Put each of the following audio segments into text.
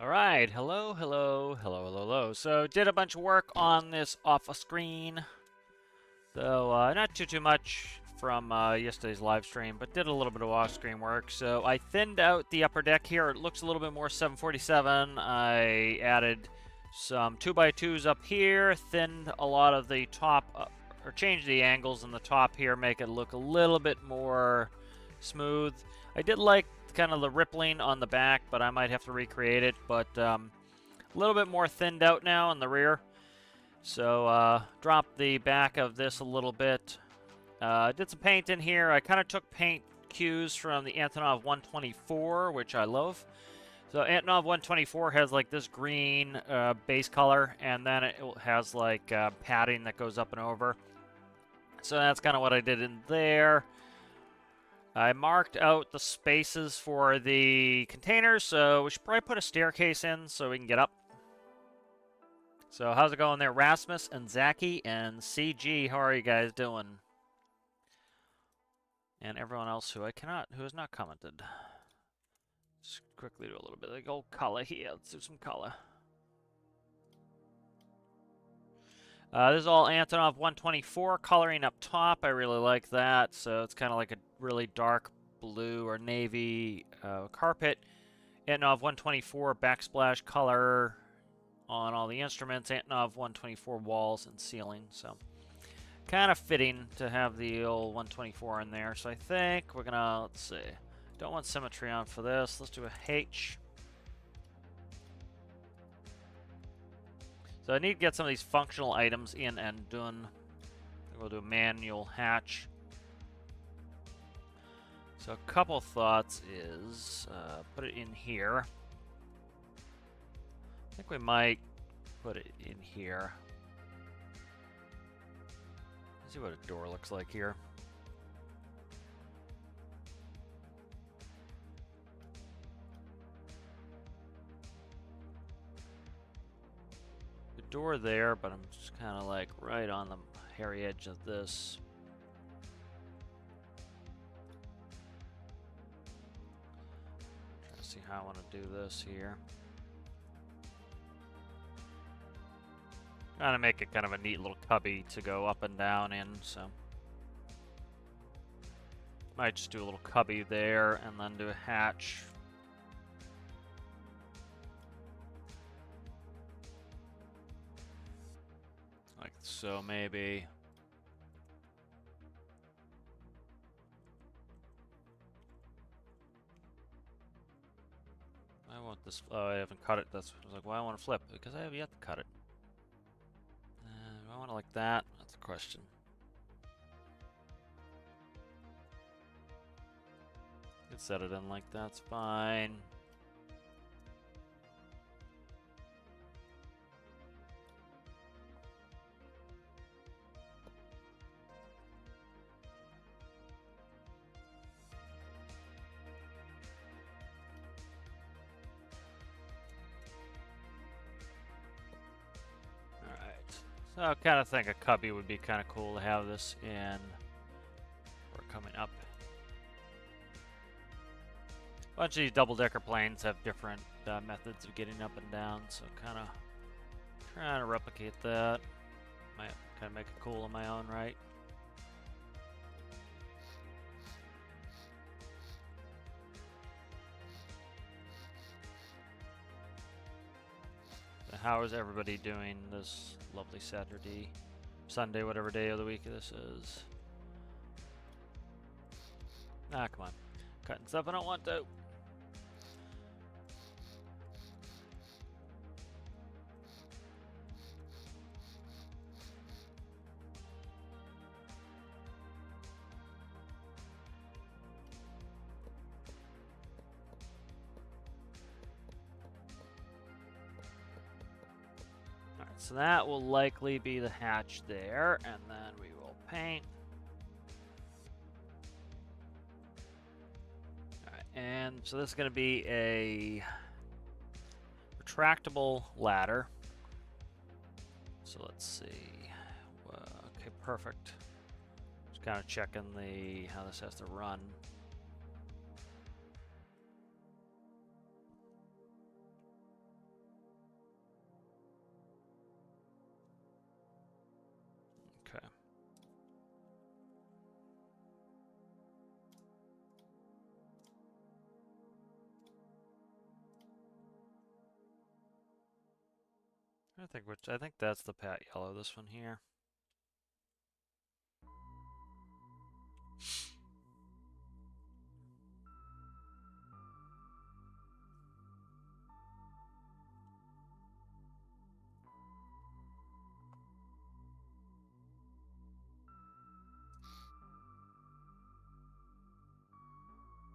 Alright, hello. So, did a bunch of work on this off a screen. Though, not too much from yesterday's live stream, but did a little bit of off-screen work. So, I thinned out the upper deck here. It looks a little bit more 747. I added some 2x2s up here, thinned a lot of the top, or changed the angles in the top here, make it look a little bit more smooth. I did like kind of the rippling on the back, but I might have to recreate it. But a little bit more thinned out now in the rear. So drop the back of this a little bit. Did some paint in here. I kind of took paint cues from the Antonov 124, which I love. So Antonov 124 has like this green base color, and then it has like padding that goes up and over. So that's kind of what I did in there. I marked out the spaces for the containers, so we should probably put a staircase in so we can get up. So how's it going there, Rasmus and Zaki and CG? How are you guys doing? And everyone else who has not commented. Just quickly do a little bit of old color here. Let's do some color. This is all Antonov 124 coloring up top. I really like that. So it's kind of like a really dark blue or navy carpet. Antonov 124 backsplash color on all the instruments. Antonov 124 walls and ceiling. So kind of fitting to have the old 124 in there. So I think we're gonna, let's see. Don't want symmetry on for this. Let's do a H. So I need to get some of these functional items in and done. We'll do a manual hatch. So a couple thoughts is put it in here. I think we might put it in here. Let's see what a door looks like here. Door there, but I'm just kind of like right on the hairy edge of this. Trying to see how I want to do this here. Trying to make it kind of a neat little cubby to go up and down in, so might just do a little cubby there and then do a hatch. Like so, maybe. I want this. Oh, I haven't cut it. I was like, why I want to flip? Because I have yet to cut it. Do I want it like that? That's the question. Could set it in like that's fine. So I kind of think a cubby would be kind of cool to have this in. We're coming up. A bunch of these double-decker planes have different methods of getting up and down, so kind of trying to replicate that. Might kind of make it cool in my own right. So how is everybody doing this lovely Saturday, Sunday, whatever day of the week this is? Ah, come on. Cutting stuff I don't want to. So that will likely be the hatch there, and then we will paint. Alright, and so this is going to be a retractable ladder. So let's see. Okay, perfect. Just kind of checking how this has to run. I think that's the pat yellow, this one here.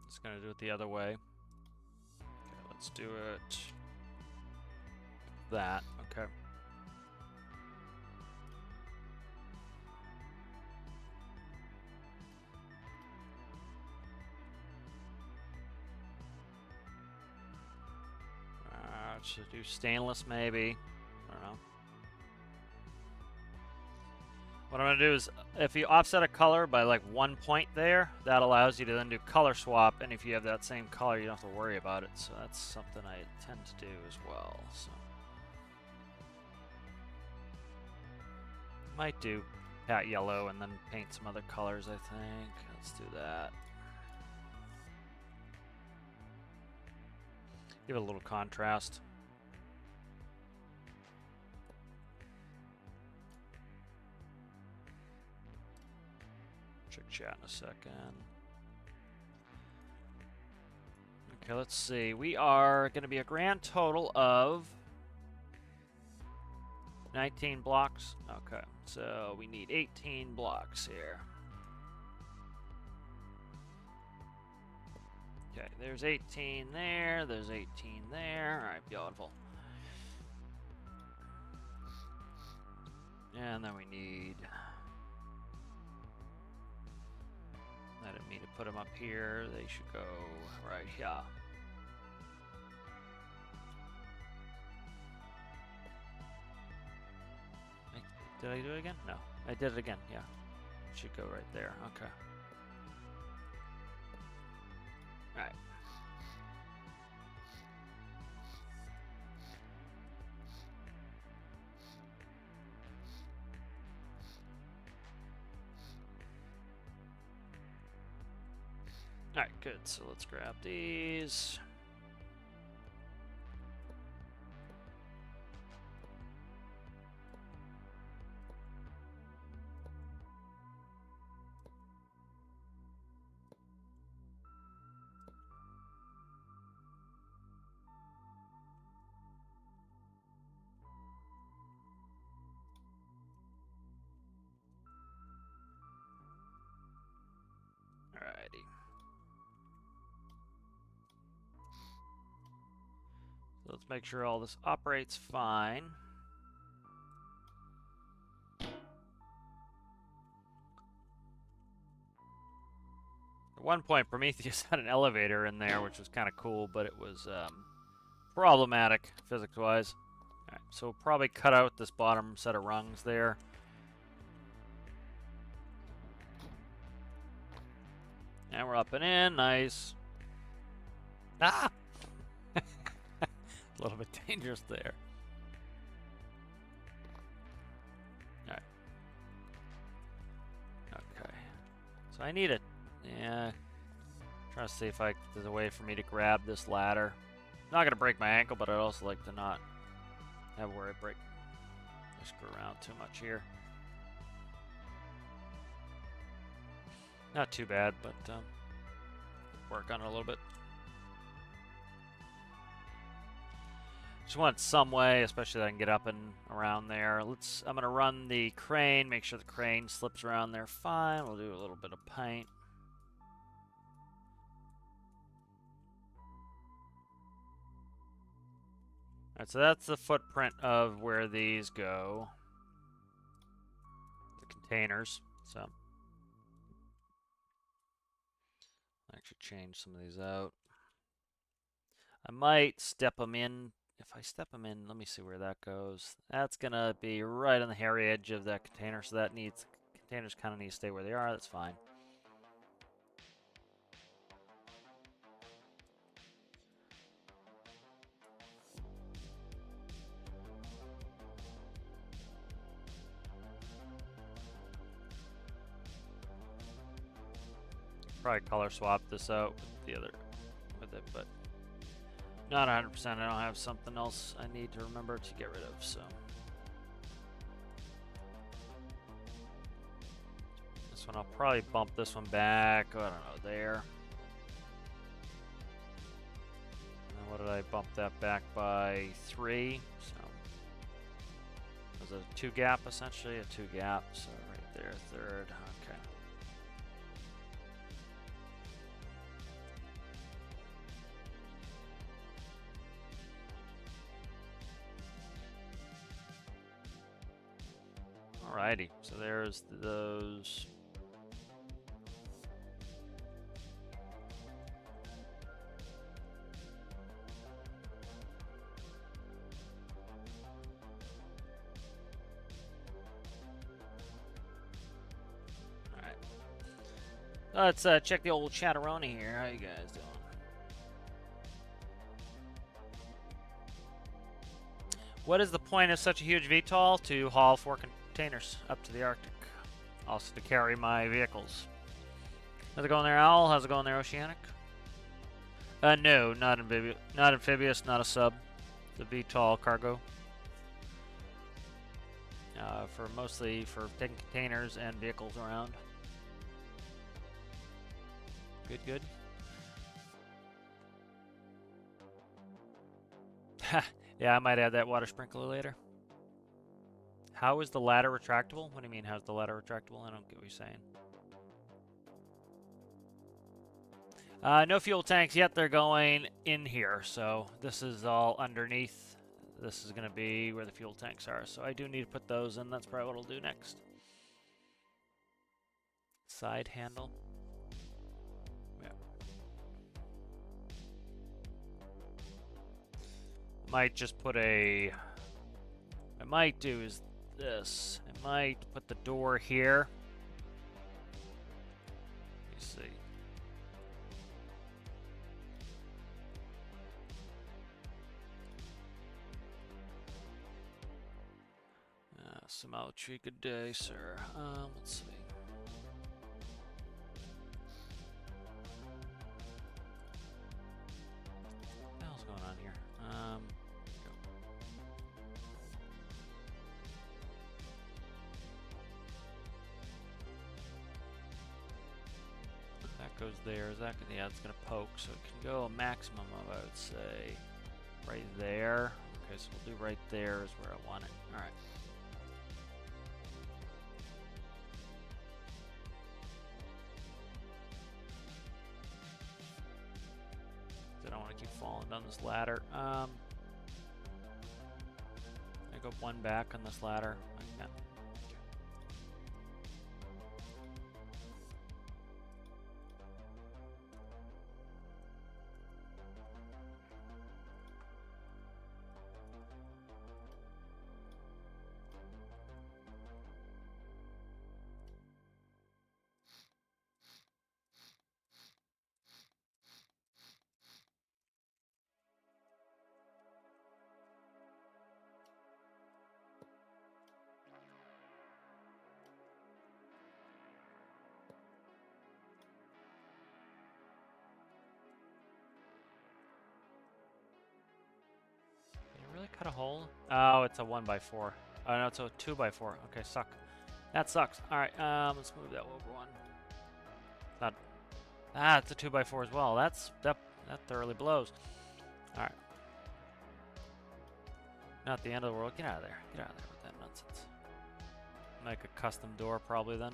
Just gonna do it the other way. Okay, let's do it that. Okay. Should do stainless maybe. I don't know. What I'm gonna do is, if you offset a color by like 1 point there, that allows you to then do color swap, and if you have that same color, you don't have to worry about it. So that's something I tend to do as well. So might do pat yellow and then paint some other colors, I think. Let's do that. Give it a little contrast. Check chat in a second. Okay, let's see. We are going to be a grand total of 19 blocks. Okay, so we need 18 blocks here. Okay, there's 18 there, there's 18 there. All right, beautiful. And then we need... I didn't mean to put them up here. They should go right here. Did I do it again? No, I did it again. Yeah, it should go right there. Okay. All right. Alright, good. So let's grab these. Alrighty. So let's make sure all this operates fine. At one point, Prometheus had an elevator in there, which was kind of cool, but it was problematic physics-wise. Alright, so we'll probably cut out this bottom set of rungs there. And we're up and in. Nice. Ah! A little bit dangerous there. Alright. Okay. So I need it. Yeah. Trying to see if there's a way for me to grab this ladder. Not gonna break my ankle, but I'd also like to not have where I screw around too much here. Not too bad, but work on it a little bit. Just want some way, especially that I can get up and around there. I'm gonna run the crane, make sure the crane slips around there fine. We'll do a little bit of paint. Alright, so that's the footprint of where these go. The containers, so. Actually change some of these out. I might step them in. If I step them in, let me see where that goes. That's gonna be right on the hairy edge of that container, so that containers kind of need to stay where they are. That's fine. Probably color swap this out with it, but not 100%. I don't have something else I need to remember to get rid of, so. one. I'll probably bump this one back, I don't know, there. And what did I bump that back by? 3. So was it a 2 gap essentially? A 2 gap, so right there, 3rd. Okay. Alrighty, so there's those. Alright. Let's check the old chatteroni here. How you guys doing? What is the point of such a huge VTOL? To haul 4 containers up to the Arctic. Also to carry my vehicles. How's it going there, Owl? How's it going there, Oceanic? No, not amphibious, not a sub. The VTOL cargo. Mostly for taking containers and vehicles around. Good, good. Yeah, I might add that water sprinkler later. How is the ladder retractable? What do you mean, how's the ladder retractable? I don't get what you're saying. No fuel tanks yet. They're going in here. So this is all underneath. This is going to be where the fuel tanks are. So I do need to put those in. That's probably what I'll do next. Side handle. Yeah. Might just put a... What I might do is this. I might put the door here. Let me see. Symmetry, good day, sir. Let's see. What the hell's going on here? That goes there. Is that gonna? Yeah, it's gonna poke, so it can go a maximum of, I would say, right there. Okay, so we'll do right there is where I want it. All right. I don't want to keep falling down this ladder. I go one back on this ladder. Like that. Really cut a hole? Oh, it's a 1x4. Oh no, it's a 2x4. Okay, suck. That sucks. All right, let's move that over one. It's a 2x4 as well. That thoroughly blows. All right. Not the end of the world. Get out of there. Get out of there with that nonsense. Make a custom door probably then.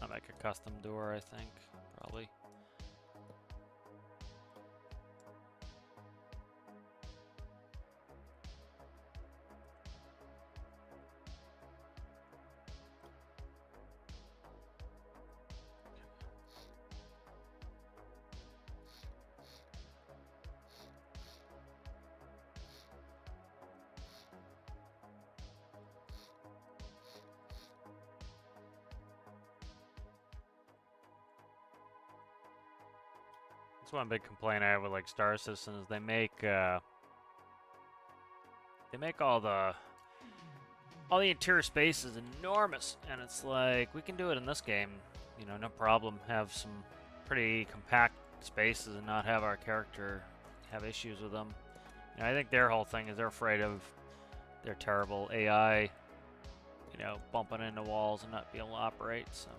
I'll make a custom door, I think, probably. That's one big complaint I have with like Star Citizen is they make all the all the interior space is enormous, and it's like, we can do it in this game, you know, no problem. Have some pretty compact spaces and not have our character have issues with them. You know, I think their whole thing is they're afraid of their terrible AI, you know, bumping into walls and not being able to operate, so.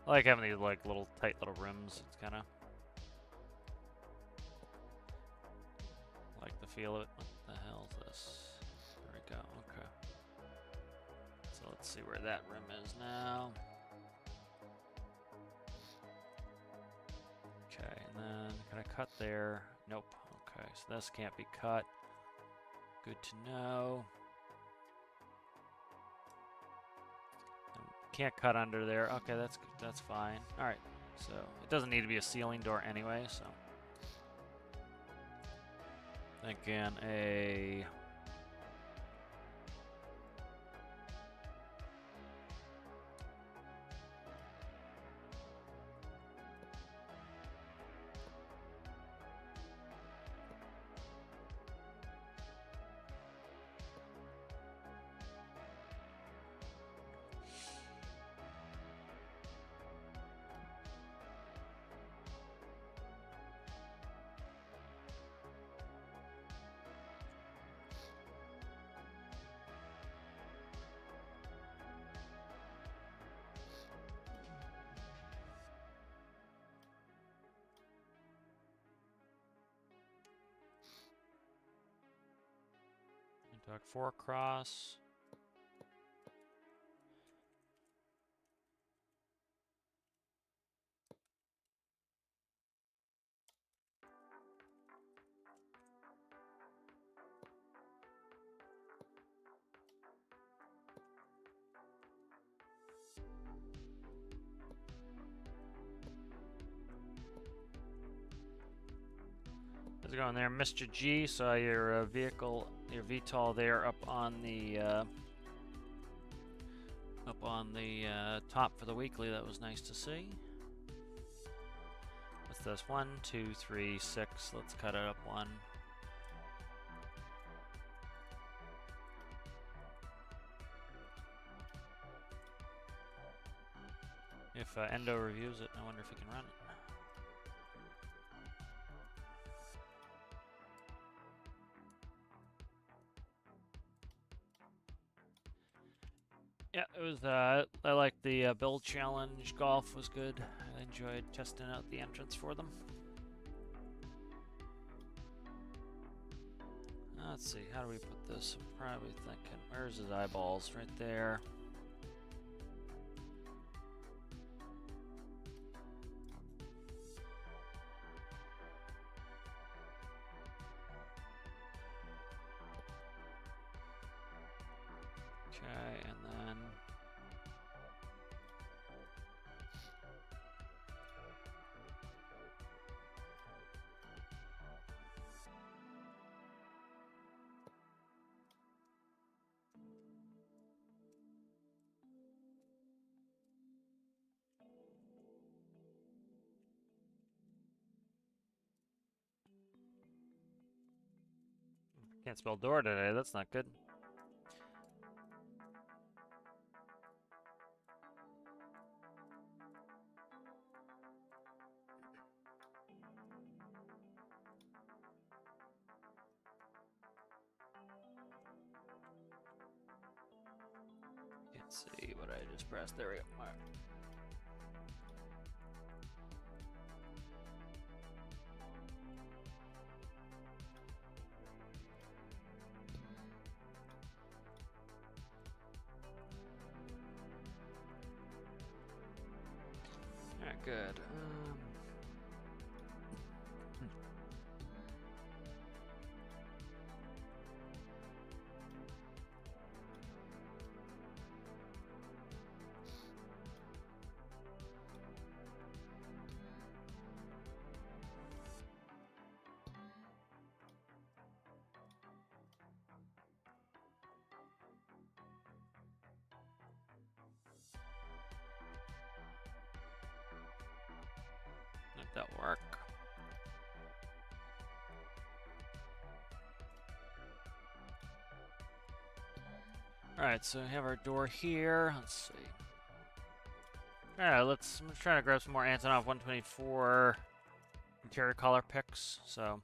I like having these like little tight little rooms. It's kind of like the feel of it. What the hell is this? There we go. Okay. So let's see where that rim is now. Okay, and then can I cut there? Nope. Okay, so this can't be cut. Good to know. Can't cut under there. Okay, that's fine. All right, so it doesn't need to be a ceiling door anyway. So thinking a Dock 4 across. How's it going there, Mr. G? Saw your vehicle, your VTOL there up on the top for the weekly. That was nice to see. What's this? 1, 2, 3, 6. Let's cut it up one. If Endo reviews it, I wonder if he can run it. Yeah, it was. I liked the build challenge. Golf was good. I enjoyed testing out the entrance for them. Let's see. How do we put this? I'm probably thinking. Where's his eyeballs? Right there. Okay, and then can't spell door today. That's not good. Can't see what I just pressed. There we go. All right. Alright, good. Let that work. Alright, so we have our door here. Let's see. Alright, I'm trying to grab some more Antonov 124 interior color picks. So,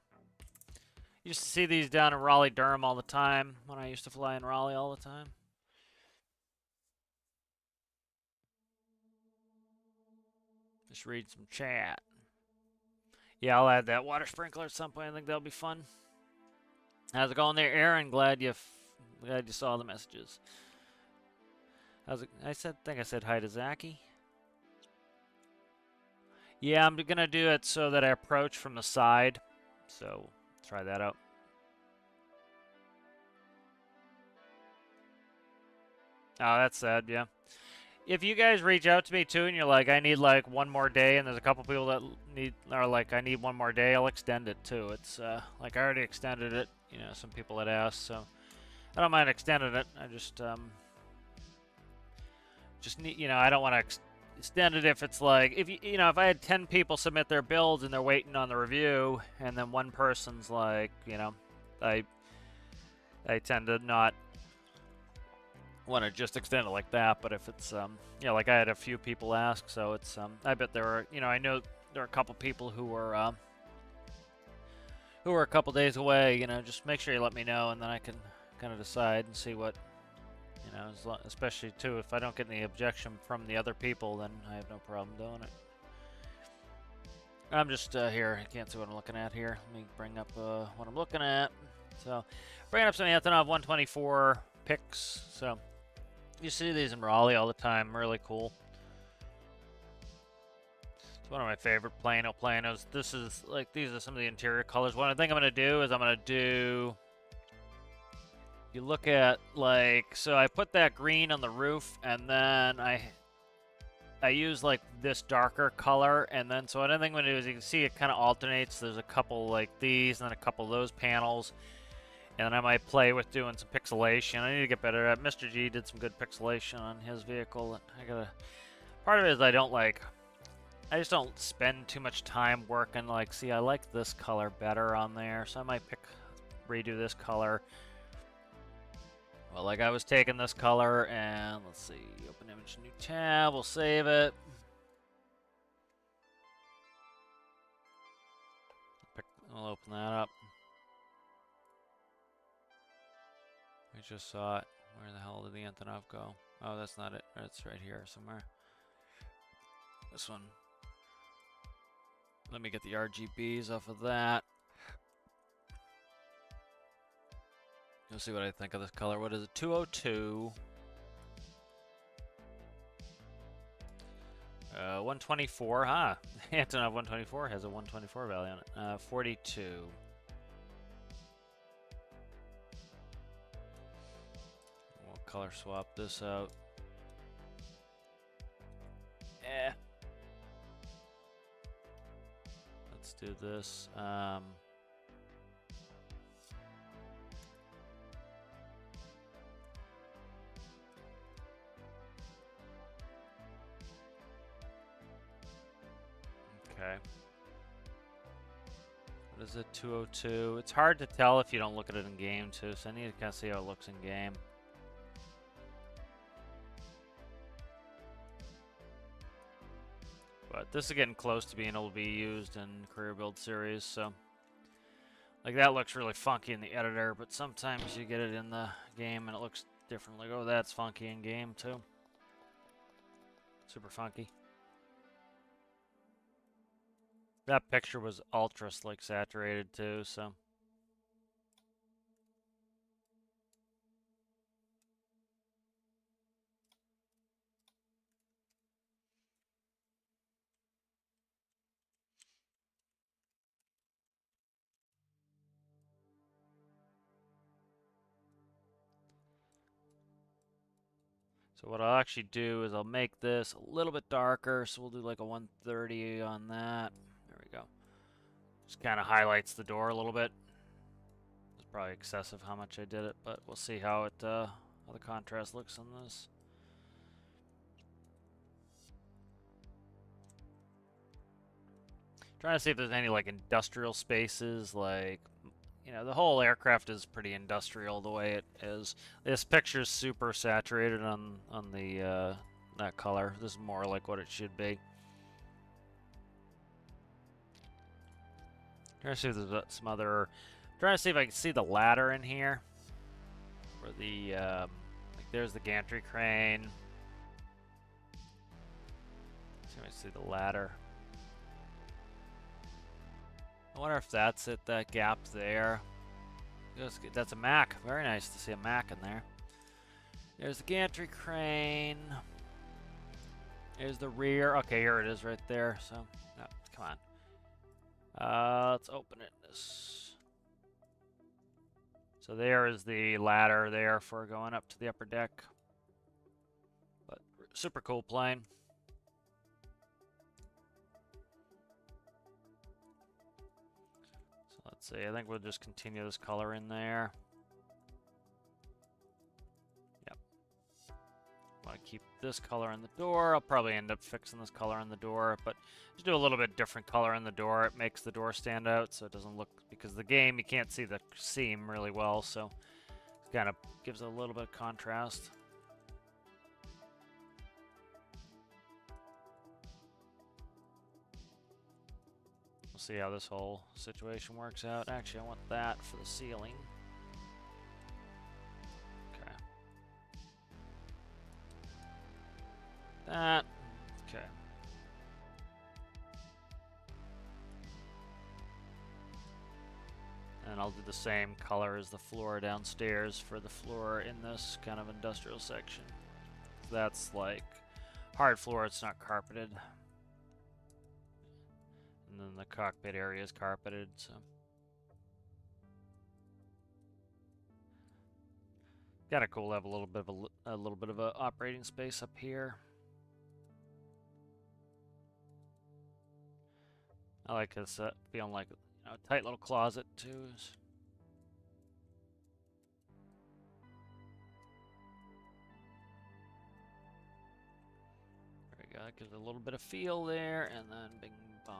used to see these down in Raleigh, Durham all the time when I used to fly in Raleigh all the time. Just read some chat. Yeah, I'll add that water sprinkler at some point. I think that'll be fun. How's it going there, Aaron? Glad you saw the messages. How's it? I think I said hi to Zachy. Yeah, I'm gonna do it so that I approach from the side. So try that out. Oh, that's sad. Yeah. If you guys reach out to me too, and you're like, I need like one more day, and there's a couple people that are like, I need one more day, I'll extend it too. It's like I already extended it. You know, some people had asked, so I don't mind extending it. I just need, you know, I don't want to extend it if it's like, if if I had 10 people submit their builds and they're waiting on the review, and then one person's like, you know, I tend to not want to just extend it like that. But if it's you know, like I had a few people ask, so it's I bet there are, you know, I know there are a couple people who are a couple days away. You know, just make sure you let me know, and then I can kind of decide and see what, you know, especially too if I don't get any objection from the other people, then I have no problem doing it. I'm just here. I can't see what I'm looking at here. Let me bring up what I'm looking at. So, bringing up some Antonov 124 picks. So, you see these in Raleigh all the time. Really cool. It's one of my favorite planos. This is like, these are some of the interior colors. What I think I'm gonna do is you look at like, so I put that green on the roof, and then I use like this darker color, and then so what I think I'm gonna do is, you can see it kind of alternates. There's a couple like these, and then a couple of those panels. And then I might play with doing some pixelation. I need to get better at. Mr. G did some good pixelation on his vehicle. Part of it is I just don't spend too much time working. Like, see, I like this color better on there, so I might redo this color. Well, like I was taking this color, and let's see, open image, new tab. We'll save it. I'll open that up. I just saw it. Where the hell did the Antonov go? Oh, that's not it. It's right here somewhere. This one. Let me get the RGBs off of that. You'll see what I think of this color. What is it? 202. 124, huh? Antonov 124 has a 124 value on it. 42. We'll color swap this out. Let's do this. Okay. What is it? 202. It's hard to tell if you don't look at it in game too, so I need to kind of see how it looks in game. But this is getting close to being able to be used in career build series, so like that looks really funky in the editor, but sometimes you get it in the game and it looks different. Like, oh, that's funky in game too. Super funky. That picture was ultra like saturated too, so. So what I'll actually do is I'll make this a little bit darker, so we'll do like a 130 on that. There we go. Just kind of highlights the door a little bit. It's probably excessive how much I did it, but we'll see how the contrast looks on this. Trying to see if there's any like industrial spaces, like, you know, the whole aircraft is pretty industrial the way it is. This picture's super saturated on the that color. This is more like what it should be. Trying to see if there's some other. Trying to see if I can see the ladder in here. Or the like there's the gantry crane. See if I can see the ladder. I wonder if that's it. That gap there. That's a Mac. Very nice to see a Mac in there. There's the gantry crane. There's the rear. Okay, here it is right there. So, no, come on. Let's open it. So there is the ladder there for going up to the upper deck. But super cool plane. So let's see. I think we'll just continue this color in there. Want to keep this color in the door. I'll probably end up fixing this color in the door, but just do a little bit different color in the door. It makes the door stand out so it doesn't look, because the game you can't see the seam really well, so it kind of gives it a little bit of contrast. We'll see how this whole situation works out. Actually, I want that for the ceiling. That. Okay. And I'll do the same color as the floor downstairs for the floor in this kind of industrial section. That's like hard floor, it's not carpeted. And then the cockpit area is carpeted, so. Kind of cool to have a little bit of a operating space up here. I like this feeling like, you know, a tight little closet too. There we go. That gives it a little bit of feel there, and then bing bong,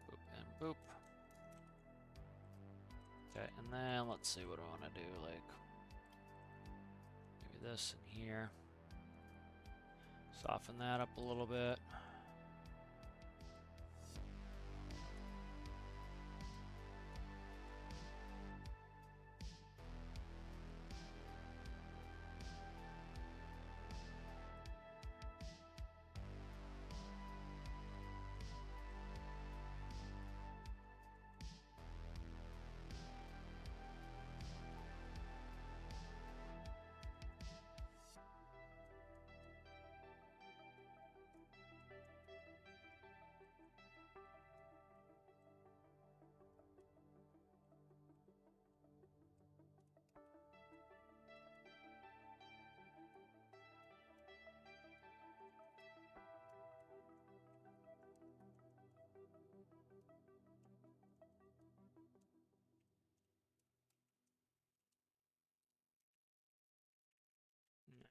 boop and boop. Okay, and then let's see what I want to do. Like maybe this in here. Soften that up a little bit.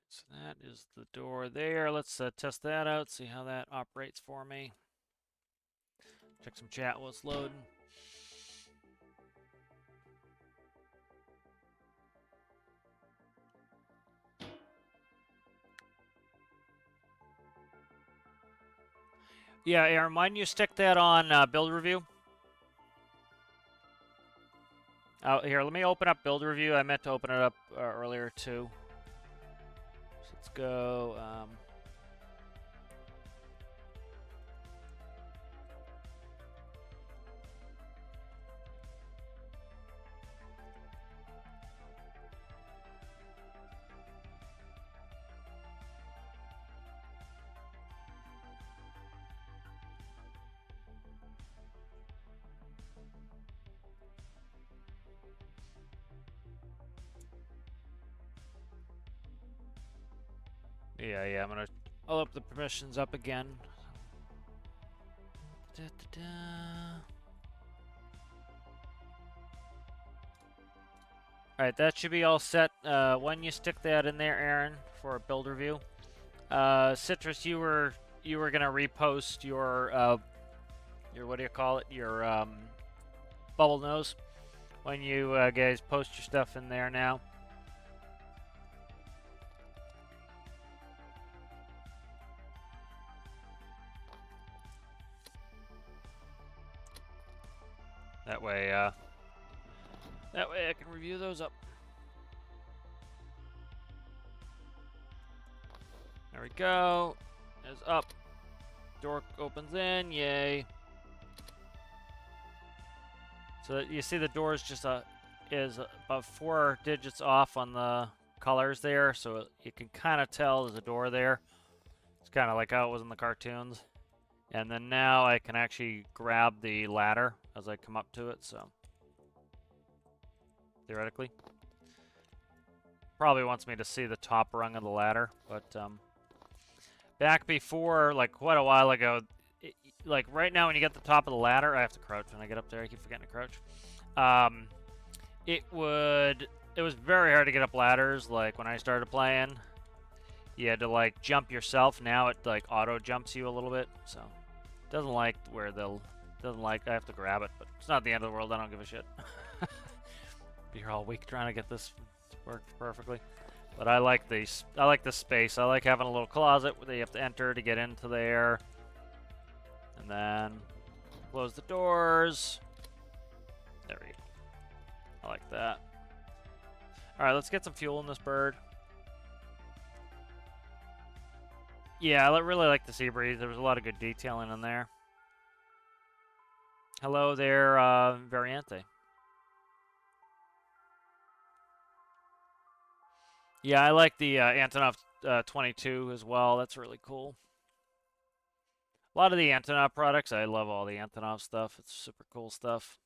So that is the door there. Let's test that out, see how that operates for me. Check some chat while it's loading. Yeah, Aaron, why don't you stick that on build review? Here, let me open up build review. I meant to open it up earlier too. So let's go. Yeah, I'll open the permissions up again. Alright, that should be all set. When you stick that in there, Aaron, for a build review. Citrus, you were gonna repost your what do you call it? Your bubble nose. when you guys post your stuff in there now. That way I can review those up. There we go. It's up. Door opens in. Yay. So you see the door is just is about 4 digits off on the colors there, so you can kind of tell there's a door there. It's kind of like how it was in the cartoons. And then now I can actually grab the ladder as I come up to it, so theoretically. Probably wants me to see the top rung of the ladder, but back before, like quite a while ago, like right now when you get to the top of the ladder, I have to crouch when I get up there. I keep forgetting to crouch. It was very hard to get up ladders. Like when I started playing, you had to like jump yourself. Now it like auto jumps you a little bit, so it doesn't like where I have to grab it, but it's not the end of the world. I don't give a shit. Be here all week trying to get this to work perfectly. But I like the space. I like having a little closet that you have to enter to get into there. And then close the doors. There we go. I like that. Alright, let's get some fuel in this bird. Yeah, I really like the sea breeze. There was a lot of good detailing in there. Hello there, Variante. Yeah, I like the Antonov 22 as well. That's really cool. A lot of the Antonov products, I love all the Antonov stuff. It's super cool stuff.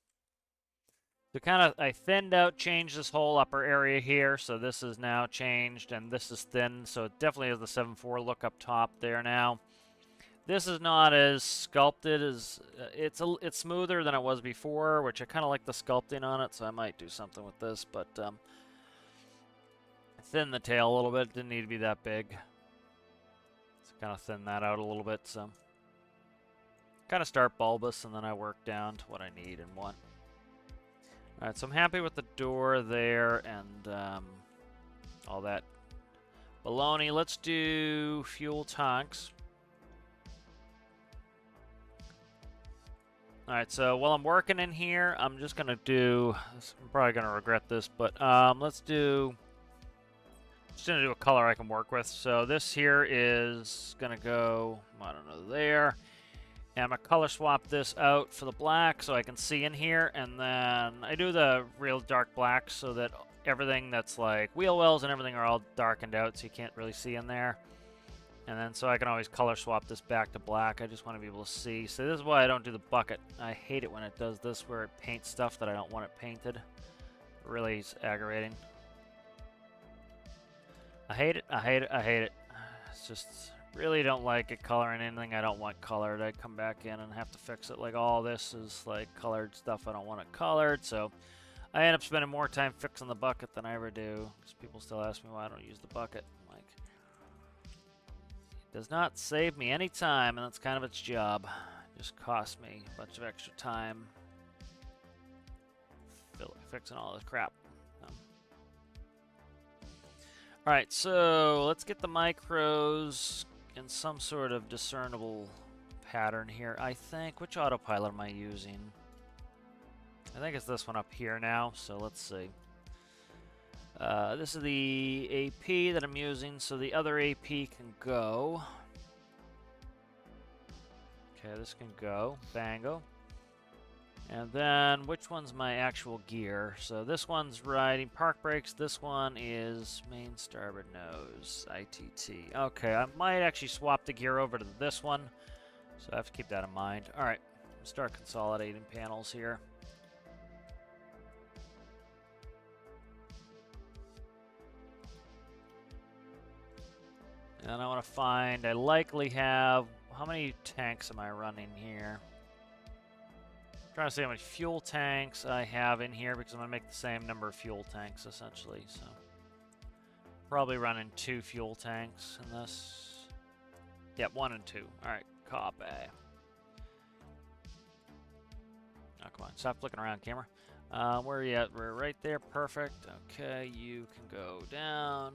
So I thinned out, changed this whole upper area here. So this is now changed, and this is thin. So it definitely has the 7.4 look up top there now. This is not as sculpted as it's smoother than it was before, which I kind of like the sculpting on it. So I might do something with this, but thin the tail a little bit. Didn't need to be that big. So kind of thin that out a little bit. So kind of start bulbous, and then I work down to what I need and want. All right, so I'm happy with the door there and all that baloney. Let's do fuel tanks. All right, so while I'm working in here, I'm just gonna do. I'm probably gonna regret this, but let's do. Just gonna do a color I can work with. So this here is gonna go. I don't know there. And I'm going to color swap this out for the black so I can see in here. And then I do the real dark black so that everything that's like wheel wells and everything are all darkened out so you can't really see in there. And then so I can always color swap this back to black. I just want to be able to see. So this is why I don't do the bucket. I hate it when it does this where it paints stuff that I don't want it painted. It really is aggravating. I hate it. I hate it. I hate it. It's just... really don't like it coloring anything I don't want colored. I come back in and have to fix it. Like all this is like colored stuff I don't want it colored, so I end up spending more time fixing the bucket than I ever do. Because people still ask me why I don't use the bucket. I'm like, it does not save me any time, and that's kind of its job. It just costs me a bunch of extra time fixing all this crap. Alright, so let's get the micros in some sort of discernible pattern here. I think, which autopilot am I using? I think it's this one up here now, so let's see. This is the AP that I'm using, so the other AP can go. Okay, this can go. Bango. And then, which one's my actual gear? So this one's riding park brakes. This one is main starboard nose, ITT. Okay, I might actually swap the gear over to this one. So I have to keep that in mind. All right, start consolidating panels here. And I want to find, I likely have, how many tanks am I running here? Trying to see how many fuel tanks I have in here because I'm going to make the same number of fuel tanks essentially. So probably running 2 fuel tanks in this. Yep, 1 and 2. Alright, copy. Oh, come on. Stop flicking around, camera. Where are you at? We're right there. Perfect. Okay, you can go down.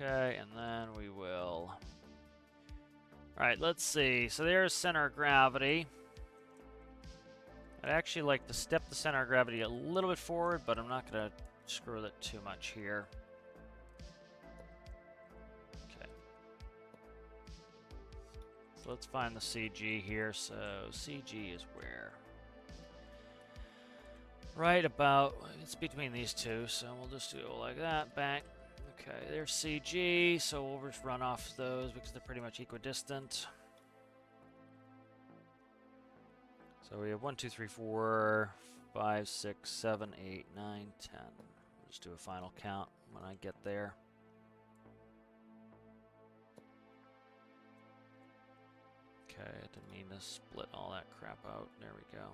Okay, and then we will... Alright, let's see. So there's center of gravity. I'd actually like to step the center of gravity a little bit forward, but I'm not going to screw it too much here. Okay. So let's find the CG here. So CG is where? Right about, it's between these two, so we'll just do it like that, back. Okay, there's CG, so we'll just run off those because they're pretty much equidistant. So we have 1, 2, 3, 4, 5, 6, 7, 8, 9, 10. We'll just do a final count when I get there. Okay, I didn't mean to split all that crap out. There we go.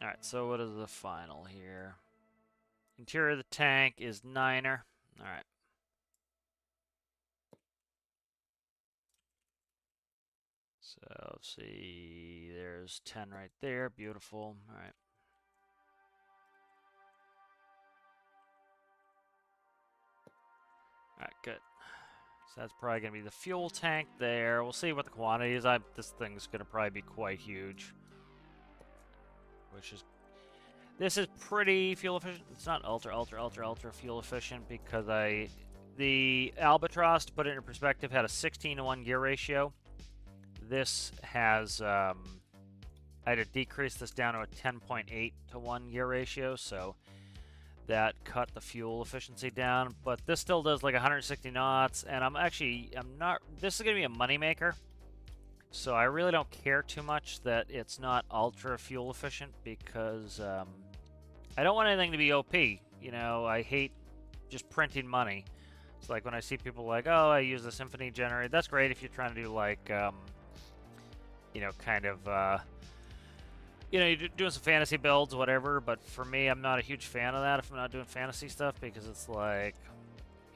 Alright, so what is the final here? Interior of the tank is 9er. Alright. So let's see, there's 10 right there. Beautiful. Alright. Alright, good. So that's probably going to be the fuel tank there. We'll see what the quantity is. This thing's going to probably be quite huge. Which is... This is pretty fuel efficient. It's not ultra fuel efficient because the Albatross, to put it into perspective, had a 16-to-1 gear ratio. This has... I had to decrease this down to a 10.8-to-1 gear ratio, so that cut the fuel efficiency down. But this still does like 160 knots, and I'm not... This is going to be a moneymaker. So I really don't care too much that it's not ultra fuel efficient because I don't want anything to be OP. You know, I hate just printing money. It's like when I see people like, oh, I use the Symphony generator. That's great if you're trying to do like, you know, kind of, you know, you're doing some fantasy builds, whatever. But for me, I'm not a huge fan of that if I'm not doing fantasy stuff because it's like,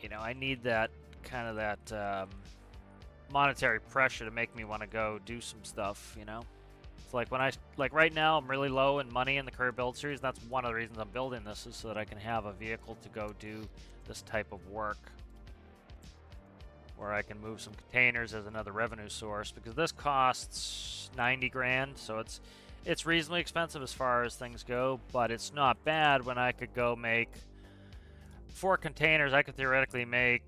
you know, I need that kind of that monetary pressure to make me want to go do some stuff, you know? It's like when like right now I'm really low in money in the career build series. That's one of the reasons I'm building this, is so that I can have a vehicle to go do this type of work where I can move some containers as another revenue source, because this costs 90 grand, so it's reasonably expensive as far as things go, but it's not bad when I could go make 4 containers. I could theoretically make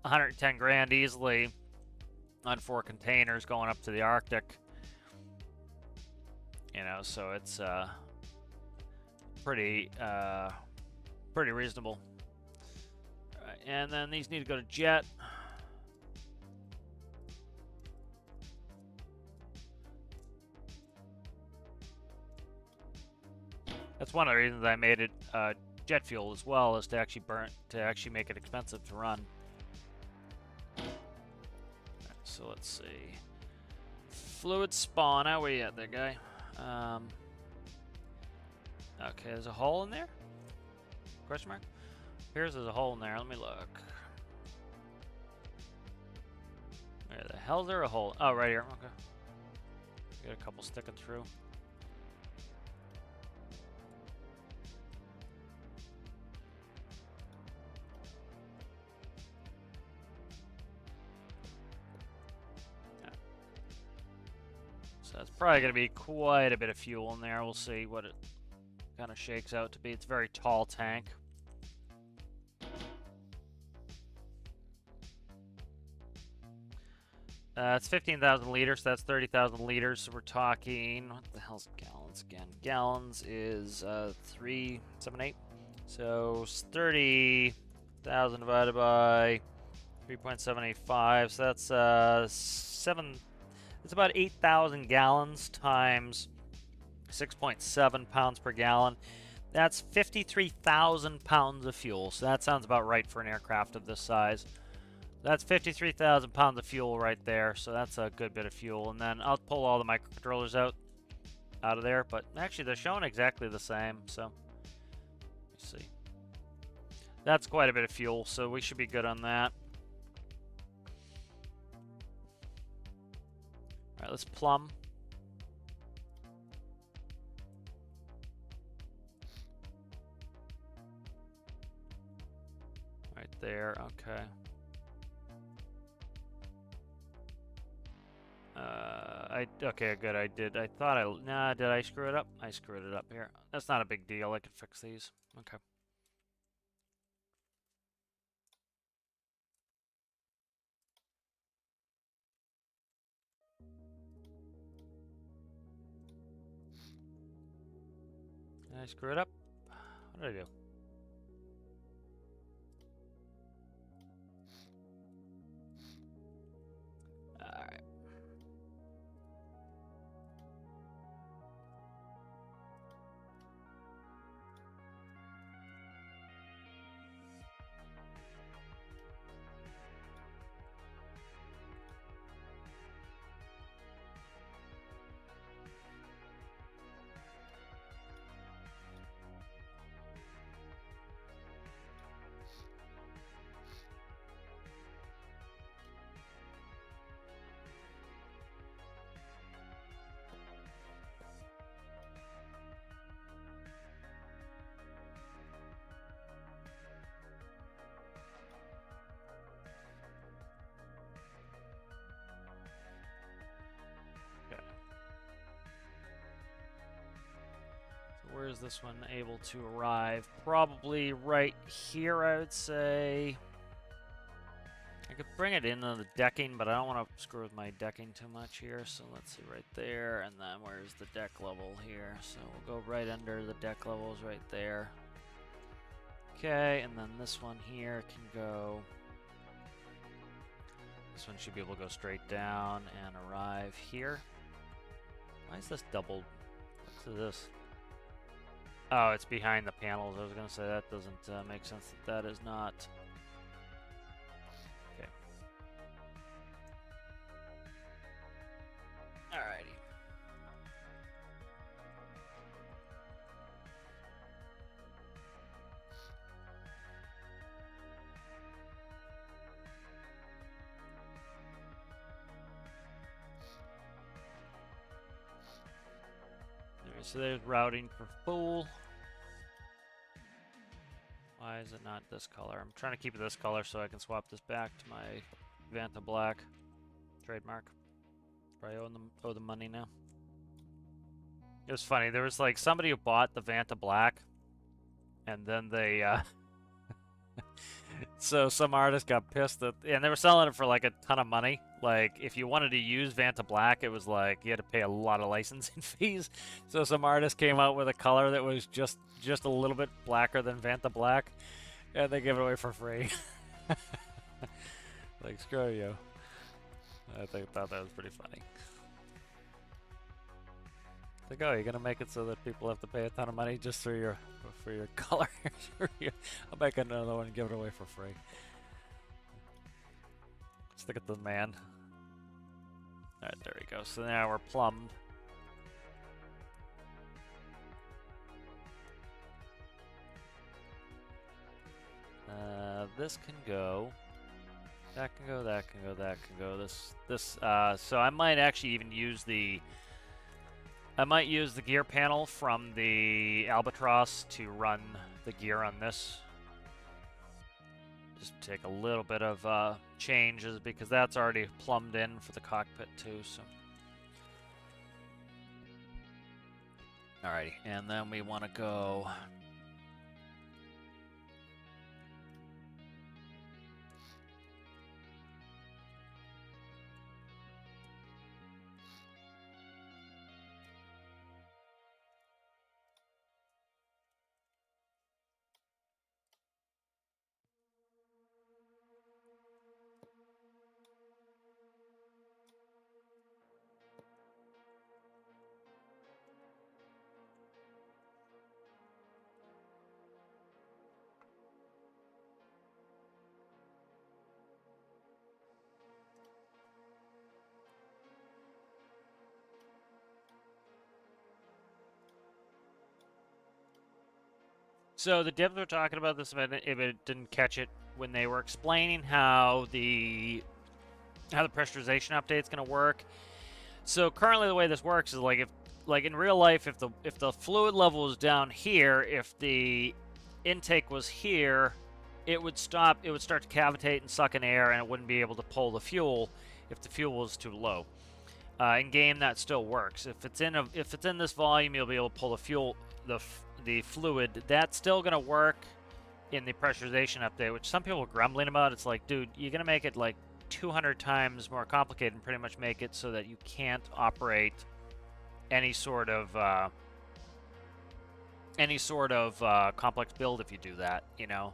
110 grand easily on 4 containers going up to the Arctic. You know, so it's pretty reasonable. Right, and then these need to go to jet. That's one of the reasons I made it jet fuel as well, is to actually make it expensive to run. So let's see. Fluid spawn. How are you at there, guy? Okay, there's a hole in there? Question mark? There's a hole in there. Let me look. Where the hell is there a hole? Oh, right here. Okay. Got a couple sticking through. So that's probably going to be quite a bit of fuel in there. We'll see what it kind of shakes out to be. It's a very tall tank. It's 15,000 liters, so that's 30,000 liters. So we're talking, what the hell's gallons again? Gallons is 378. So 30,000 divided by 3.785. So that's it's about 8,000 gallons times 6.7 pounds per gallon. That's 53,000 pounds of fuel. So that sounds about right for an aircraft of this size. That's 53,000 pounds of fuel right there. So that's a good bit of fuel. And then I'll pull all the microcontrollers out of there. But actually, they're showing exactly the same. So let's see. That's quite a bit of fuel, so we should be good on that. All right, let's plumb. Right there, okay. Okay, good, I did. Nah, did I screw it up? I screwed it up here. That's not a big deal, I can fix these. Okay. Did I screw it up? What did I do? Alright. Where is this one able to arrive? Probably right here, I would say. I could bring it into the decking, but I don't want to screw with my decking too much here. So let's see, right there, and then where's the deck level here? So we'll go right under the deck levels right there. Okay, and then this one here can go... This one should be able to go straight down and arrive here. Why is this doubled? What's this? Oh, it's behind the panels. I was going to say that doesn't make sense that is not. Okay. Alrighty. Alright, so there's routing for full. Why is it not this color? I'm trying to keep it this color so I can swap this back to my Vanta Black trademark. Probably owe the money now. It was funny. There was like somebody who bought the Vanta Black, and then they so some artist got pissed that, and they were selling it for like a ton of money. Like if you wanted to use Vanta Black, it was like you had to pay a lot of licensing fees. So some artist came out with a color that was just a little bit blacker than Vanta Black, and they gave it away for free. Like screw you. I thought that was pretty funny. Like, oh, you're gonna make it so that people have to pay a ton of money just for your color. I'll make another one and give it away for free. Stick it to the man. Alright, there we go. So now we're plumbed. This can go. That can go, that can go, that can go. So I might actually even use the... I might use the gear panel from the Albatross to run the gear on this. Just take a little bit of changes because that's already plumbed in for the cockpit too. So, alrighty, and then we want to go. So the devs were talking about this if it didn't catch it when they were explaining how the pressurization update's going to work. So currently the way this works is like like in real life, if the fluid level is down here, if the intake was here, it would stop. It would start to cavitate and suck in air, and it wouldn't be able to pull the fuel if the fuel was too low. In game, that still works. If it's in this volume, you'll be able to pull the fuel, the fluid. That's still gonna work in the pressurization update, which some people are grumbling about. It's like, dude, you're gonna make it like 200 times more complicated and pretty much make it so that you can't operate any sort of complex build if you do that. You know,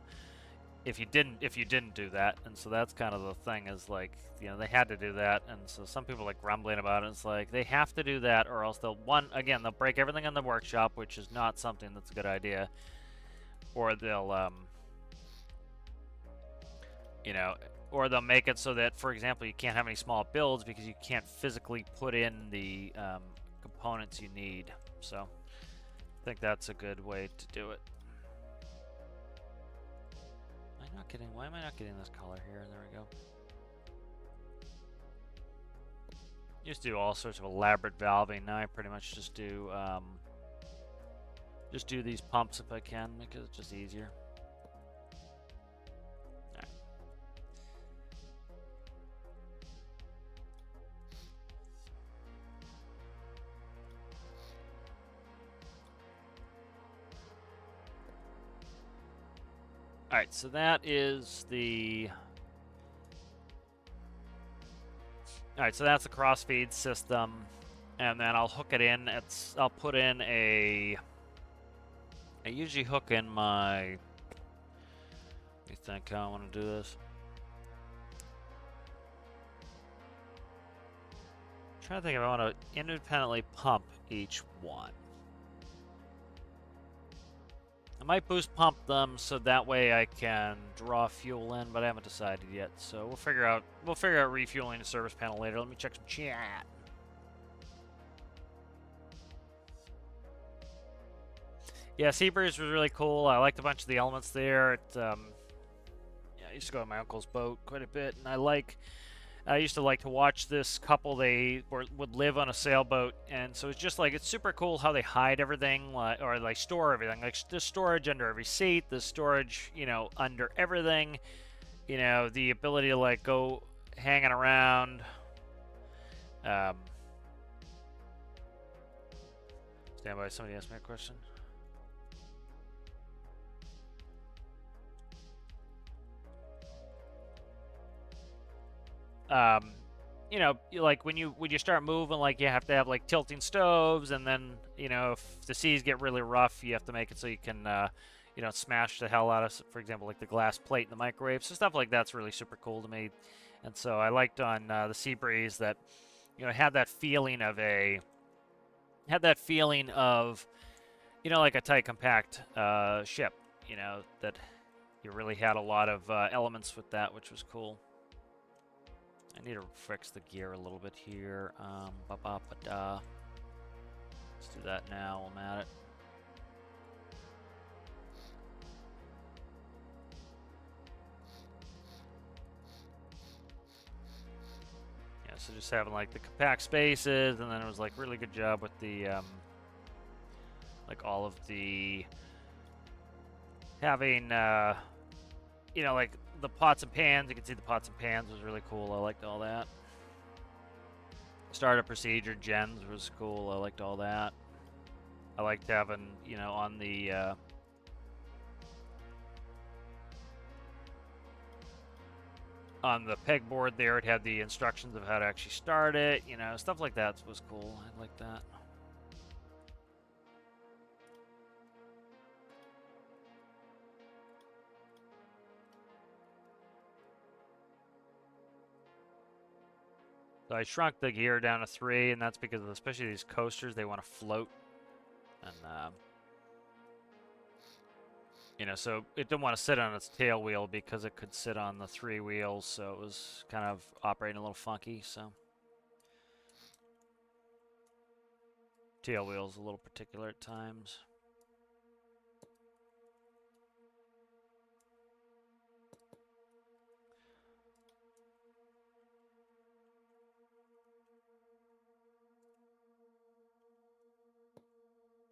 if you didn't do that. And so that's kind of the thing, is like, you know, they had to do that, and so some people are like grumbling about it. It's like they have to do that, or else they'll break everything in the workshop, which is not something that's a good idea, or they'll you know, or they'll make it so that, for example, you can't have any small builds because you can't physically put in the components you need. So I think that's a good way to do it. Why am I not getting this color here? There we go. Used to do all sorts of elaborate valving. Now I pretty much just do these pumps if I can, because it's just easier. Alright, so that is the... Alright, so that's the cross-feed system. And then I'll hook it in. I'll put in a... I usually hook in my... Let me think how I want to do this. I'm trying to think if I want to independently pump each one. I might boost pump them so that way I can draw fuel in, but I haven't decided yet. So we'll figure out refueling the service panel later. Let me check some chat. Yeah, Seabreeze was really cool. I liked a bunch of the elements there. Yeah, I used to go on my uncle's boat quite a bit, and I used to like to watch this couple. They would live on a sailboat, and so it's just like, it's super cool how they hide everything, or like store everything. Like there's storage under every seat, there's storage, you know, under everything. You know, the ability to like go hanging around. Stand by. Somebody asked me a question. You know, like when you start moving, like you have to have like tilting stoves, and then, you know, if the seas get really rough, you have to make it so you can, you know, smash the hell out of, for example, like the glass plate in the microwave. So stuff like that's really super cool to me. And so I liked on the Seabreeze that, you know, had that feeling of, you know, like a tight, compact ship. You know, that you really had a lot of elements with that, which was cool. I need to fix the gear a little bit here. Let's do that now while I'm at it. Yeah, so just having like the compact spaces, and then it was like really good job with the like all of the having you know, like the pots and pans. You can see the pots and pans was really cool. I liked all that. Startup procedure gens was cool. I liked all that. I liked having, you know, on the pegboard there, it had the instructions of how to actually start it. You know, stuff like that was cool. I liked that. So I shrunk the gear down to 3, and that's because of, especially these coasters, they want to float. And, you know, so it didn't want to sit on its tail wheel because it could sit on the 3 wheels, so it was kind of operating a little funky, so. Tail wheel's a little particular at times.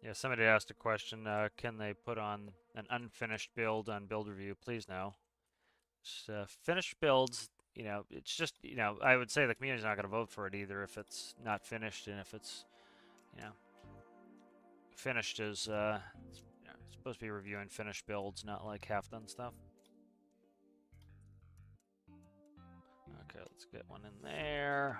Yeah, somebody asked a question, can they put on an unfinished build on build review? Please no. Finished builds, you know, it's just, you know, I would say the community's not going to vote for it either if it's not finished, and if it's, you know, finished is, it's, you know, it's supposed to be reviewing finished builds, not like half-done stuff. Okay, let's get one in there.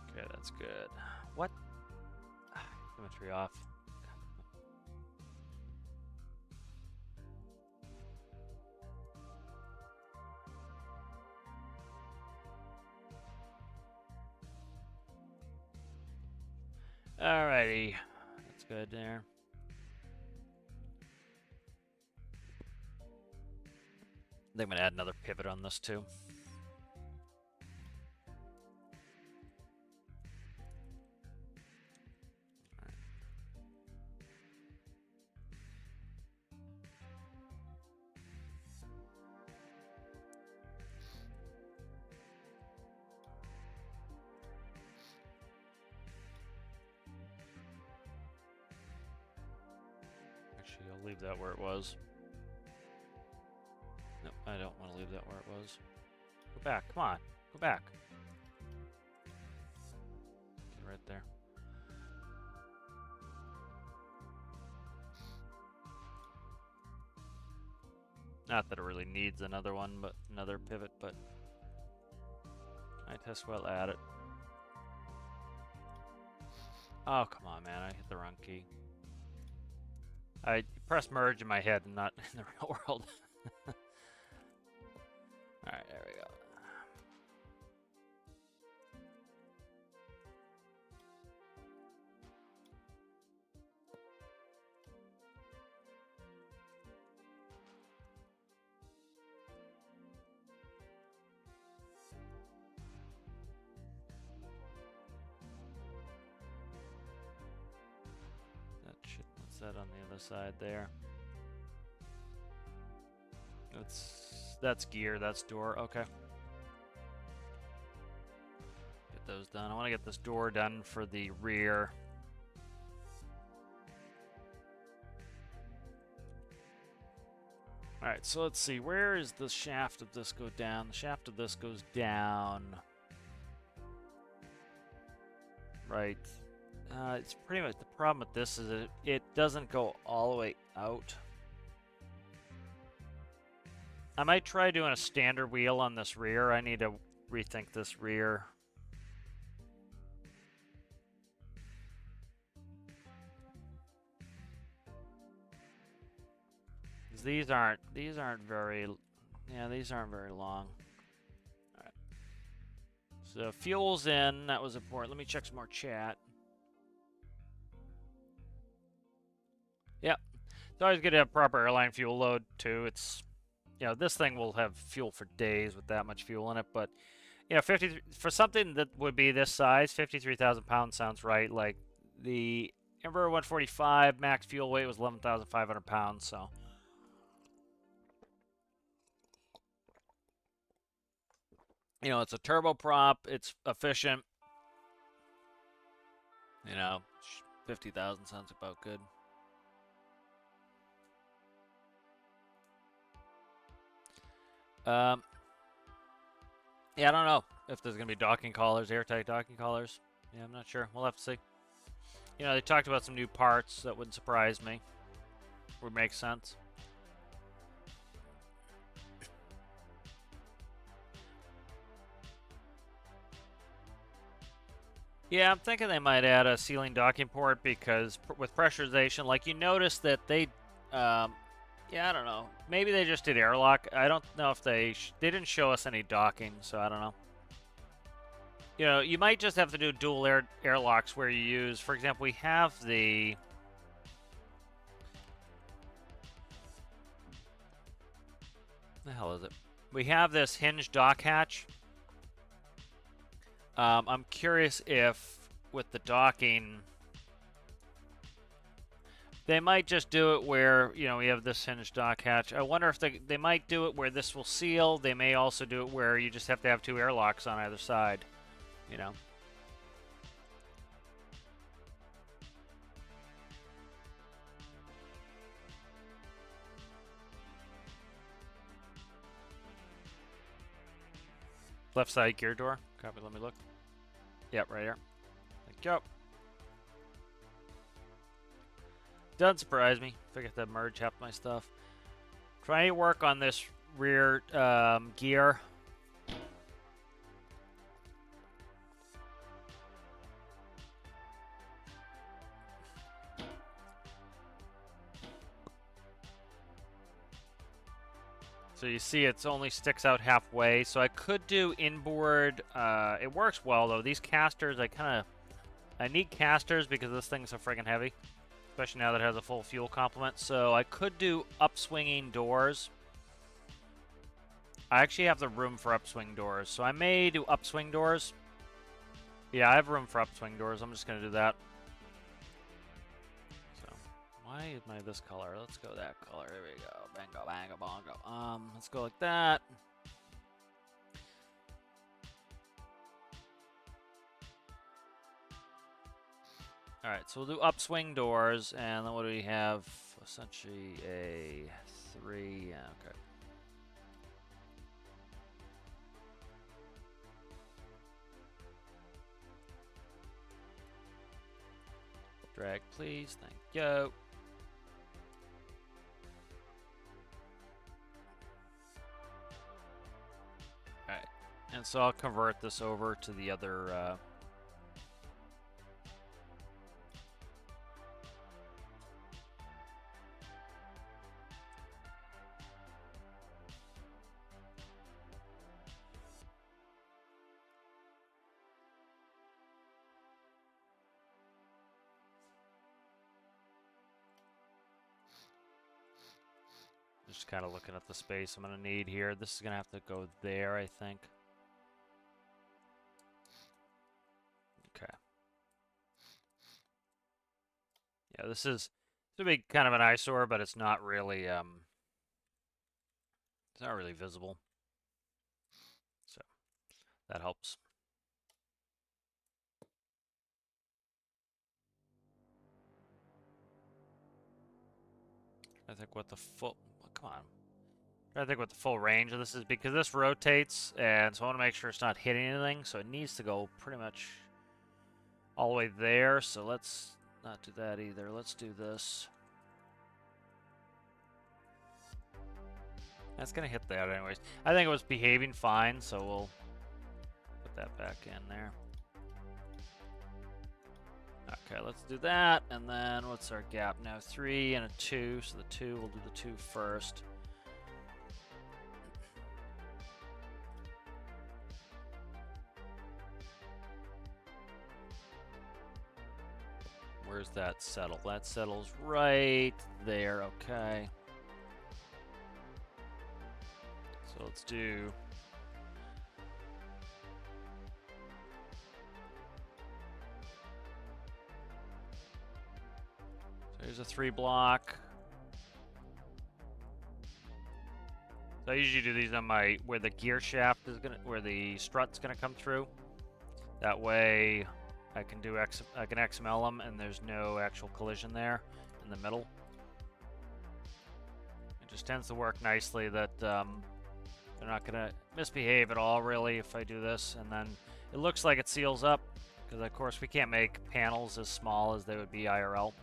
Okay, that's good. What? Symmetry off. Alrighty, that's good there. I think I'm gonna add another pivot on this too. Actually, I'll leave that where it was. Nope, I don't want to leave that where it was. Go back, come on, go back. Okay, right there. Not that it really needs another one, but another pivot, but I test well at it. Oh, come on, man, I hit the wrong key. I pressed merge in my head and not in the real world. Alright, there we go. What's that on the other side there? That's gear, that's door, okay. Get those done. I want to get this door done for the rear. Alright, so let's see, where is the shaft of this go down? The shaft of this goes down. Right. It's pretty much, the problem with this is it doesn't go all the way out. I might try doing a standard wheel on this rear. I need to rethink this rear. These aren't very, yeah, these aren't very long. All right. So fuel's in, that was important. Let me check some more chat. Yep. It's always good to have proper airline fuel load too. It's, you know, this thing will have fuel for days with that much fuel in it, but you know, 50 for something that would be this size, 53,000 pounds sounds right. Like the Embraer 145 max fuel weight was 11,500 pounds, so. You know, it's a turboprop, it's efficient. You know, 50,000 sounds about good. Yeah, I don't know if there's going to be docking collars, airtight docking collars. Yeah, I'm not sure. We'll have to see. You know, they talked about some new parts. That wouldn't surprise me. Would make sense. Yeah, I'm thinking they might add a ceiling docking port because with pressurization, like you notice that they, yeah, I don't know. Maybe they just did airlock. I don't know if they didn't show us any docking, so I don't know. You know, you might just have to do dual airlocks where you use, for example, we have the. The hell is it? We have this hinged dock hatch. I'm curious if with the docking, they might just do it where, you know, we have this hinged dock hatch. I wonder if they might do it where this will seal. They may also do it where you just have to have 2 airlocks on either side, you know. Left side gear door. Copy, let me look. Yep, right here. Thank you. Doesn't surprise me. Forget to merge half my stuff. Trying to work on this rear gear. So you see it only sticks out halfway. So I could do inboard. It works well though. These casters, I need casters because this thing's so friggin' heavy. Especially now that it has a full fuel complement. So I could do upswinging doors. I actually have the room for upswing doors. So I may do upswing doors. Yeah, I have room for upswing doors. I'm just going to do that. So, why am I this color? Let's go that color. There we go. Bango, bango, bongo. Let's go like that. Alright, so we'll do upswing doors, and then what do we have? Essentially a 3, yeah, okay. Drag, please, thank you. Alright, and so I'll convert this over to the other, just kind of looking at the space I'm going to need here. This is going to have to go there, I think. Okay. Yeah, this is to be kind of an eyesore, but it's not really visible. So that helps. I think what the full come on. I think what the full range of this is because this rotates, and so I want to make sure it's not hitting anything. So it needs to go pretty much all the way there. So let's not do that either. Let's do this. That's gonna hit that anyways. I think it was behaving fine, so we'll put that back in there. Okay, let's do that, and then what's our gap now? 3 and a 2, so the 2, we'll do the 2 first. Where's that settle? That settles right there, okay. So let's do... So here's a 3 block. So I usually do these on my, where the gear shaft is gonna, where the strut's gonna come through. That way I can do I can XML them and there's no actual collision there in the middle. It just tends to work nicely that they're not gonna misbehave at all really if I do this, and then it looks like it seals up because of course we can't make panels as small as they would be IRL.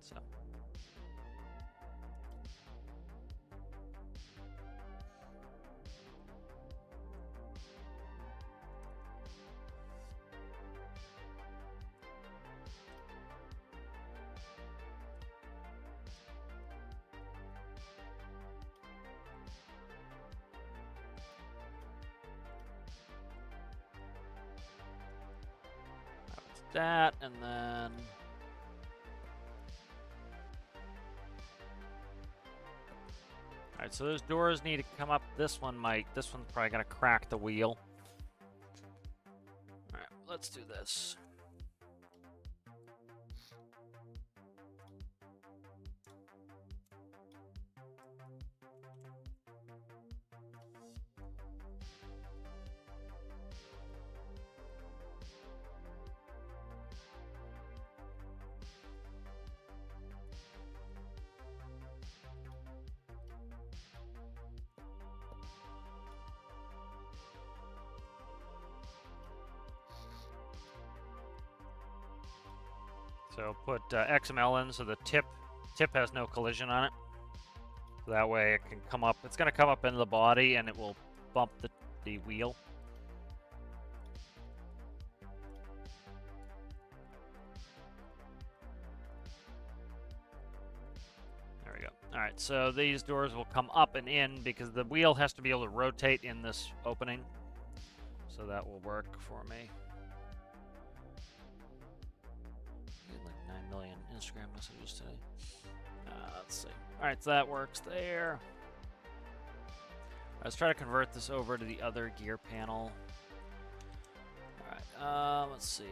So that, and then Alright, so those doors need to come up. This one's probably gonna crack the wheel. Alright, let's do this. So put XML in so the tip has no collision on it. So that way it can come up. It's going to come up into the body and it will bump the wheel. There we go. All right, so these doors will come up and in because the wheel has to be able to rotate in this opening. So that will work for me. Like 9 million Instagram messages today. Let's see. All right, so that works there. Let's try to convert this over to the other gear panel. All right, let's see.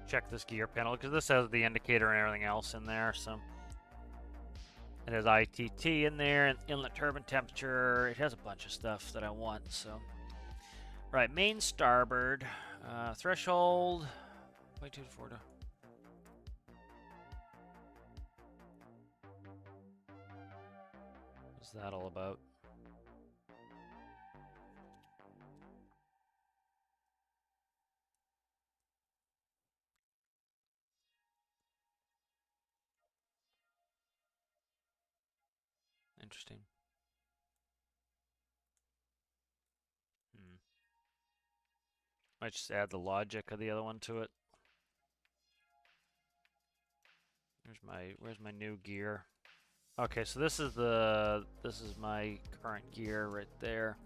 Check this gear panel because this has the indicator and everything else in there. So it has ITT in there and inlet turbine temperature. It has a bunch of stuff that I want. So, right, main starboard threshold 0.2 to 4 to. What's that all about? Interesting. Might just add the logic of the other one to it. Where's my new gear? Okay, so this is my current gear right there.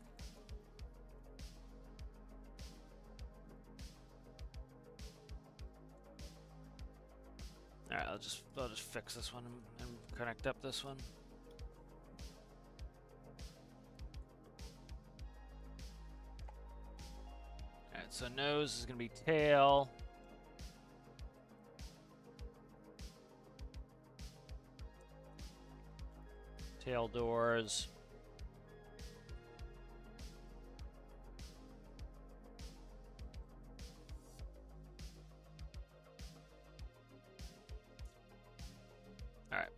All right, I'll just fix this one and connect up this one. All right, so nose is gonna be tail. Tail doors. All right.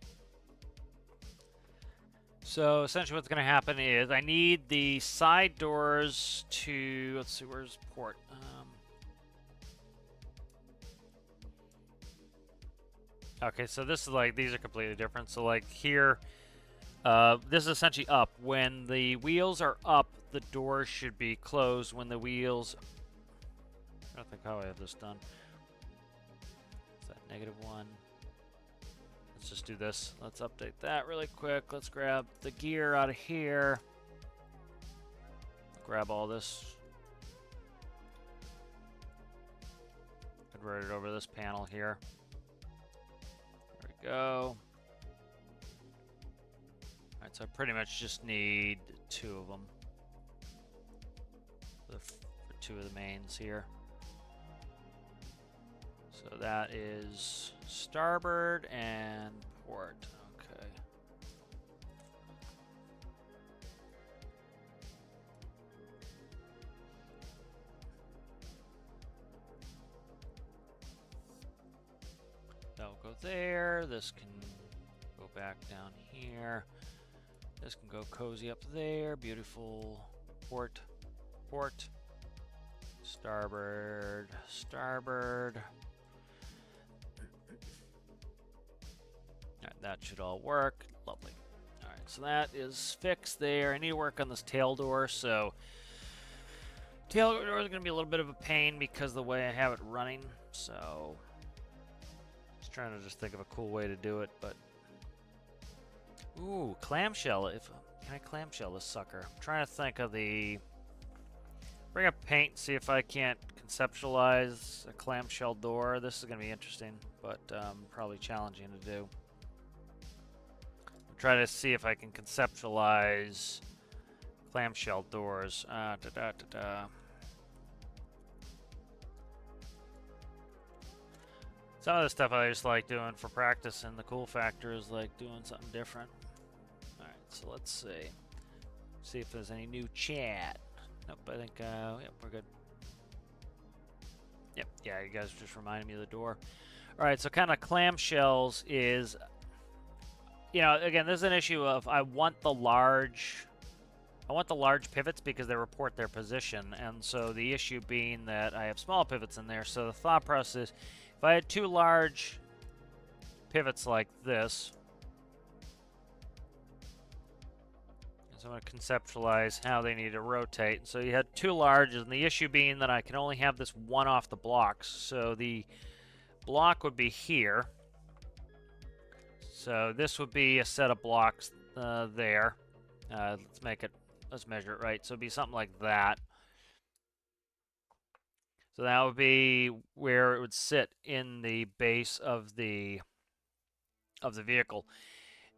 So essentially what's going to happen is I need the side doors to, let's see, where's port? Okay, so this is like, these are completely different. So like here, this is essentially up. When the wheels are up, the doors should be closed. When the wheels, I don't think how I have this done. Is that -1? Let's just do this. Let's update that really quick. Let's grab the gear out of here. Grab all this. Convert it over to this panel here. There we go. Alright, so I pretty much just need 2 of them. For 2 of the mains here. So that is starboard and port. Okay. That'll go there. This can go back down here. This can go cozy up there. Beautiful port. Port. Starboard. Starboard. Alright, that should all work. Lovely. Alright, so that is fixed there. I need to work on this tail door, so tail door is going to be a little bit of a pain because of the way I have it running, so just trying to just think of a cool way to do it, but ooh, clamshell. Can I clamshell this sucker? I'm trying to think of the, bring up paint, see if I can't conceptualize a clamshell door. This is going to be interesting, but probably challenging to do. try to see if I can conceptualize clamshell doors. Some of the stuff I just like doing for practice, and the cool factor is like doing something different. Alright, so let's see. See if there's any new chat. Nope, I think, yep, we're good. Yep, yeah, you guys just reminded me of the door. Alright, so kind of clamshells is, you know, again, there's an issue of I want the large pivots because they report their position, and so the issue being that I have small pivots in there, so the thought process, if I had two large pivots like this, so I'm going to conceptualize how they need to rotate. So you had two larges, and the issue being that I can only have this one off the blocks, so the block would be here. So this would be a set of blocks there. Let's measure it right. So it'd be something like that. So that would be where it would sit in the base of the vehicle.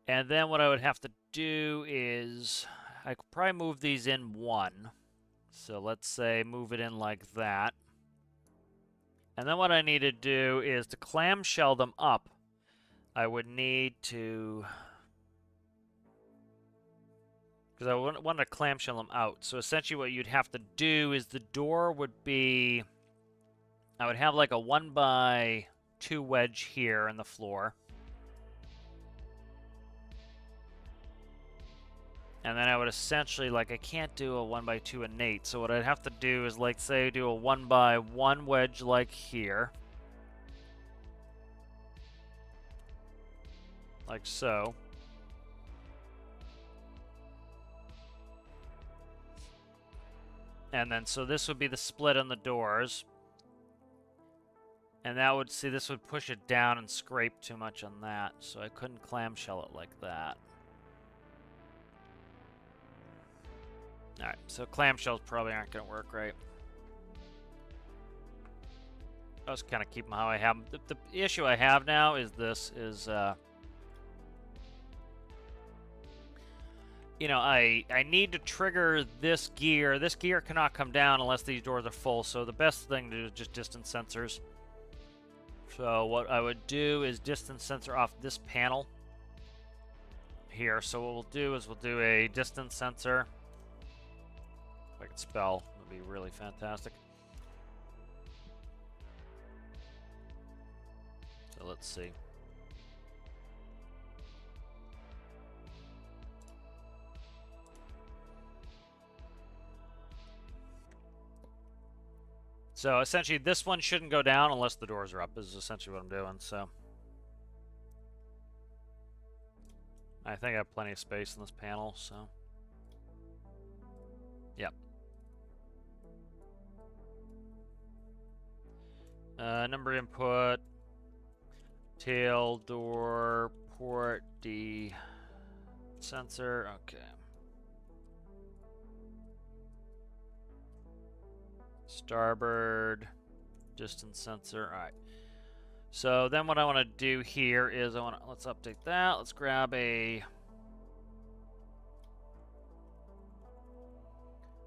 And then what I would have to do is I could probably move these in one. So let's say move it in like that. And then what I need to do is to clamshell them up, I would need to, because I want to clamshell them out. So essentially what you'd have to do is the door would be, I would have like a 1x2 wedge here in the floor. And then I would essentially, like, I can't do a 1x2 innate. So what I'd have to do is, like, say, do a 1x1 wedge like here. Like so. And then, so this would be the split on the doors. And that would, see, this would push it down and scrape too much on that. So I couldn't clamshell it like that. Alright, so clamshells probably aren't going to work right. I'll just kind of keep them how I have them. The issue I have now is this, is, you know, I need to trigger this gear. This gear cannot come down unless these doors are full, so the best thing to do is just distance sensors. So what I would do is distance sensor off this panel here. So what we'll do is we'll do a distance sensor. If I could spell, it would be really fantastic. So let's see. So essentially this one shouldn't go down unless the doors are up, is essentially what I'm doing. So I think I have plenty of space in this panel, so yep. Number input, tail, door, port, D, sensor, okay. Starboard, distance sensor, all right. So then what I want to do here is let's update that. Let's grab a,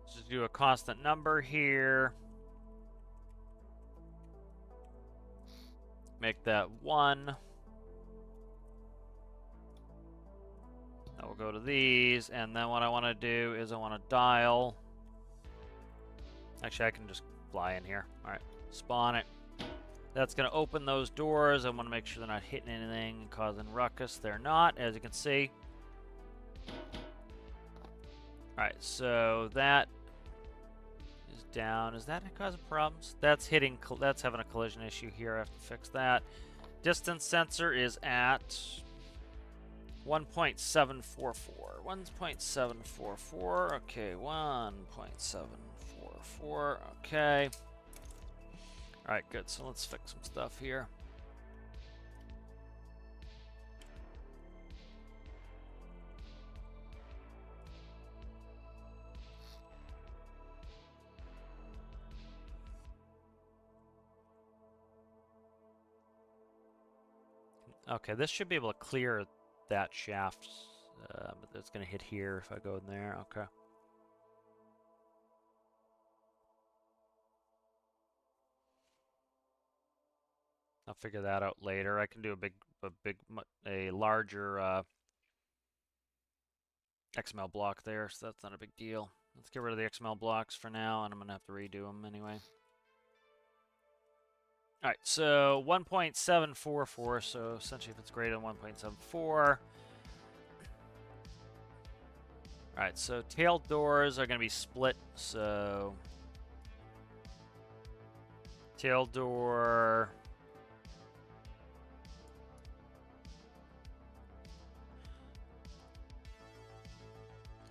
let's just do a constant number here. Make that 1. Now we'll go to these, and then what I want to do is I want to dial. Actually, I can just fly in here. All right, spawn it. That's going to open those doors. I want to make sure they're not hitting anything and causing ruckus. They're not, as you can see. All right, so that is down. Is that causing problems? That's hitting. That's having a collision issue here. I have to fix that. Distance sensor is at 1.744. 1.744. Okay, 1.744. Okay. All right, good. So let's fix some stuff here. Okay, this should be able to clear that shaft But it's going to hit here if I go in there. Okay. I'll figure that out later. I can do a larger XML block there, so that's not a big deal. Let's get rid of the XML blocks for now, and I'm going to have to redo them anyway. All right, so 1.744, so essentially if it's greater than 1.74. All right, so tail doors are going to be split, so tail door...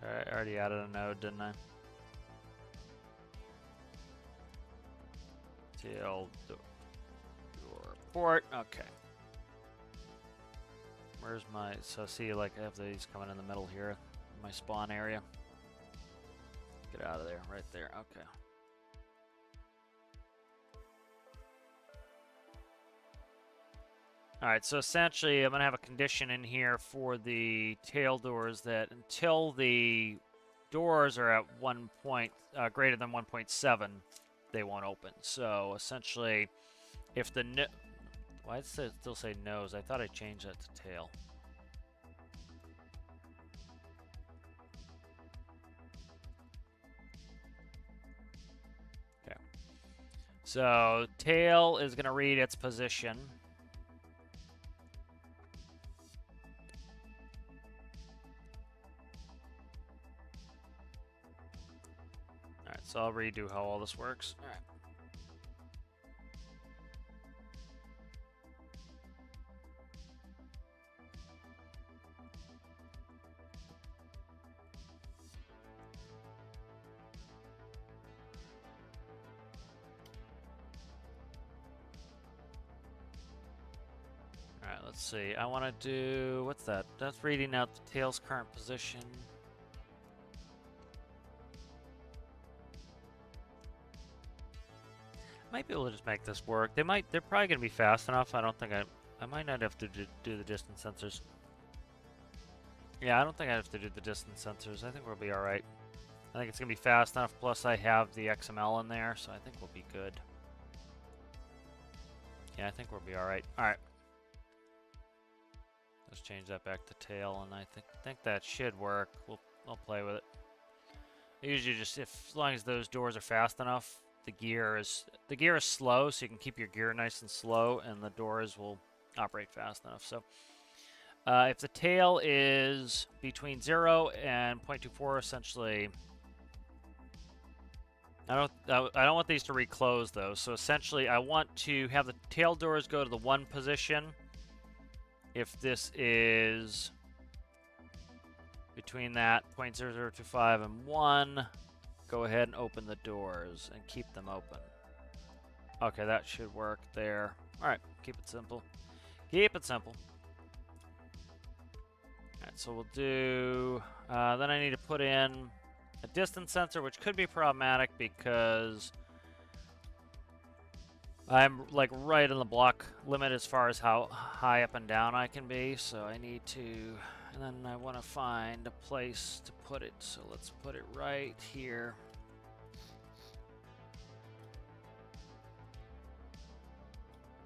Alright, I already added a node, didn't I? Tail door port, okay. Where's my, so see, like I have these coming in the middle here, my spawn area. Get out of there, right there, okay. Alright, so essentially I'm going to have a condition in here for the tail doors that until the doors are at greater than 1.7, they won't open. So essentially, if the why does it still say nose? I thought I changed that to tail. Okay. So tail is going to read its position. Alright, so I'll redo how all this works. Alright. Alright, let's see. I want to do... What's that? That's reading out the tail's current position. Might be able to just make this work. They're probably going to be fast enough. I might not have to do the distance sensors. Yeah, I don't think I have to do the distance sensors. I think we'll be alright. I think it's going to be fast enough, plus I have the XML in there, so I think we'll be good. Yeah, I think we'll be alright. Alright. Let's change that back to tail, and I think that should work. I'll play with it. Usually just, as long as those doors are fast enough, the gear is slow, so you can keep your gear nice and slow, and the doors will operate fast enough. So if the tail is between 0 and 0.24, essentially, I don't want these to reclose though. So essentially, I want to have the tail doors go to the 1 position. If this is between that 0.0025 and 1. Go ahead and open the doors and keep them open. Okay, that should work there. Alright, keep it simple. Keep it simple. Alright, so we'll do... then I need to put in a distance sensor, which could be problematic because I'm like right in the block limit as far as how high up and down I can be. So I need to... And then I want to find a place to put it. So let's put it right here.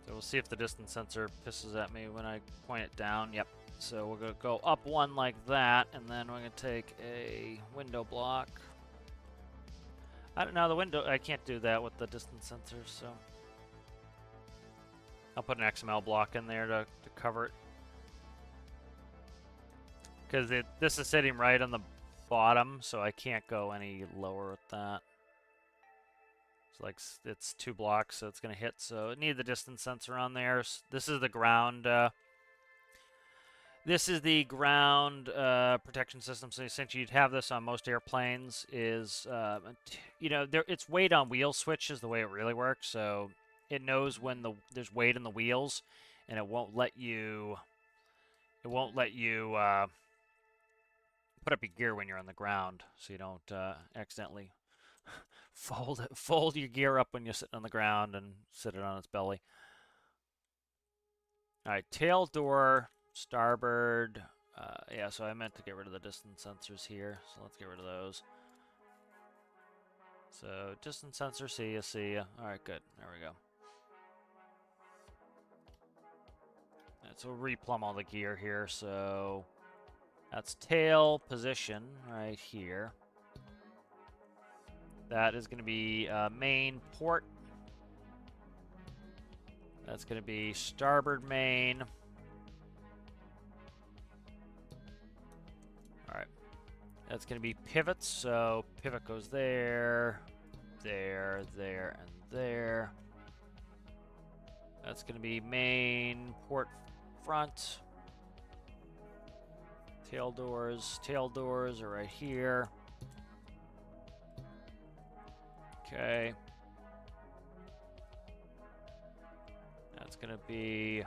So we'll see if the distance sensor pisses at me when I point it down. Yep. So we're going to go up 1 like that, and then we're going to take a window block. I don't know, the window, I can't do that with the distance sensor, so I'll put an XML block in there to cover it. Because this is sitting right on the bottom, so I can't go any lower with that. It's like it's 2 blocks, so it's going to hit. So it needs the distance sensor on there. This is the ground. This is the ground protection system. So essentially, you'd have this on most airplanes. Is you know, it's weight on wheel switch is the way it really works. So it knows when there's weight in the wheels, and it won't let you. It won't let you put up your gear when you're on the ground, so you don't accidentally fold your gear up when you're sitting on the ground and sit it on its belly. All right, tail door, starboard. Yeah, so I meant to get rid of the distance sensors here, so let's get rid of those. So, distance sensor, see ya, see ya. Alright, good. There we go. Alright, so we'll replumb all the gear here, so... That's tail position right here. That is going to be main port. That's going to be starboard main. Alright. That's going to be pivots, so pivot goes there, there, there, and there. That's going to be main port front. Tail doors are right here. Okay. That's gonna be,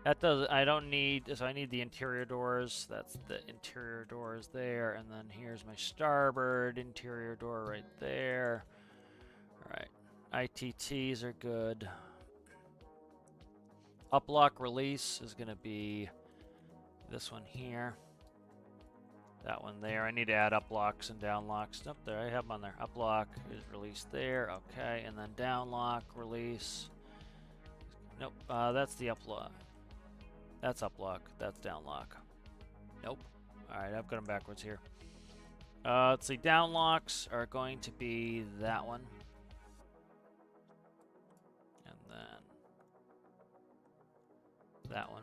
that does, I don't need, so I need the interior doors. That's the interior doors there, and then here's my starboard interior door right there. Alright, ITTs are good. Uplock release is gonna be this one here. That one there. I need to add up locks and down locks. Up there, I have them on there. Up lock is released there. Okay, and then down lock release. Nope, that's the up lock. That's up lock. That's down lock. Nope. All right, I've got them backwards here. Let's see. Down locks are going to be that one, and then that one.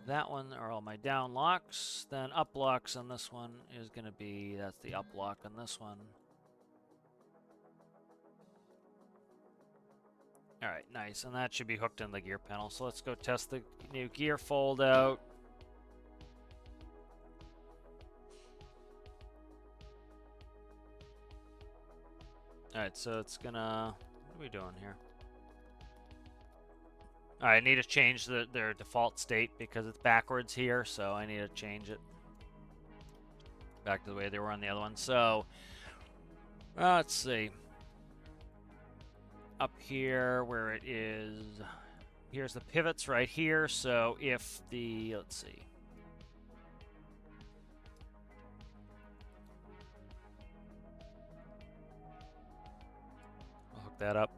That one are all my down locks. Then up locks on this one is going to be, that's the up lock on this one. Alright, nice. And that should be hooked in the gear panel. So let's go test the new gear fold out. Alright, so it's gonna, what are we doing here? I need to change their default state because it's backwards here, so I need to change it back to the way they were on the other one. So, let's see. Up here, where it is, here's the pivots right here. So if the, let's see. I'll hook that up.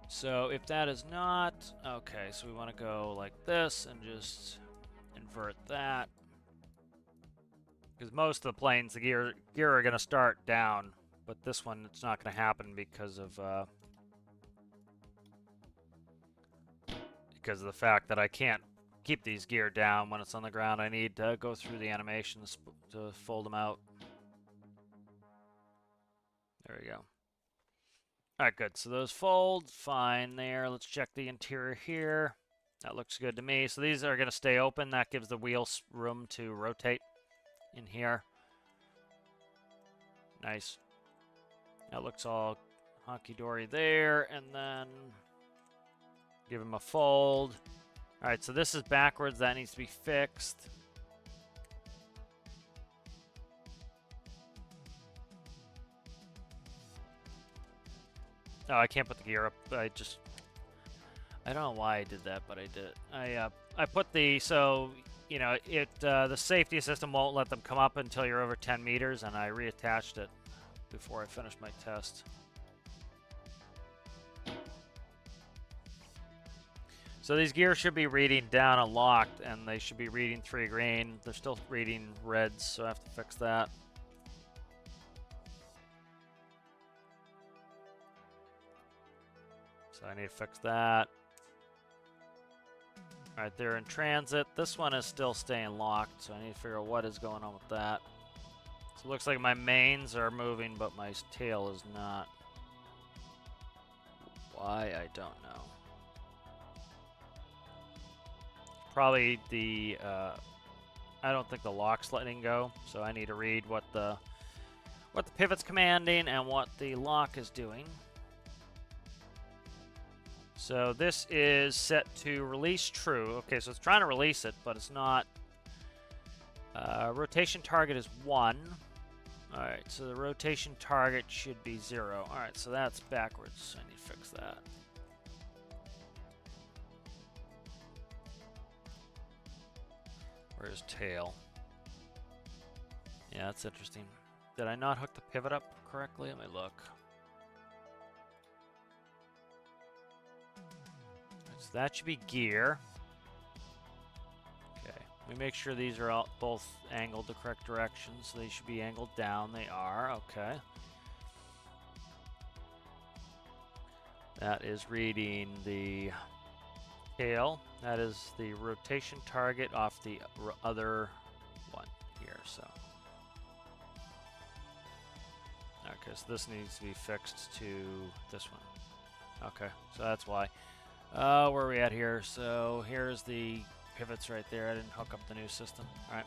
So if that is not, okay, so we want to go like this and just invert that. Because most of the planes, the gear are going to start down, but this one, it's not going to happen because of the fact that I can't keep these gear down when it's on the ground. I need to go through the animations to fold them out. There we go. Alright, good. So those fold, fine there. Let's check the interior here. That looks good to me. So these are going to stay open. That gives the wheels room to rotate in here. Nice. That looks all honky-dory there. And then give him a fold. Alright, so this is backwards. That needs to be fixed. Oh, I can't put the gear up. I don't know why I did that, but I did. I put the, so, you know, the safety system won't let them come up until you're over 10 meters, and I reattached it before I finished my test. So these gears should be reading down and locked, and they should be reading 3 grain. They're still reading reds, so I have to fix that. So I need to fix that. Alright, they're in transit. This one is still staying locked, so I need to figure out what is going on with that. So it looks like my mains are moving, but my tail is not. Why, I don't know. Probably the, I don't think the lock's letting go, so I need to read what the pivot's commanding and what the lock is doing. So this is set to release true. Okay, so it's trying to release it, but it's not. Rotation target is 1. Alright, so the rotation target should be 0. Alright, so that's backwards. I need to fix that. Where's tail? Yeah, that's interesting. Did I not hook the pivot up correctly? Let me look. So that should be gear. Okay, let me make sure these are all both angled the correct direction. So they should be angled down. They are. Okay. That is reading the tail. That is the rotation target off the other one here. So. Okay, so this needs to be fixed to this one. Okay, so that's why. Where are we at here? So here's the pivots right there. I didn't hook up the new system. All right.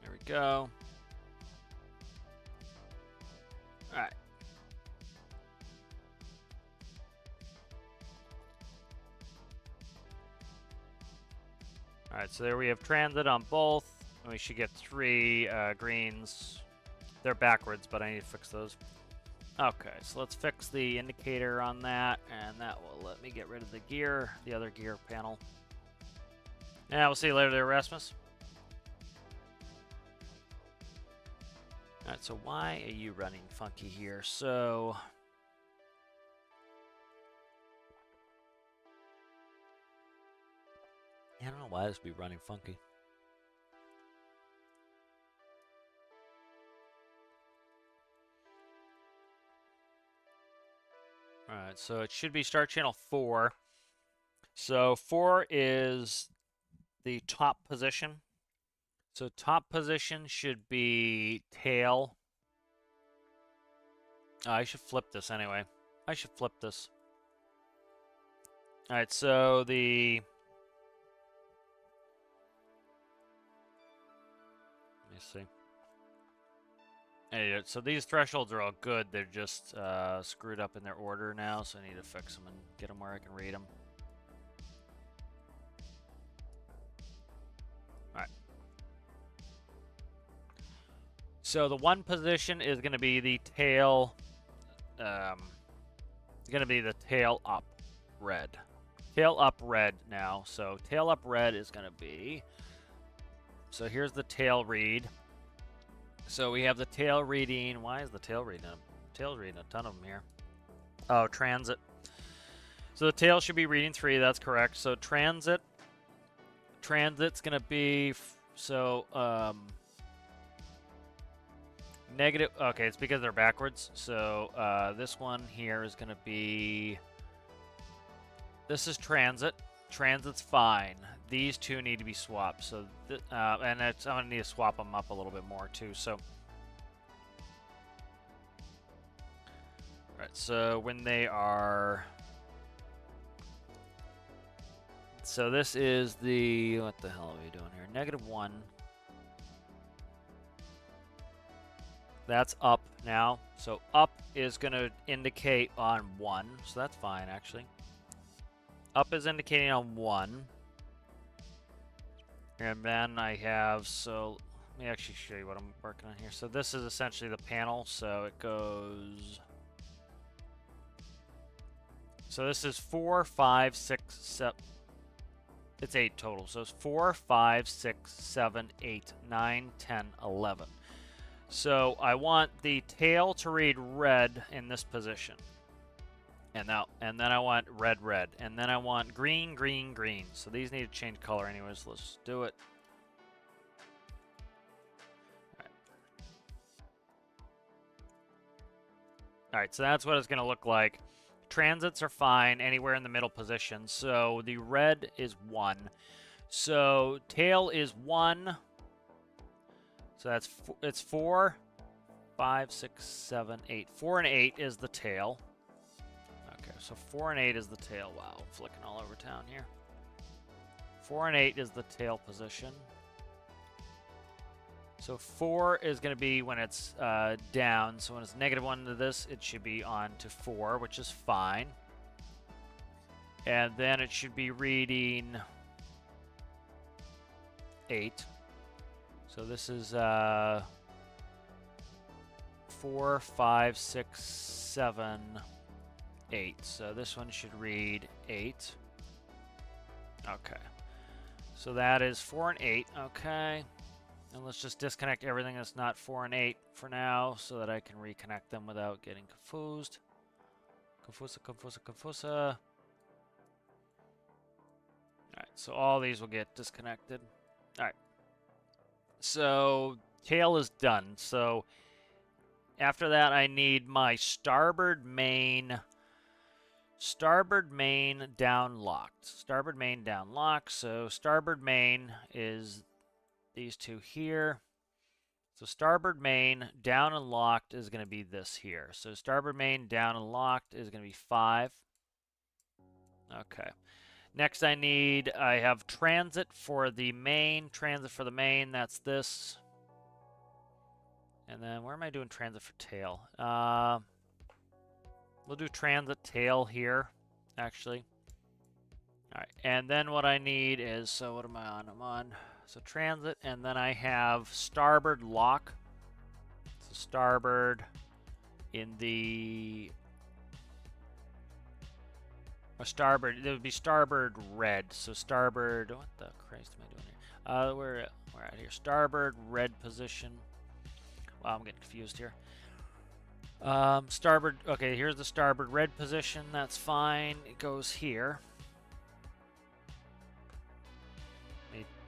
There we go. All right. Alright, so there we have transit on both, and we should get 3 greens. They're backwards, but I need to fix those. Okay, so let's fix the indicator on that, and that will let me get rid of the gear, the other gear panel. Yeah, we'll see you later there, Rasmus. Alright, so why are you running funky here? So... I don't know why this would be running funky. Alright, so it should be start channel 4. So 4 is the top position. So top position should be tail. I should flip this anyway. I should flip this. Alright, so the... Let me see. So these thresholds are all good. They're just screwed up in their order now, so I need to fix them and get them where I can read them. All right. So the one position is going to be the tail. Going to be the tail up red. Tail up red now. So tail up red is going to be. So here's the tail read. So we have the tail reading. Why is the tail reading? Tail's reading a ton of them here. Oh, transit. So the tail should be reading 3. That's correct. So transit's going to be negative. Okay, it's because they're backwards. So this one here is going to be. This is transit. Transit's fine. These two need to be swapped. So, and I'm gonna need to swap them up a little bit more too. So, right. So when they are, so this is the what the hell are we doing here? -1. That's up now. So up is gonna indicate on 1. So that's fine actually. Up is indicating on 1. And then I have, so let me actually show you what I'm working on here. So this is essentially the panel. So it goes, so this is 4, 5, 6, 7. It's 8 total. So it's 4, 5, 6, 7, 8, 9, 10, 11. So I want the tail to read red in this position. And then I want red, red. And then I want green, green, green. So these need to change color anyways. Let's do it. All right, so that's what it's going to look like. Transits are fine anywhere in the middle position. So the red is 1. So tail is 1. So it's 4, 5, 6, 7, 8. 4 and 8 is the tail. Okay, so 4 and 8 is the tail. Wow, I'm flicking all over town here. 4 and 8 is the tail position. So 4 is going to be when it's down. So when it's -1 to this, it should be on to 4, which is fine. And then it should be reading 8. So this is 4, 5, 6, 7, 8. So this one should read 8. Okay. So that is 4 and 8. Okay. And let's just disconnect everything that's not 4 and 8 for now so that I can reconnect them without getting confused. Confusa. Alright, so all these will get disconnected. Alright. So tail is done. So after that I need my starboard main down locked. Starboard main down locked. So starboard main is these two here. So starboard main down and locked is going to be this here. So starboard main down and locked is going to be 5. Okay. Next I have transit for the main. Transit for the main, that's this. And then where am I doing transit for tail? We'll do transit tail here, actually. All right, and then what I need is, so what am I on? I'm on, so transit, and then I have starboard lock. So starboard in the, or starboard, it would be starboard red. So starboard, what the Christ am I doing here? We're at here, starboard red position. Wow, I'm getting confused here. Starboard, okay, here's the starboard red position, that's fine. It goes here.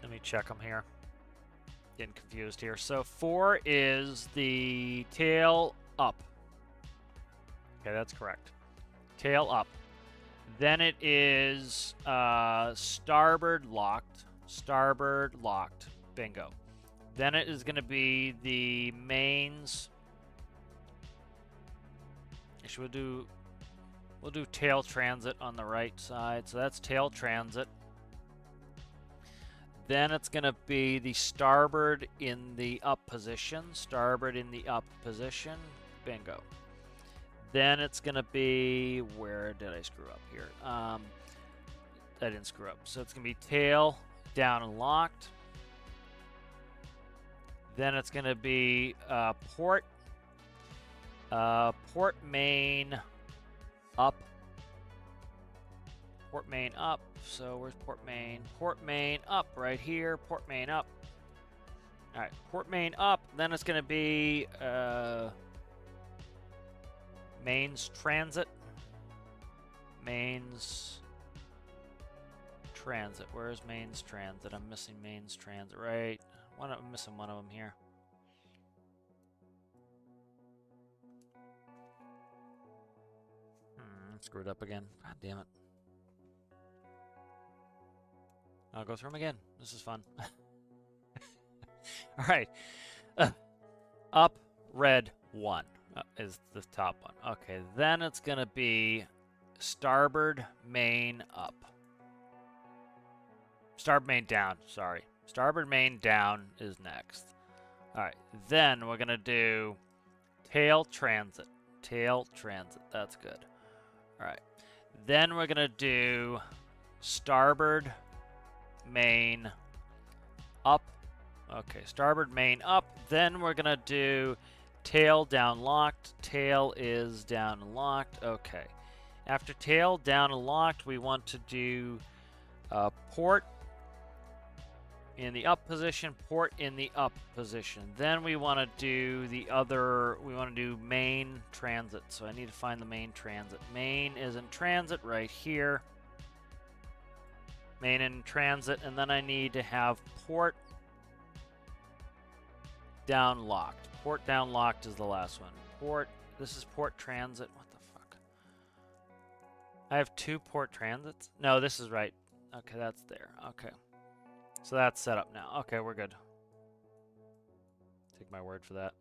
Let me check them here. Getting confused here. So 4 is the tail up. Okay, that's correct. Tail up. Then it is starboard locked. Starboard locked. Bingo. Then it is going to be the mains. Actually, we'll do tail transit on the right side. So that's tail transit. Then it's going to be the starboard in the up position. Starboard in the up position. Bingo. Then it's going to be, where did I screw up here? I didn't screw up. So it's going to be tail down and locked. Then it's going to be port main up. Port main up. So where's port main? Port main up right here. Port main up. All right, port main up. Then it's going to be mains transit. Mains transit. Where's mains transit? I'm missing mains transit. Right. I'm missing one of them here. Screwed up again. God damn it. I'll go through them again. This is fun. All right. Up, red, 1 is the top one. Okay, then it's going to be starboard main up. Starboard main down, sorry. Starboard main down is next. All right, then we're going to do tail transit. Tail transit, that's good. All right, then we're going to do starboard main up. Okay, starboard main up. Then we're going to do tail down locked. Tail is down and locked. Okay. After tail down and locked, we want to do port in the up position, port in the up position. Then we want to do we want to do main transit. So I need to find the main transit. Main is in transit right here. Main in transit, and then I need to have port down locked. Port down locked is the last one. Port, this is port transit. What the fuck? I have 2 port transits? No, this is right. Okay, that's there. Okay. So that's set up now. Okay, we're good. Take my word for that.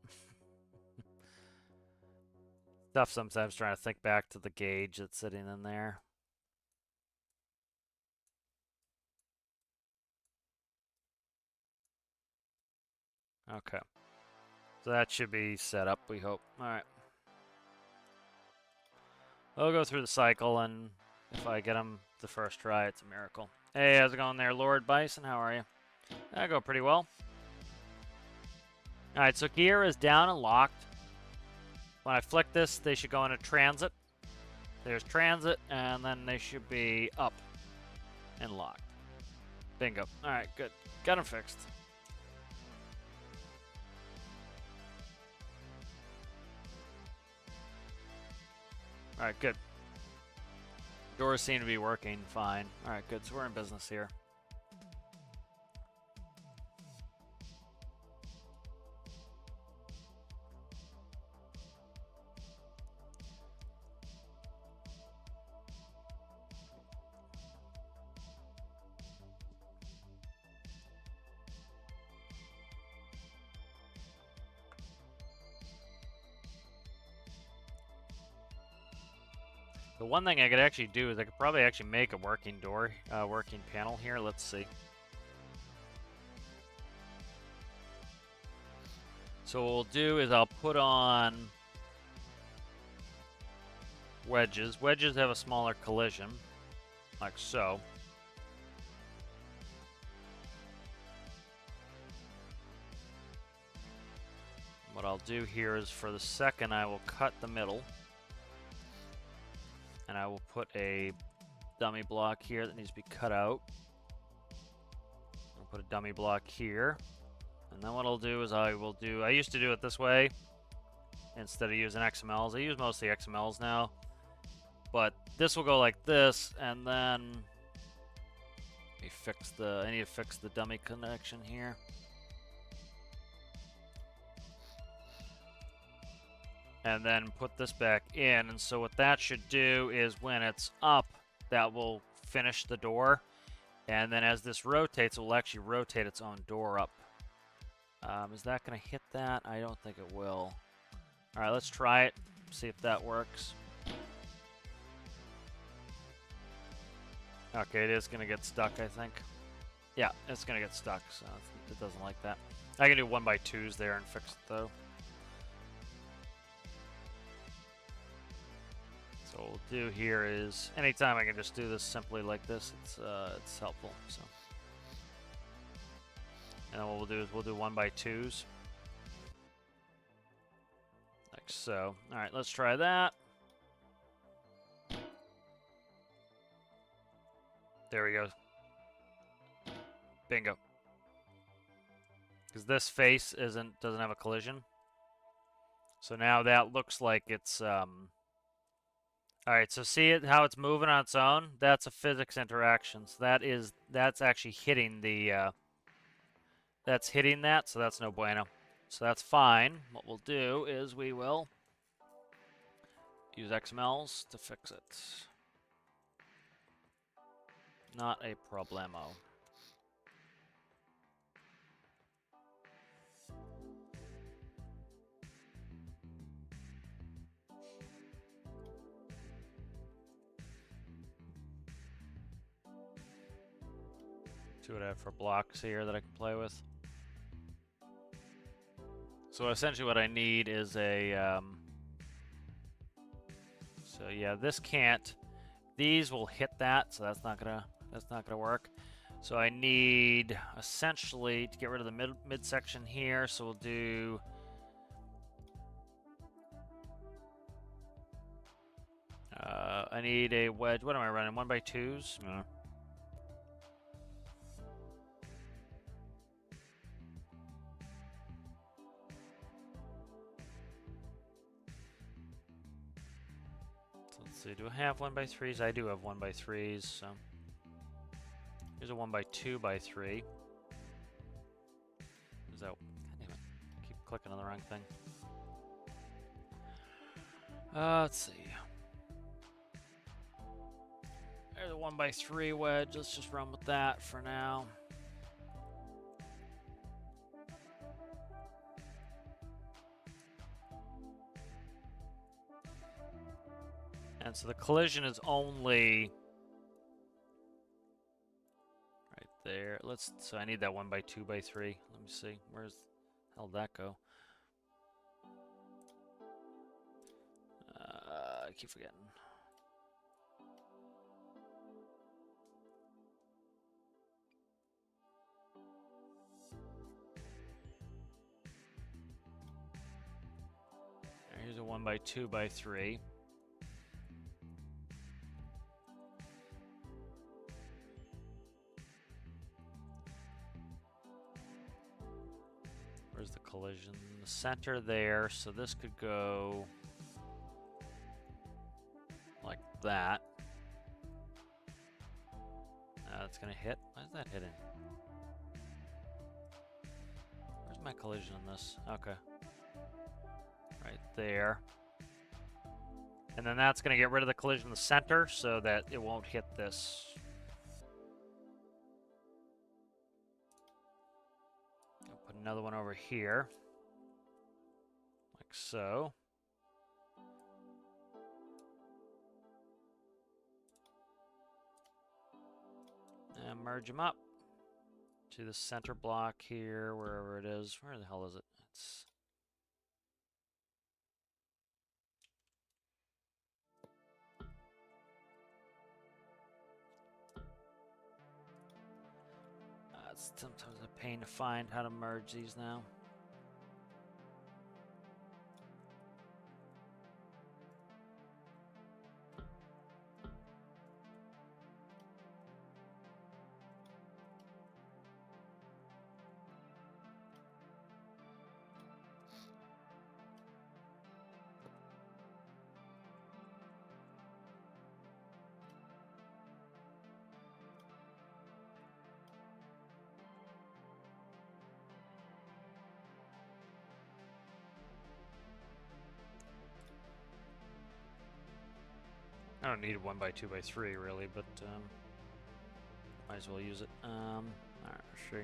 Tough sometimes trying to think back to the gauge that's sitting in there. Okay. So that should be set up, we hope. Alright. We'll go through the cycle, and if I get them the first try. It's a miracle. Hey, how's it going there, Lord Bison? How are you? I go pretty well. All right, so gear is down and locked. When I flick this, they should go into transit. There's transit, and then they should be up and locked. Bingo. All right, good. Got them fixed. All right, good. Doors seem to be working fine. All right, good. So we're in business here. The one thing I could actually do is I could probably actually make a working door, working panel here. Let's see. So what we'll do is I'll put on wedges. Wedges have a smaller collision, like so. What I'll do here is for the second I will cut the middle. And I will put a dummy block here that needs to be cut out. I'll put a dummy block here. And then what I'll do is I used to do it this way instead of using XMLs. I use mostly XMLs now. But this will go like this, and then I need to fix the dummy connection here. And then put this back in. And so what that should do is when it's up, that will finish the door. And then as this rotates, it will actually rotate its own door up. Is that going to hit that? I don't think it will. All right, let's try it. See if that works. Okay, it is going to get stuck, I think. Yeah, it's going to get stuck, so it doesn't like that. I can do 1x2s there and fix it, though. So what we'll do here is, anytime I can just do this simply like this, it's helpful. So, and then what we'll do is we'll do 1x2s, like so. All right, let's try that. There we go. Bingo. Because this face doesn't have a collision. So now that looks like it's Alright, so see how it's moving on its own? That's a physics interaction. So that's actually hitting the, that's hitting that, so that's no bueno. So that's fine. What we'll do is we will use XMLs to fix it. Not a problemo. See what I have for blocks here that I can play with. So essentially what I need is a, so yeah, this can't, these will hit that, so that's not gonna work. So I need, essentially, to get rid of the midsection here, so we'll do, I need a wedge, what am I running, 1x2s? No. So do I have 1x3s? I do have 1x3s, so here's a 1x2x3. Is that, God damn it, I keep clicking on the wrong thing. Let's see. There's a 1x3 wedge, let's just run with that for now. And so the collision is only right there. So I need that 1x2x3. Let me see. Where's the hell did that go? I keep forgetting. 1 by 2 by 3. Where's the collision? The center there, so this could go like that. That's gonna hit. Why is that hitting? Where's my collision in this? Okay. Right there. And then that's gonna get rid of the collision in the center so that it won't hit this. I'll put another one over here. Like so. And merge them up to the center block here, wherever it is. Where the hell is it? It's it's sometimes a pain to find how to merge these now. I don't need a 1 by 2 by 3 really, but might as well use it. Alright, sure.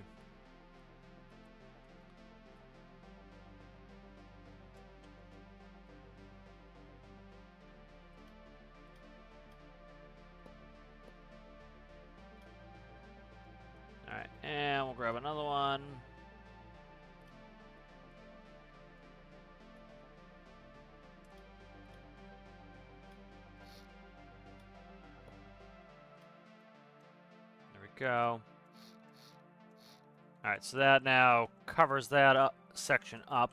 Alright, and we'll grab another one. There we go. Alright, so that now covers that section up.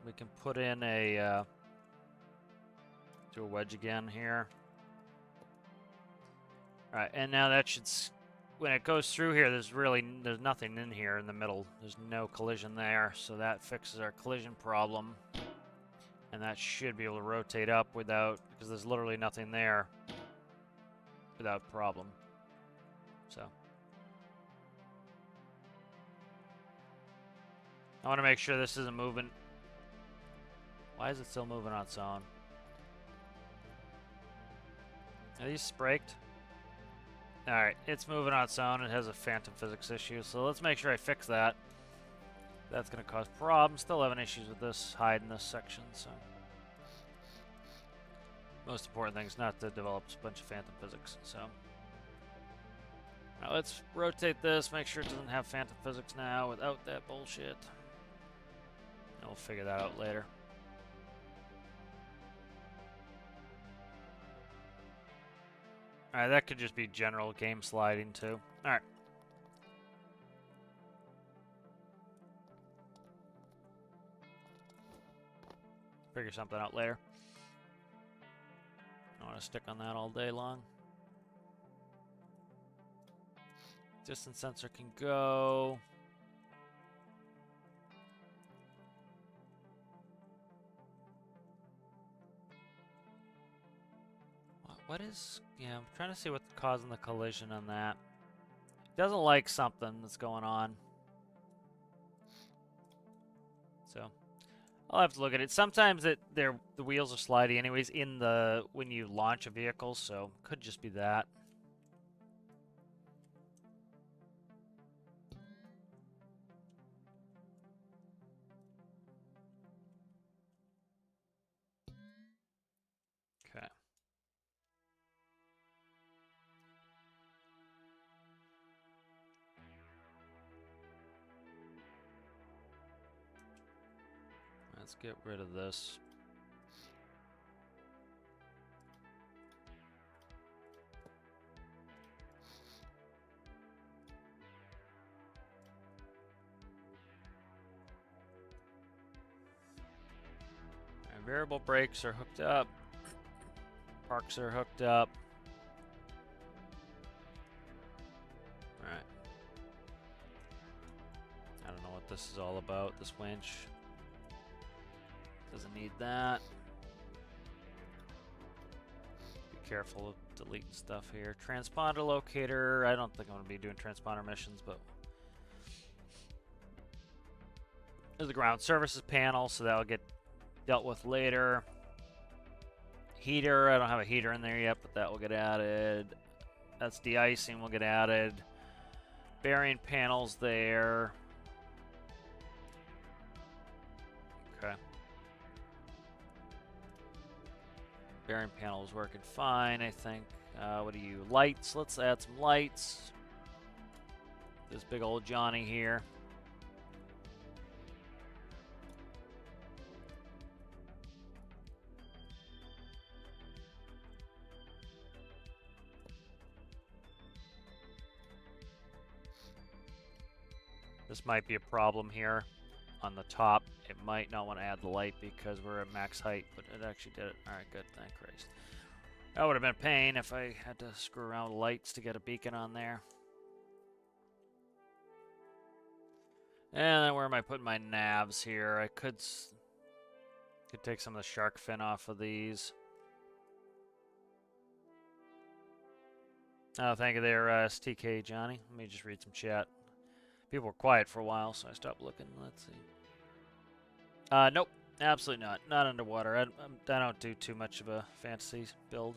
We can put in a do a wedge again here. Alright, and now that should, when it goes through here, there's nothing in here in the middle. There's no collision there, so that fixes our collision problem. And that should be able to rotate up without, because there's literally nothing there without problem. So I want to make sure this isn't moving. Why is it still moving on its own? Are these spraked? Alright, it's moving on its own. It has a phantom physics issue, so let's make sure I fix that. That's going to cause problems. Still having issues with this hide in this section, so. Most important thing is not to develop a bunch of phantom physics, so. Now let's rotate this, make sure it doesn't have phantom physics now without that bullshit. And we'll figure that out later. Alright, that could just be general game sliding too. Alright. Figure something out later. I don't want to stick on that all day long. Distance sensor can go. What is... Yeah, I'm trying to see what's causing the collision on that. It doesn't like something that's going on. So, I'll have to look at it. Sometimes the wheels are slidey anyways when you launch a vehicle, so could just be that. Okay. Let's get rid of this. Variable brakes are hooked up. Parks are hooked up. Alright. I don't know what this is all about, this winch. Doesn't need that. Be careful of deleting stuff here. Transponder locator. I don't think I'm going to be doing transponder missions, but... There's the ground services panel, so that'll get dealt with later. Heater, I don't have a heater in there yet, but that will get added. That's de-icing will get added. Bearing panels there. Okay. Bearing panel is working fine, I think. What are you? Lights. Let's add some lights. This big old Johnny here. This might be a problem here on the top. It might not want to add the light because we're at max height, but it actually did it. Alright, good. Thank Christ. That would have been a pain if I had to screw around with lights to get a beacon on there. And then where am I putting my navs here? I could take some of the shark fin off of these. Oh, thank you there, STK Johnny. Let me just read some chat. People were quiet for a while, so I stopped looking. Let's see. Nope. Absolutely not. Not underwater. I don't do too much of a fantasy build.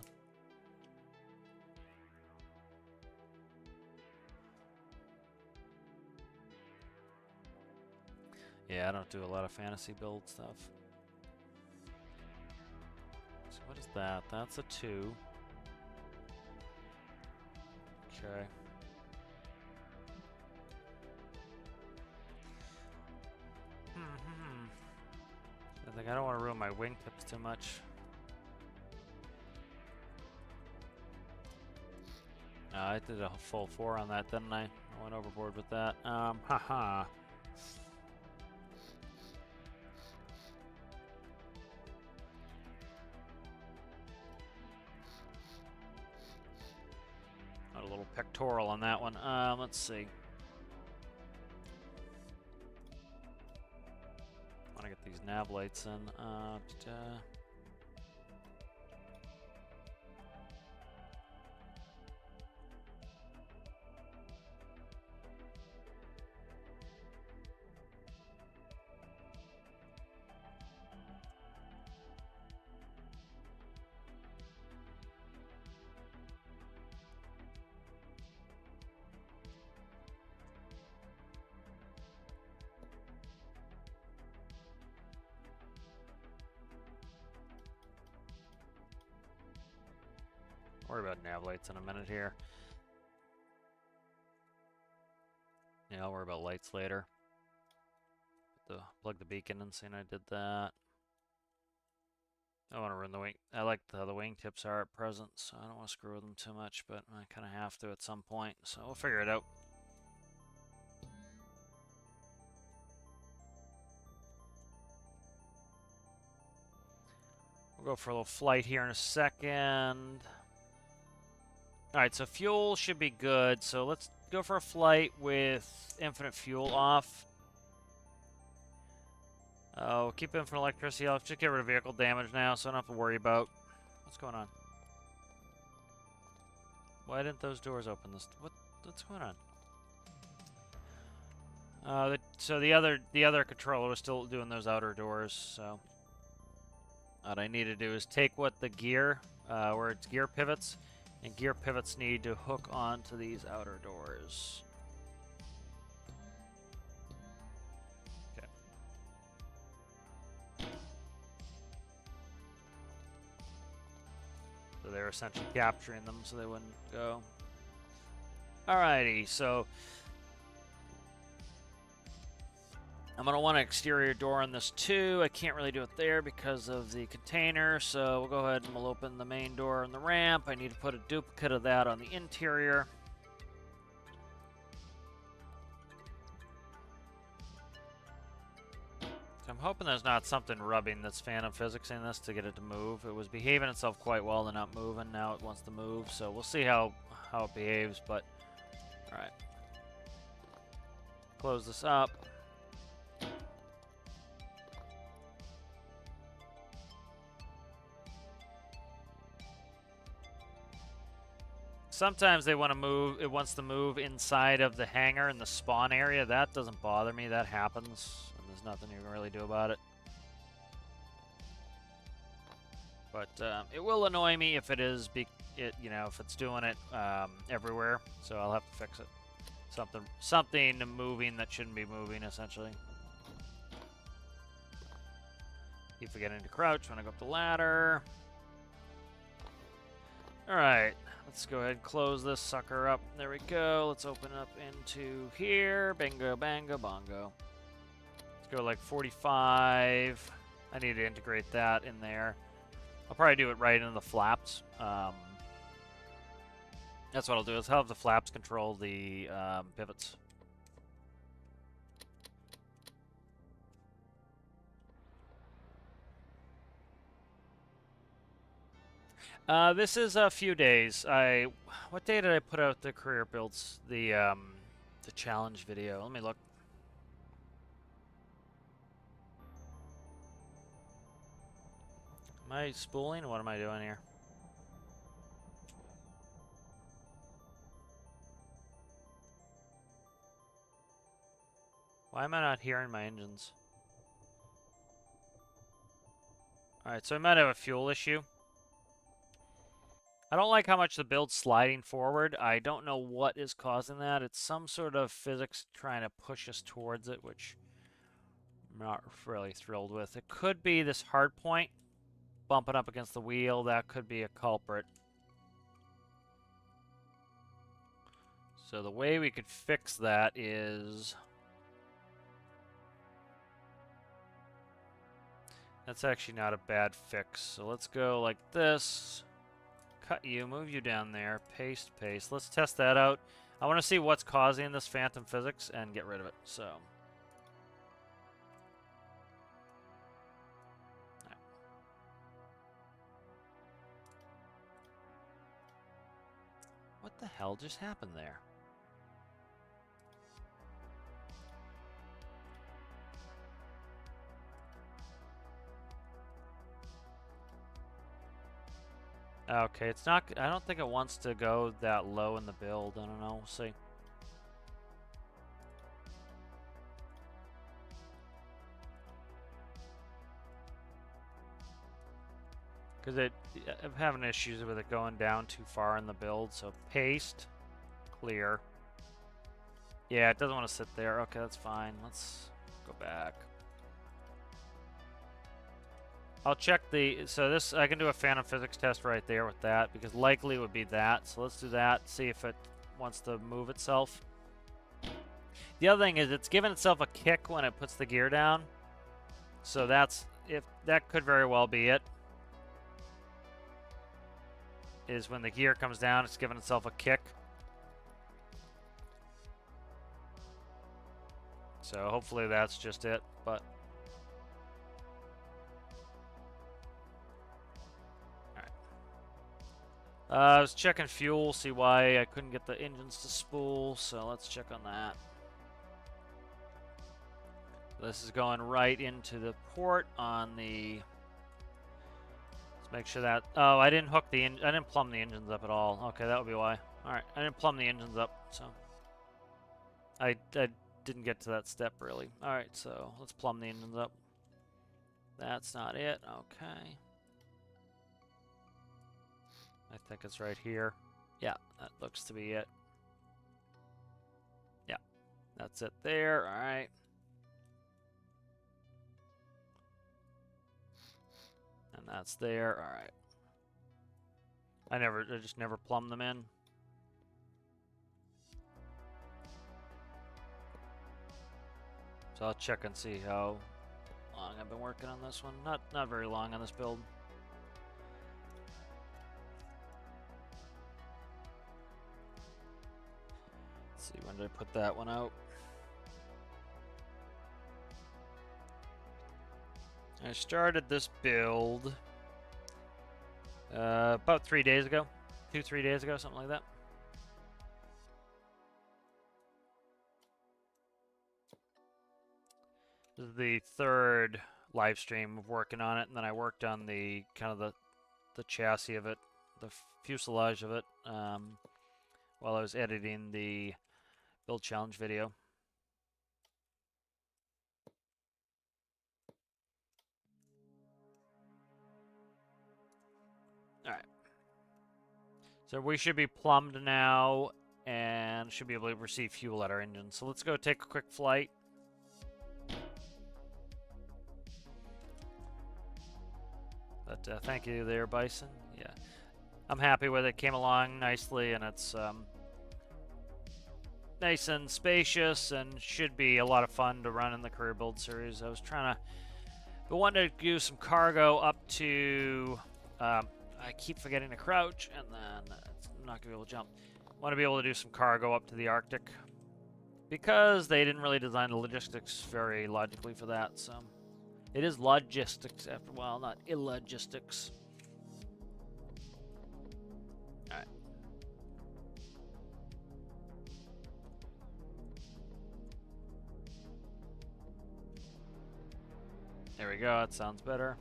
Yeah, I don't do a lot of fantasy build stuff. So what is that? That's a 2. Okay. I don't want to ruin my wingtips too much. I did a full 4 on that, didn't I? I went overboard with that. Haha. Got a little pectoral on that one. Let's see. I want to get these nav lights in. Worry about nav lights in a minute here. Yeah, I'll worry about lights later. Plug the beacon in, seeing I did that. I don't want to ruin the wing. I like how the wingtips are at present, so I don't want to screw with them too much, but I kind of have to at some point, so we'll figure it out. We'll go for a little flight here in a second. Alright, so fuel should be good. So let's go for a flight with infinite fuel off. Oh, keep infinite electricity off. Just get rid of vehicle damage now, so I don't have to worry about... What's going on? Why didn't those doors open? What's going on? So the other controller was still doing those outer doors, so... What I need to do is take what the gear, where it's gear pivots... And gear pivots need to hook onto these outer doors. Okay. So they're essentially capturing them so they wouldn't go. Alrighty, so I'm going to want an exterior door on this too. I can't really do it there because of the container, so we'll go ahead and we'll open the main door on the ramp. I need to put a duplicate of that on the interior. I'm hoping there's not something rubbing that's phantom physicsing this to get it to move. It was behaving itself quite well to not moving. Now it wants to move, so we'll see how it behaves. But all right, close this up. Sometimes they want to move. It wants to move inside of the hangar in the spawn area. That doesn't bother me. That happens, and there's nothing you can really do about it. But it will annoy me if it is, if it's doing it everywhere. So I'll have to fix it. Something moving that shouldn't be moving, essentially. Keep forgetting to crouch when I go up the ladder. All right. Let's go ahead and close this sucker up. There we go. Let's open up into here. Bingo, bango, bongo. Let's go like 45. I need to integrate that in there. I'll probably do it right into the flaps. That's what I'll do. Is have the flaps control the pivots. This is a few days. What day did I put out the career builds? The challenge video. Let me look. Am I spooling? What am I doing here? Why am I not hearing my engines? Alright, so I might have a fuel issue. I don't like how much the build's sliding forward. I don't know what is causing that. It's some sort of physics trying to push us towards it, which I'm not really thrilled with. It could be this hard point bumping up against the wheel. That could be a culprit. So the way we could fix that is... That's actually not a bad fix. So let's go like this. Cut you, move you down there, paste, paste. Let's test that out. I want to see what's causing this phantom physics and get rid of it. So, right. What the hell just happened there? Okay, it's not... I don't think it wants to go that low in the build. I don't know. We'll see. Because I'm having issues with it going down too far in the build. So paste, clear. Yeah, it doesn't want to sit there. Okay, that's fine. Let's go back. I'll check the... So this, I can do a phantom physics test right there with that, because likely it would be that. So let's do that, see if it wants to move itself. The other thing is it's giving itself a kick when it puts the gear down. So that could very well be it. Is when the gear comes down, it's giving itself a kick. So hopefully that's just it, but... I was checking fuel, see why I couldn't get the engines to spool, so let's check on that. This is going right into the port on the... Let's make sure that... Oh, I didn't hook the... I didn't plumb the engines up at all. Okay, that would be why. Alright, I didn't plumb the engines up, so... I didn't get to that step, really. Alright, so let's plumb the engines up. That's not it. Okay. I think it's right here. Yeah, that looks to be it. Yeah, that's it there. All right. And that's there. All right. I just never plumbed them in. So I'll check and see how long I've been working on this one. Not very long on this build. See, when did I put that one out? I started this build about 3 days ago. 2-3 days ago, something like that. This is the third live stream of working on it, and then I worked on the kind of the chassis of it, the fuselage of it, while I was editing the build challenge video. All right. So we should be plumbed now and should be able to receive fuel at our engine. So let's go take a quick flight. But thank you there, Bison. Yeah, I'm happy with it. Came along nicely, and it's nice and spacious, and should be a lot of fun to run in the career build series. I was trying to, but wanted to do some cargo up to. I keep forgetting to crouch, and then I'm not gonna be able to jump. Want to be able to do some cargo up to the Arctic, because they didn't really design the logistics very logically for that. So it is logistics after a while, not illogistics. All right. There we go. That sounds better.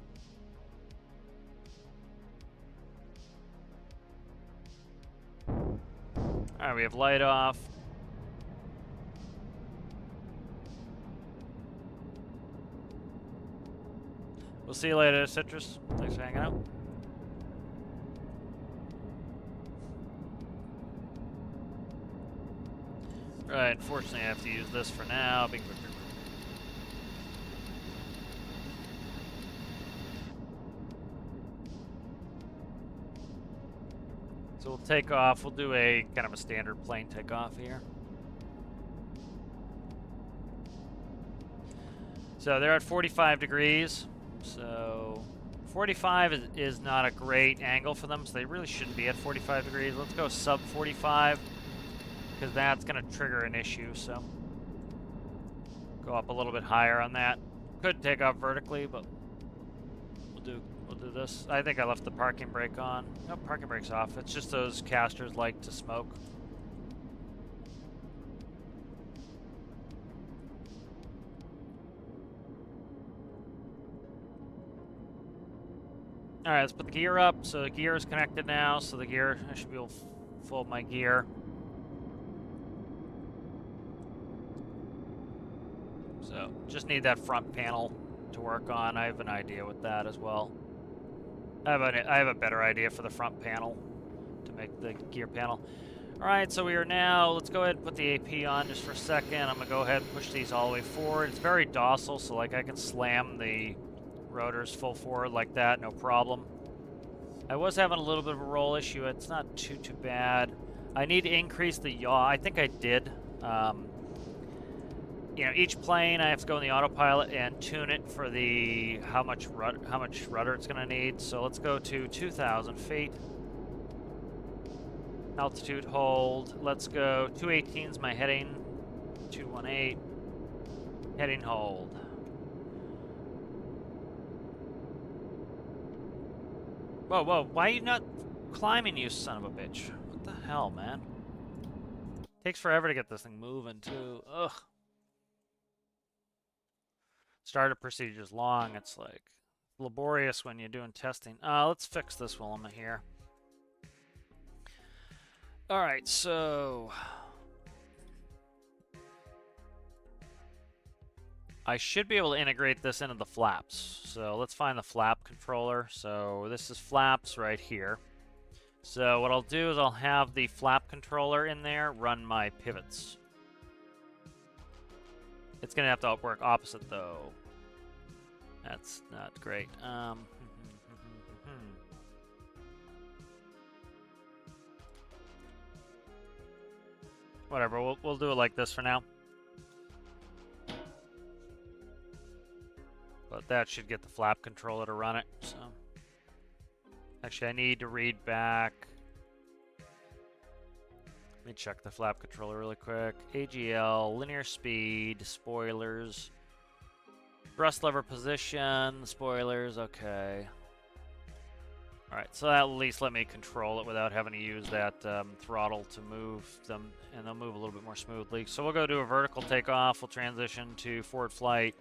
All right, we have light off. We'll see you later, Citrus. Thanks for hanging out. Right, unfortunately I have to use this for now. So we'll take off. We'll do a kind of a standard plane takeoff here. So they're at 45 degrees. So 45 is not a great angle for them, so they really shouldn't be at 45 degrees. Let's go sub 45, because that's going to trigger an issue. So go up a little bit higher on that. Could take off vertically, but we'll do this. I think I left the parking brake on. No, parking brake's off. It's just those casters like to smoke. All right, let's put the gear up. So the gear is connected now. So the gear, I should be able to fold my gear. So just need that front panel to work on. I have an idea with that as well. I have a better idea for the front panel to make the gear panel. All right, so we are now, let's go ahead and put the AP on just for a second. I'm gonna go ahead and push these all the way forward. It's very docile, so like I can slam the rotors full forward like that, no problem. I was having a little bit of a roll issue. It's not too bad. I need to increase the yaw. I think I did. You know, each plane I have to go in the autopilot and tune it for the how much rudder it's going to need. So let's go to 2,000 feet. Altitude hold. Let's go 218 is my heading. 218. Heading hold. Whoa, whoa! Why are you not climbing, you son of a bitch? What the hell, man? Takes forever to get this thing moving too. Ugh. Startup procedure's long. It's like laborious when you're doing testing. Let's fix this while I'm here. All right, so I should be able to integrate this into the flaps. So let's find the flap controller. So this is flaps right here. So what I'll do is I'll have the flap controller in there run my pivots. It's gonna have to work opposite though. That's not great. Whatever, we'll do it like this for now. But that should get the flap controller to run it. So actually, I need to read back. Let me check the flap controller really quick. AGL, linear speed, spoilers. Thrust lever position, spoilers, okay. Alright, so that'll at least let me control it without having to use that throttle to move them, and they'll move a little bit more smoothly. So we'll go do a vertical takeoff, we'll transition to forward flight.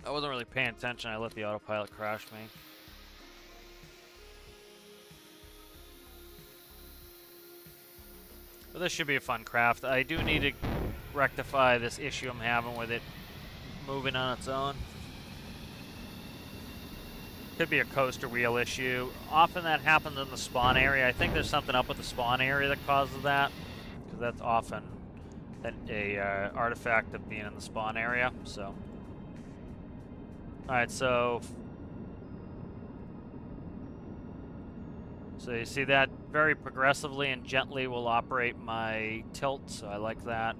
I wasn't really paying attention, I let the autopilot crash me. But this should be a fun craft. I do need to rectify this issue I'm having with it moving on its own. Could be a coaster wheel issue. Often that happens in the spawn area. I think there's something up with the spawn area that causes that, because that's often a artifact of being in the spawn area. So, all right, so you see that very progressively and gently will operate my tilt. So I like that.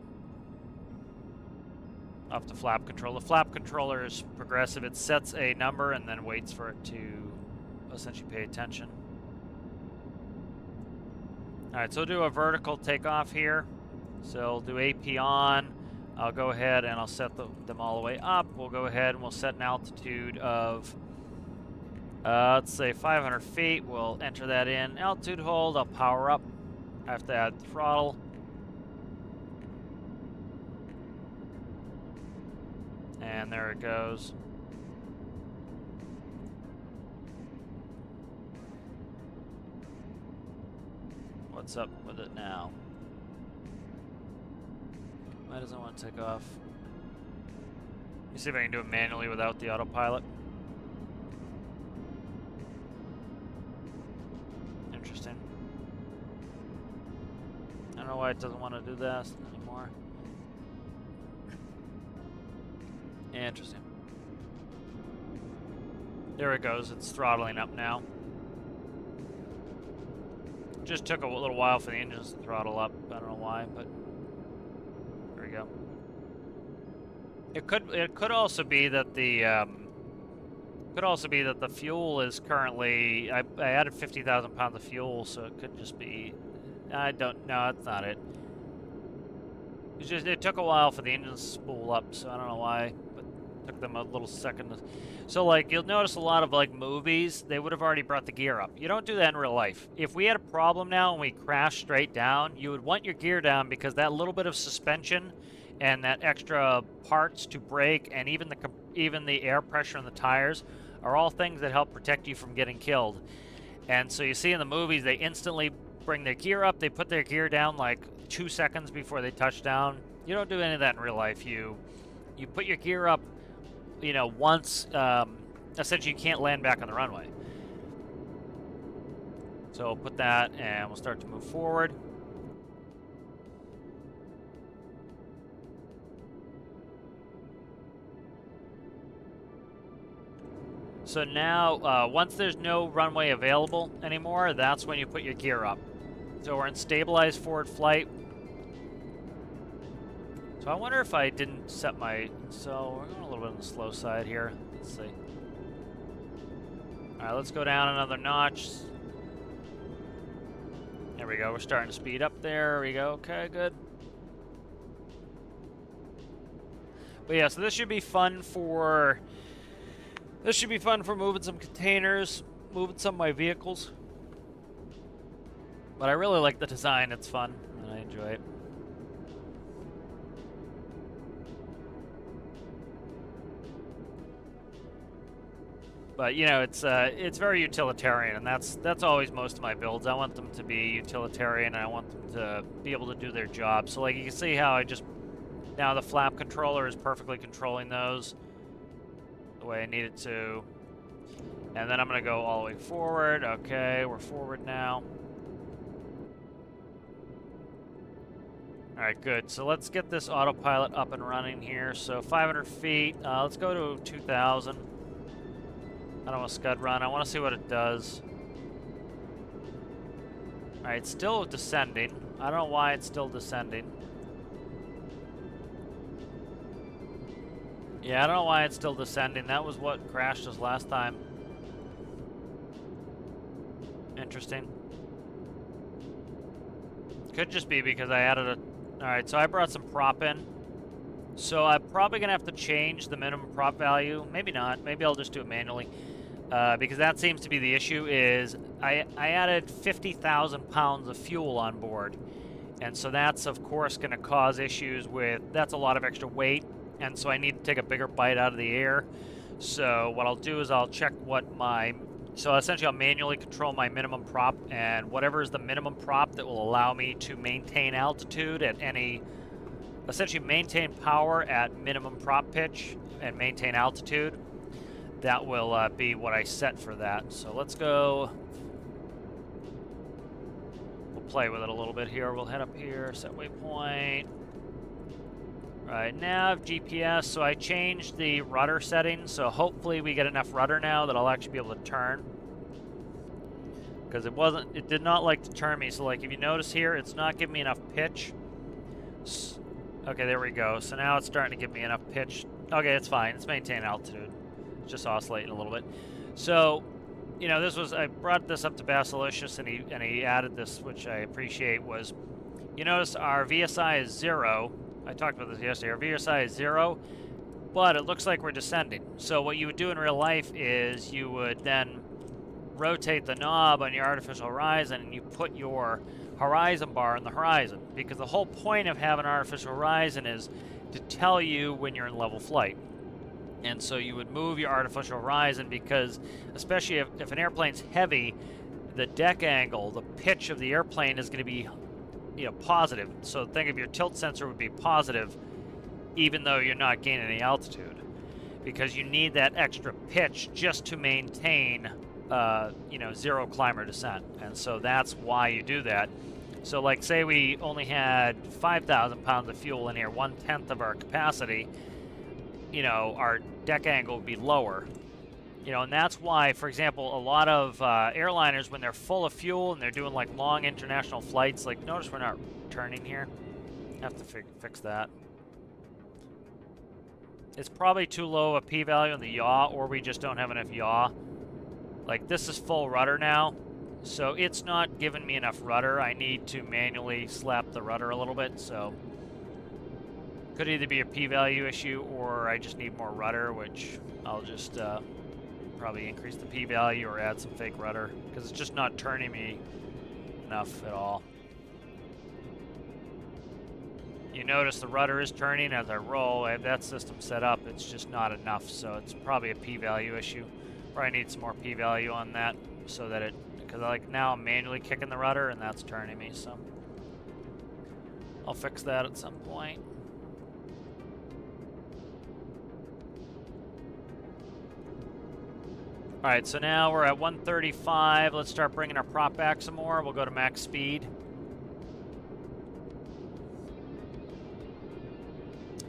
Off the flap control. The flap controller is progressive. It sets a number and then waits for it to essentially pay attention. Alright, so we'll do a vertical takeoff here. So we'll do AP on. I'll go ahead and I'll set them all the way up. We'll go ahead and we'll set an altitude of, let's say 500 feet. We'll enter that in. Altitude hold. I'll power up. I have to add throttle. And there it goes. What's up with it now? Why doesn't it want to take off? Let me see if I can do it manually without the autopilot. Interesting. I don't know why it doesn't want to do that anymore. Interesting. There it goes. It's throttling up now. Just took a little while for the engines to throttle up. I don't know why, but there we go. It could also be that the fuel is currently. I added 50,000 pounds of fuel, so it could just be. I don't know. That's not it. It's just it took a while for the engines to spool up, so I don't know why. Took them a little second. So, like, you'll notice a lot of, like, movies, they would have already brought the gear up. You don't do that in real life. If we had a problem now and we crashed straight down, you would want your gear down because that little bit of suspension and that extra parts to brake and even the air pressure in the tires are all things that help protect you from getting killed. And so you see in the movies, they instantly bring their gear up. They put their gear down, like, 2 seconds before they touch down. You don't do any of that in real life. You put your gear up, you know, once, essentially you can't land back on the runway. So we'll put that and we'll start to move forward. So now, once there's no runway available anymore, that's when you put your gear up. So we're in stabilized forward flight. So I wonder if I didn't set my... So we're going a little bit on the slow side here. Let's see. All right, let's go down another notch. There we go. We're starting to speed up there. There we go. Okay, good. But yeah, so this should be fun for... This should be fun for moving some containers, moving some of my vehicles. But I really like the design. It's fun, and I enjoy it. But you know, it's very utilitarian, and that's always most of my builds. I want them to be utilitarian, and I want them to be able to do their job. So like you can see how now the flap controller is perfectly controlling those the way I need it to. And then I'm gonna go all the way forward. Okay, we're forward now. All right, good. So let's get this autopilot up and running here. So 500 feet. Let's go to 2,000. I don't want to scud run. I want to see what it does. All right, it's still descending. I don't know why it's still descending. Yeah, I don't know why it's still descending. That was what crashed us last time. Interesting. Could just be because I added a... All right, so I brought some prop in. So I'm probably going to have to change the minimum prop value. Maybe not. Maybe I'll just do it manually. Because that seems to be the issue is I added 50,000 pounds of fuel on board. And so that's, of course, going to cause issues with... That's a lot of extra weight. And so I need to take a bigger bite out of the air. So what I'll do is I'll check what my... So essentially I'll manually control my minimum prop. And whatever is the minimum prop that will allow me to maintain altitude at any... Essentially maintain power at minimum prop pitch and maintain altitude. That will be what I set for that. So let's go. We'll play with it a little bit here. We'll head up here, set waypoint. Right, nav, GPS. So I changed the rudder settings. So hopefully we get enough rudder now that I'll actually be able to turn. Because it did not like to turn me. So like if you notice here, it's not giving me enough pitch. Okay, there we go. So now it's starting to give me enough pitch. Okay, it's fine. It's maintaining altitude. It's just oscillating a little bit. So, you know, I brought this up to Basilicious, and he added this, which I appreciate, was, you notice our VSI is 0. I talked about this yesterday. Our VSI is 0, but it looks like we're descending. So what you would do in real life is you would then rotate the knob on your artificial horizon, and you put your horizon bar in the horizon, because the whole point of having artificial horizon is to tell you when you're in level flight. And so you would move your artificial horizon because, especially if an airplane's heavy, the deck angle, the pitch of the airplane is going to be, you know, positive. So think of your tilt sensor would be positive even though you're not gaining any altitude, because you need that extra pitch just to maintain you know, zero climber descent. And so that's why you do that. So like say we only had 5,000 pounds of fuel in here, 1/10 of our capacity, you know, our deck angle would be lower. You know, and that's why, for example, a lot of airliners, when they're full of fuel and they're doing like long international flights, like notice we're not turning here. Have to fix that. It's probably too low a p-value on the yaw, or we just don't have enough yaw. Like this is full rudder now, so it's not giving me enough rudder. I need to manually slap the rudder a little bit, so could either be a p-value issue or I just need more rudder, which I'll just probably increase the p-value or add some fake rudder, because it's just not turning me enough at all. You notice the rudder is turning as I roll. I have that system set up. It's just not enough, so it's probably a p-value issue. Probably need some more p-value on that so that it, because like now I'm manually kicking the rudder and that's turning me, so I'll fix that at some point. All right, so now we're at 135. Let's start bringing our prop back some more. We'll go to max speed.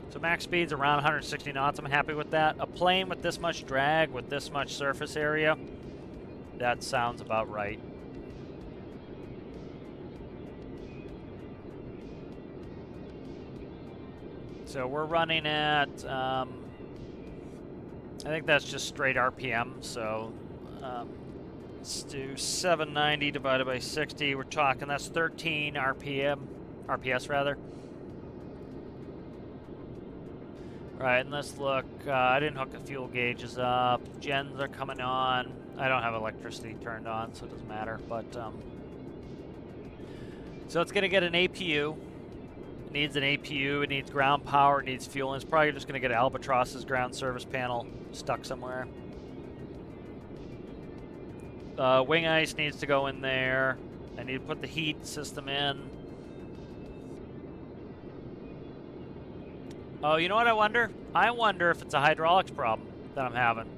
So max speed's around 160 knots. I'm happy with that. A plane with this much drag, with this much surface area, that sounds about right. So we're running at, I think that's just straight RPM. So let's do 790 divided by 60. We're talking, that's 13 RPS rather. Right, and let's look. I didn't hook the fuel gauges up. Gens are coming on. I don't have electricity turned on, so it doesn't matter. But so it's gonna get an APU. It needs an APU. It needs ground power. It needs fuel. And it's probably just gonna get Albatross's ground service panel stuck somewhere. Wing ice needs to go in there. I need to put the heat system in. Oh, you know what I wonder? I wonder if it's a hydraulics problem that I'm having.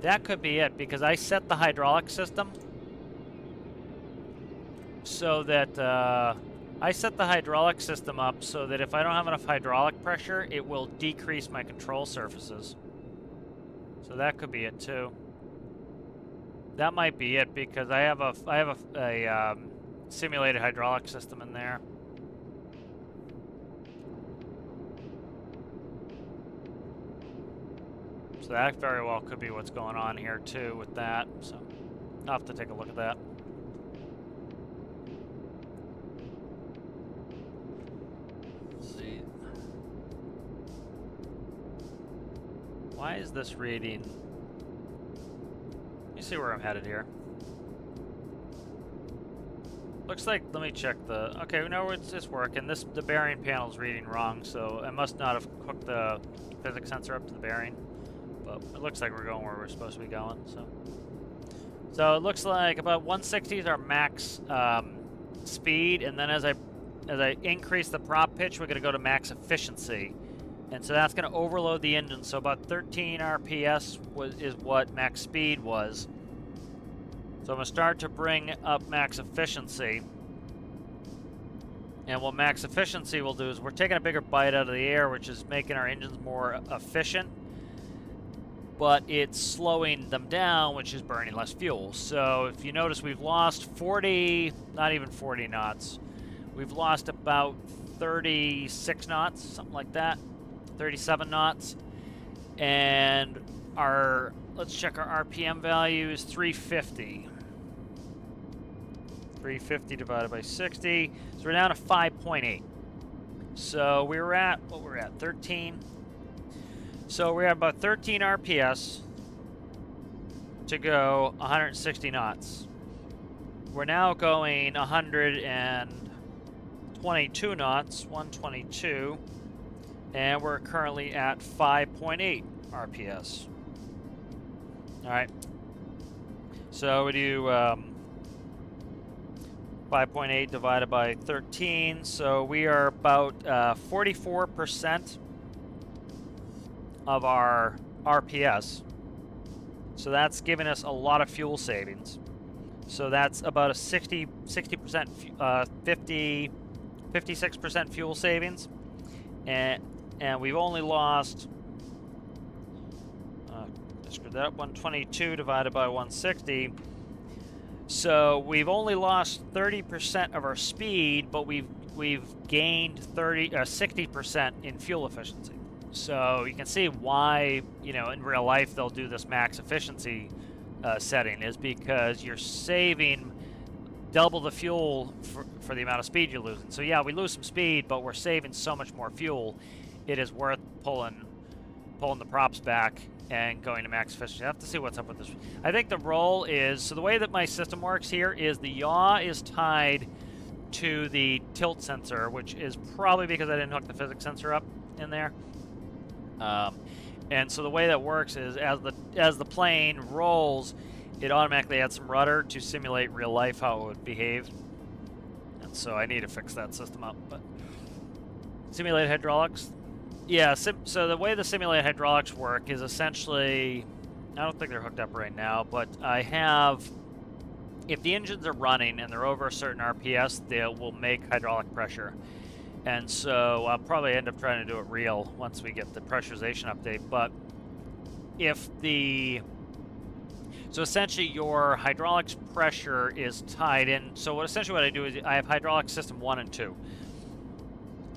That could be it, because I set the hydraulic system so that I set the hydraulic system up so that if I don't have enough hydraulic pressure, it will decrease my control surfaces. So that could be it too. That might be it, because I have a simulated hydraulic system in there. So that very well could be what's going on here too with that. So I'll have to take a look at that. Let's see. Why is this reading? Let me see where I'm headed here. Looks like, let me check the, okay, no, it's working. The bearing panel's reading wrong, so I must not have hooked the physics sensor up to the bearing. But it looks like we're going where we're supposed to be going, so. So it looks like about 160 is our max speed, and then as I increase the prop pitch, we're gonna go to max efficiency. And so that's gonna overload the engine, so about 13 RPS is what max speed was. So I'm going to start to bring up max efficiency. And what max efficiency will do is we're taking a bigger bite out of the air, which is making our engines more efficient. But it's slowing them down, which is burning less fuel. So if you notice, we've lost 40, not even 40 knots. We've lost about 36 knots, something like that. 37 knots. And our, let's check our RPM value is 350. 350 divided by 60. So we're down to 5.8. So we were at, what we're at, 13. So we're at about 13 RPS to go 160 knots. We're now going 122 knots, 122. And we're currently at 5.8 RPS. All right. So we do 5.8 divided by 13. So we are about 44% of our RPS. So that's giving us a lot of fuel savings. So that's about a 56% fuel savings. And we've only lost, I screwed that up, 122 divided by 160. So we've only lost 30% of our speed, but we've gained 60% in fuel efficiency. So you can see why, you know, in real life they'll do this max efficiency setting, is because you're saving double the fuel for the amount of speed you're losing. So yeah, we lose some speed, but we're saving so much more fuel. It is worth pulling the props back and going to max efficiency. I have to see what's up with this. I think the roll is, so the way that my system works here is the yaw is tied to the tilt sensor, which is probably because I didn't hook the physics sensor up in there. And so the way that works is as the plane rolls, it automatically adds some rudder to simulate real life how it would behave. And so I need to fix that system up. But simulate hydraulics. Yeah, so the way the simulated hydraulics work is essentially, I don't think they're hooked up right now, but I have, if the engines are running and they're over a certain RPS, they will make hydraulic pressure. And so I'll probably end up trying to do it real once we get the pressurization update. But if so essentially your hydraulics pressure is tied in. So essentially what I do is I have hydraulic system 1 and 2.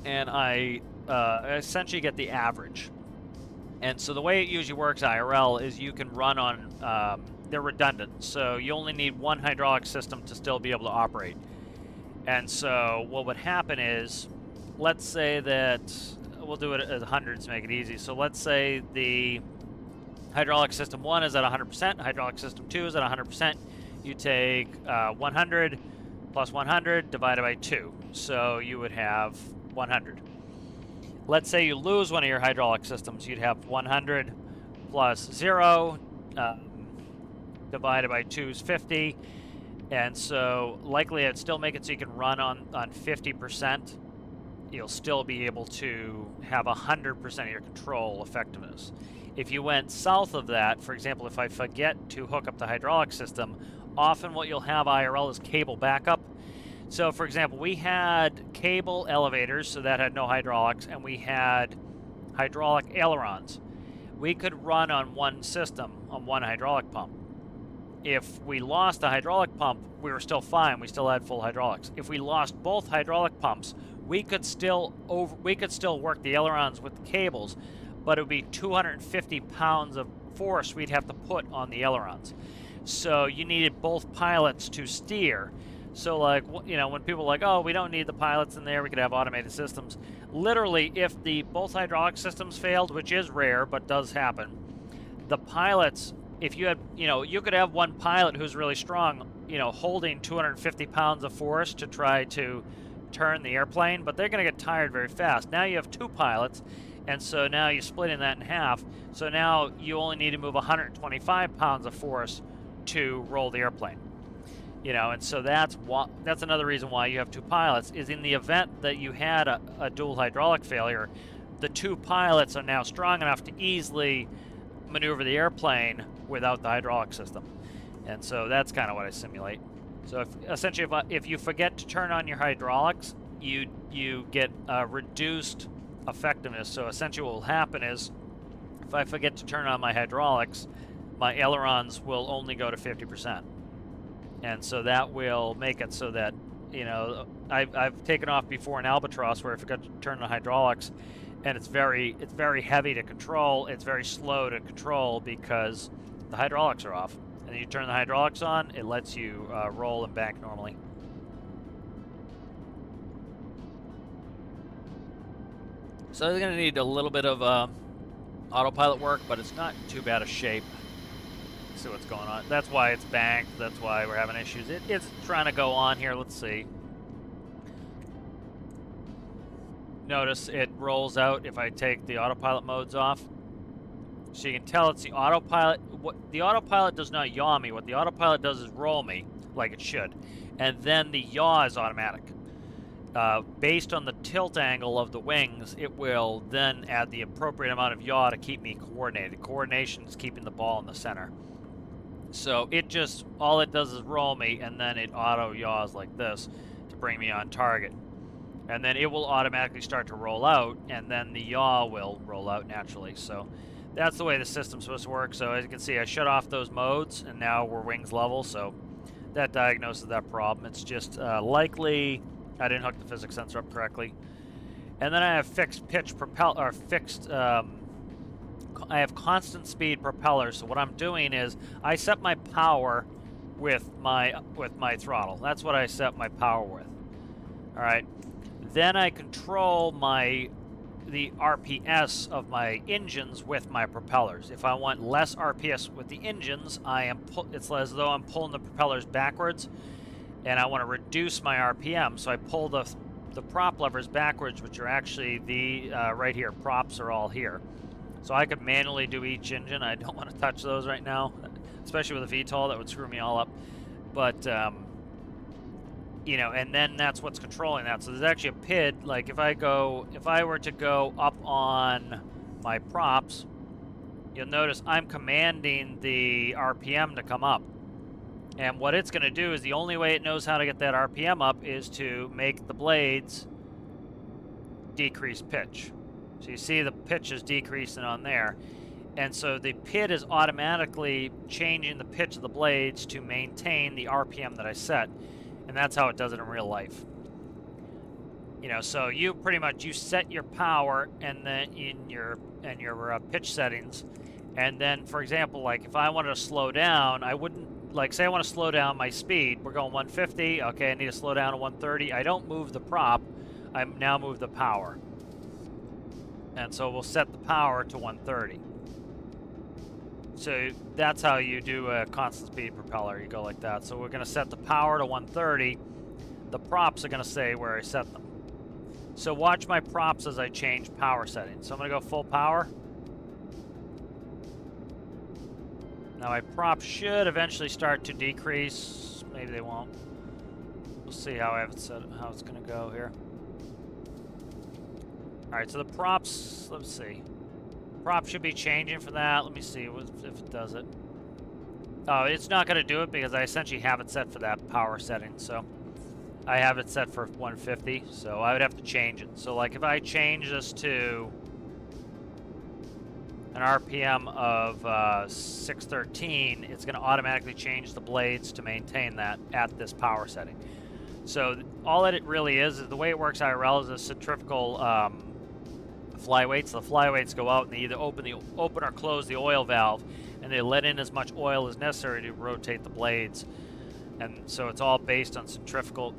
And I essentially get the average. And so the way it usually works IRL is you can run on, they're redundant. So you only need one hydraulic system to still be able to operate. And so what would happen is, let's say that, we'll do it at 100 to make it easy. So let's say the hydraulic system 1 is at 100%, hydraulic system 2 is at 100%. You take 100 plus 100 divided by 2. So you would have 100. Let's say you lose one of your hydraulic systems. You'd have 100 plus 0 divided by 2 is 50. And so likely I'd still make it so you can run on 50%. You'll still be able to have 100% of your control effectiveness. If you went south of that, for example, if I forget to hook up the hydraulic system, often what you'll have IRL is cable backup. So, for example, we had cable elevators, so that had no hydraulics, and we had hydraulic ailerons. We could run on one system, on one hydraulic pump. If we lost the hydraulic pump, we were still fine. We still had full hydraulics. If we lost both hydraulic pumps, we could still work the ailerons with the cables, but it would be 250 pounds of force we'd have to put on the ailerons. So you needed both pilots to steer. So, like, you know, when people are like, oh, we don't need the pilots in there, we could have automated systems. Literally, if both hydraulic systems failed, which is rare but does happen, the pilots, if you had, you could have one pilot who's really strong, holding 250 pounds of force to try to turn the airplane, but they're going to get tired very fast. Now you have two pilots, and so now you're splitting that in half. So now you only need to move 125 pounds of force to roll the airplane. And so that's another reason why you have two pilots, is in the event that you had a dual hydraulic failure, the two pilots are now strong enough to easily maneuver the airplane without the hydraulic system. And so that's kind of what I simulate. So essentially if you forget to turn on your hydraulics, you get reduced effectiveness. So essentially what will happen is, if I forget to turn on my hydraulics, my ailerons will only go to 50%. And so that will make it so that, I've taken off before in Albatross where I forgot to turn the hydraulics, and it's very heavy to control. It's very slow to control because the hydraulics are off. And then you turn the hydraulics on, it lets you roll and bank normally. So they're going to need a little bit of autopilot work, but it's not too bad a shape. Let's see what's going on. That's why it's banked. That's why we're having issues. It's trying to go on here. Let's see. Notice it rolls out if I take the autopilot modes off. So you can tell it's the autopilot. The autopilot does not yaw me. What the autopilot does is roll me, like it should. And then the yaw is automatic. Based on the tilt angle of the wings, it will then add the appropriate amount of yaw to keep me coordinated. Coordination is keeping the ball in the center. So all it does is roll me, and then it auto yaws like this to bring me on target. And then it will automatically start to roll out, and then the yaw will roll out naturally. So that's the way the system's supposed to work. So as you can see, I shut off those modes, and now we're wings level. So that diagnoses that problem. It's just likely I didn't hook the physics sensor up correctly. And then I have fixed pitch propeller, or fixed. I have constant speed propellers. So what I'm doing is I set my power with my throttle. That's what I set my power with. All right. Then I control the RPS of my engines with my propellers. If I want less RPS with the engines, it's as though I'm pulling the propellers backwards, and I want to reduce my RPM. So I pull the prop levers backwards, which are actually right here. Props are all here. So I could manually do each engine. I don't want to touch those right now, especially with a VTOL. That would screw me all up. But and then that's what's controlling that. So there's actually a PID. Like if I were to go up on my props, you'll notice I'm commanding the RPM to come up. And what it's going to do is, the only way it knows how to get that RPM up is to make the blades decrease pitch. So you see the pitch is decreasing on there. And so the PID is automatically changing the pitch of the blades to maintain the RPM that I set. And that's how it does it in real life. So you pretty much set your power and then in your pitch settings. And then, for example, like if I wanted to slow down, I wouldn't, like say I want to slow down my speed. We're going 150. Okay, I need to slow down to 130. I don't move the prop. I now move the power. And so we'll set the power to 130. So that's how you do a constant speed propeller. You go like that. So we're going to set the power to 130. The props are going to say where I set them. So watch my props as I change power settings. So I'm going to go full power. Now my props should eventually start to decrease. Maybe they won't. We'll see how I have it set, how it's going to go here. All right, so the props, let's see. Prop should be changing for that. Let me see if it does it. Oh, it's not going to do it because I essentially have it set for that power setting. So I have it set for 150, so I would have to change it. So like if I change this to an RPM of 613, it's going to automatically change the blades to maintain that at this power setting. So all that it really is the way it works IRL is a centrifugal flyweights. The flyweights go out and they either open or close the oil valve, and they let in as much oil as necessary to rotate the blades. And so it's all based on centrifugal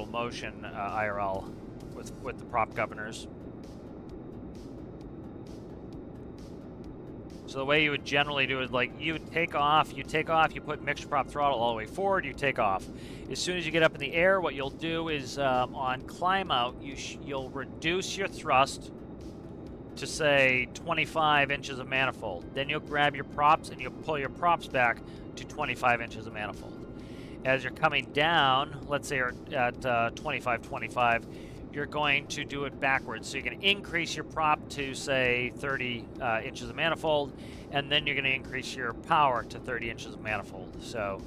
motion IRL. with the prop governors. So the way you would generally do it, like you would take off, you put mixture prop throttle all the way forward, you take off. As soon as you get up in the air, what you'll do is on climb out, you'll reduce your thrust to say 25 inches of manifold. Then you'll grab your props and you'll pull your props back to 25 inches of manifold. As you're coming down, let's say you're at 25, you're going to do it backwards. So you're going to increase your prop to, say, 30 inches of manifold, and then you're going to increase your power to 30 inches of manifold. So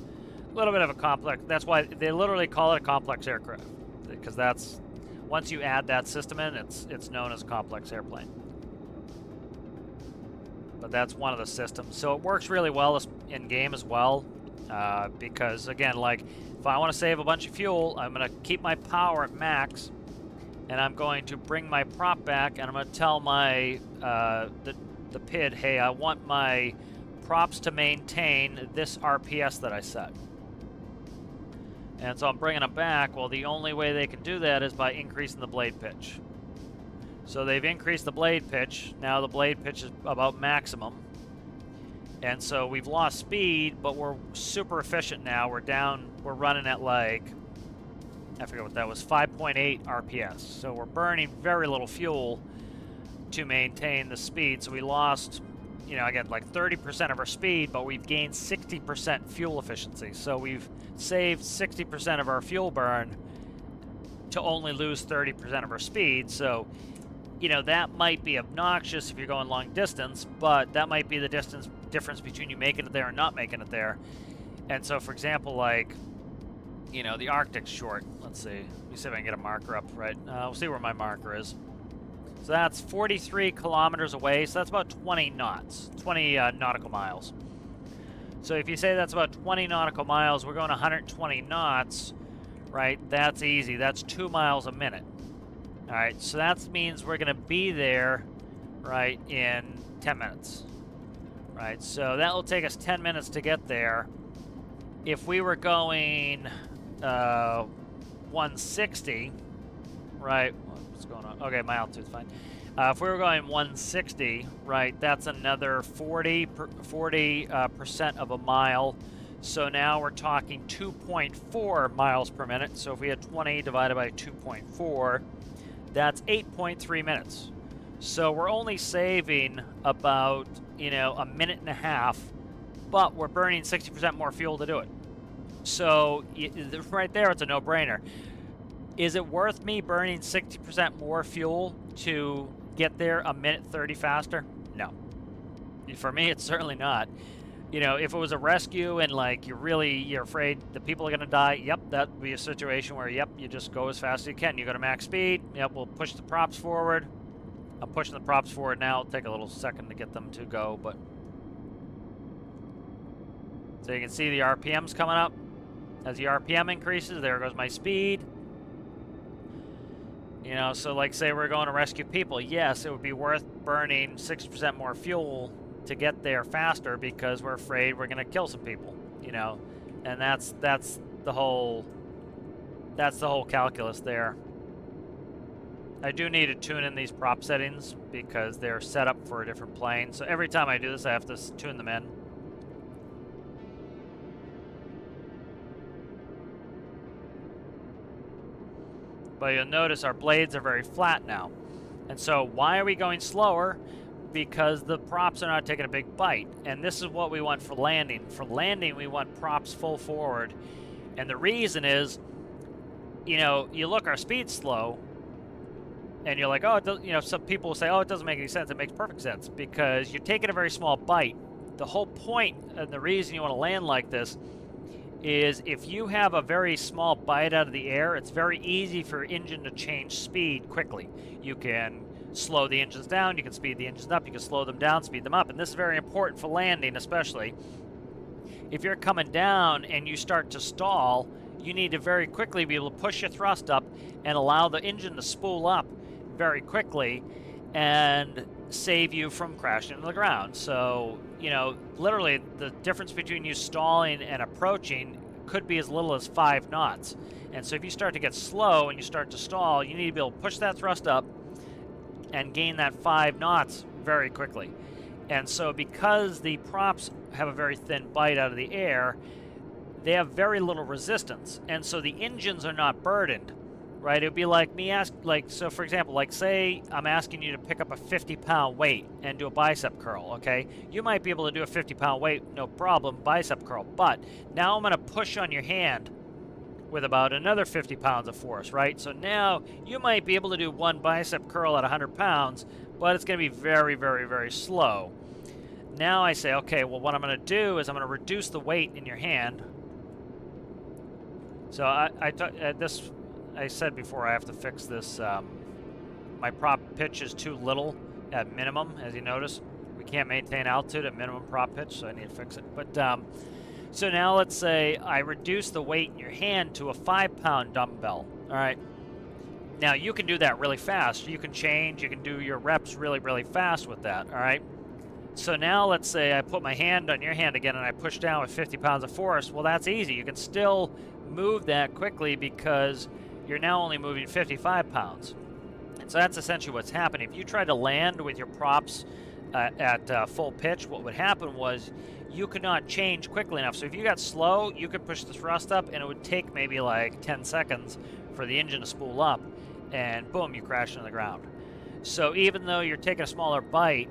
a little bit of a complex. That's why they literally call it a complex aircraft, because that's, once you add that system in, it's known as a complex airplane. But that's one of the systems. So it works really well in game as well, because again, like if I want to save a bunch of fuel, I'm going to keep my power at max, and I'm going to bring my prop back, and I'm going to tell my the PID, hey, I want my props to maintain this RPS that I set. And so I'm bringing them back. Well, the only way they can do that is by increasing the blade pitch. So they've increased the blade pitch. Now the blade pitch is about maximum. And so we've lost speed, but we're super efficient now. We're running at like, I forget what that was, 5.8 RPS. So we're burning very little fuel to maintain the speed. So we lost, you know, again, like 30% of our speed, but we've gained 60% fuel efficiency. So we've saved 60% of our fuel burn to only lose 30% of our speed. So, you know, that might be obnoxious if you're going long distance, but that might be the difference between you making it there and not making it there. And so, for example, like, you know, the Arctic's short. Let's see. Let me see if I can get a marker up, right? We'll see where my marker is. So that's 43 kilometers away, so that's about 20 knots, 20 nautical miles. So if you say that's about 20 nautical miles, we're going 120 knots, right? That's easy. That's 2 miles a minute. All right, so that means we're going to be there, right, in 10 minutes. Right, so that will take us 10 minutes to get there. If we were going 160, right, what's going on? Okay, my altitude's fine. If we were going 160, right, that's another 40% of a mile. So now we're talking 2.4 miles per minute. So if we had 20 divided by 2.4, that's 8.3 minutes. So we're only saving about, you know, a minute and a half, but we're burning 60% more fuel to do it. So right there, it's a no-brainer. Is it worth me burning 60% more fuel to get there a minute 30 faster? No. For me, it's certainly not. You know, if it was a rescue and like you're afraid the people are going to die, yep, that'd be a situation where, yep, you just go as fast as you can. You go to max speed, yep, we'll push the props forward. I'm pushing the props forward now. It'll take a little second to get them to go, but... So you can see the RPM's coming up. As the RPM increases, there goes my speed. You know, so like say we're going to rescue people, yes, it would be worth burning 60% more fuel to get there faster because we're afraid we're going to kill some people, you know. And that's the whole calculus there. I do need to tune in these prop settings because they're set up for a different plane. So every time I do this, I have to tune them in. But you'll notice our blades are very flat now. And so why are we going slower? Because the props are not taking a big bite. And this is what we want for landing. For landing, we want props full forward. And the reason is, you know, you look, our speed's slow. And you're like, oh, it does, you know, some people will say, oh, it doesn't make any sense. It makes perfect sense because you're taking a very small bite. The whole point and the reason you want to land like this is if you have a very small bite out of the air, it's very easy for your engine to change speed quickly. You can slow the engines down, you can speed the engines up, you can slow them down, speed them up. And this is very important for landing, especially. If you're coming down and you start to stall, you need to very quickly be able to push your thrust up and allow the engine to spool up very quickly and save you from crashing into the ground. So, you know, literally the difference between you stalling and approaching could be as little as 5 knots. And so if you start to get slow and you start to stall, you need to be able to push that thrust up and gain that 5 knots very quickly. And so because the props have a very thin bite out of the air, they have very little resistance. And so the engines are not burdened, right? It would be like me so for example, like say I'm asking you to pick up a 50-pound weight and do a bicep curl, okay? You might be able to do a 50-pound weight, no problem, bicep curl. But now I'm going to push on your hand with about another 50 pounds of force, right? So now you might be able to do one bicep curl at 100 pounds, but it's going to be very, very, very slow. Now I say, okay, well, what I'm going to do is I'm going to reduce the weight in your hand. So I said before I have to fix this. My prop pitch is too little at minimum, as you notice. We can't maintain altitude at minimum prop pitch, so I need to fix it. But so now let's say I reduce the weight in your hand to a 5-pound dumbbell. All right. Now you can do that really fast. You can do your reps really, really fast with that. All right. So now let's say I put my hand on your hand again and I push down with 50 pounds of force. Well, that's easy. You can still move that quickly because you're now only moving 55 pounds. And so that's essentially what's happening. If you try to land with your props at full pitch, what would happen was you could not change quickly enough. So if you got slow, you could push the thrust up and it would take maybe like 10 seconds for the engine to spool up, and boom, you crash into the ground. So even though you're taking a smaller bite,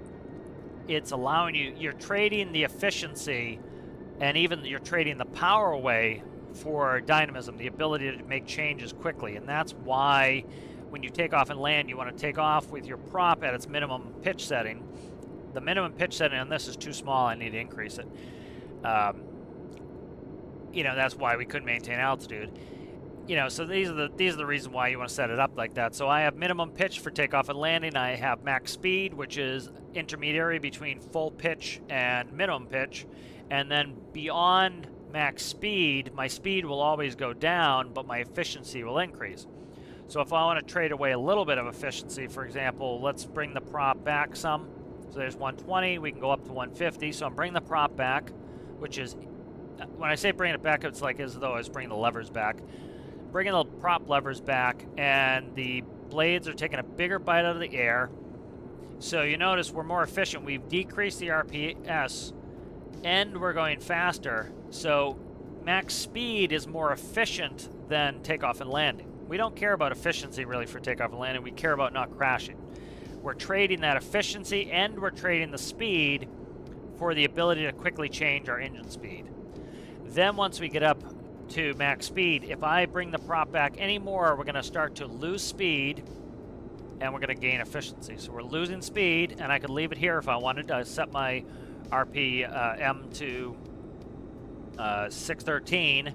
it's allowing you're trading the efficiency, and even you're trading the power away for dynamism, the ability to make changes quickly. And that's why when you take off and land, you want to take off with your prop at its minimum pitch setting. The minimum pitch setting on this is too small. I need to increase it. That's why we couldn't maintain altitude. So these are the reasons why you want to set it up like that. So I have minimum pitch for takeoff and landing. I have max speed, which is intermediary between full pitch and minimum pitch. And then beyond max speed, my speed will always go down, but my efficiency will increase. So if I want to trade away a little bit of efficiency, for example, let's bring the prop back some. So there's 120, we can go up to 150. So I'm bringing the prop back, which is, when I say bring it back, it's like as though I was bringing the levers back. Bringing the prop levers back, and the blades are taking a bigger bite out of the air. So you notice we're more efficient. We've decreased the RPS, and we're going faster. So max speed is more efficient than takeoff and landing. We don't care about efficiency really for takeoff and landing. We care about not crashing. We're trading that efficiency and we're trading the speed for the ability to quickly change our engine speed. Then once we get up to max speed, if I bring the prop back anymore, we're going to start to lose speed and we're going to gain efficiency. So we're losing speed, and I could leave it here if I wanted to. Set my RPM to 613,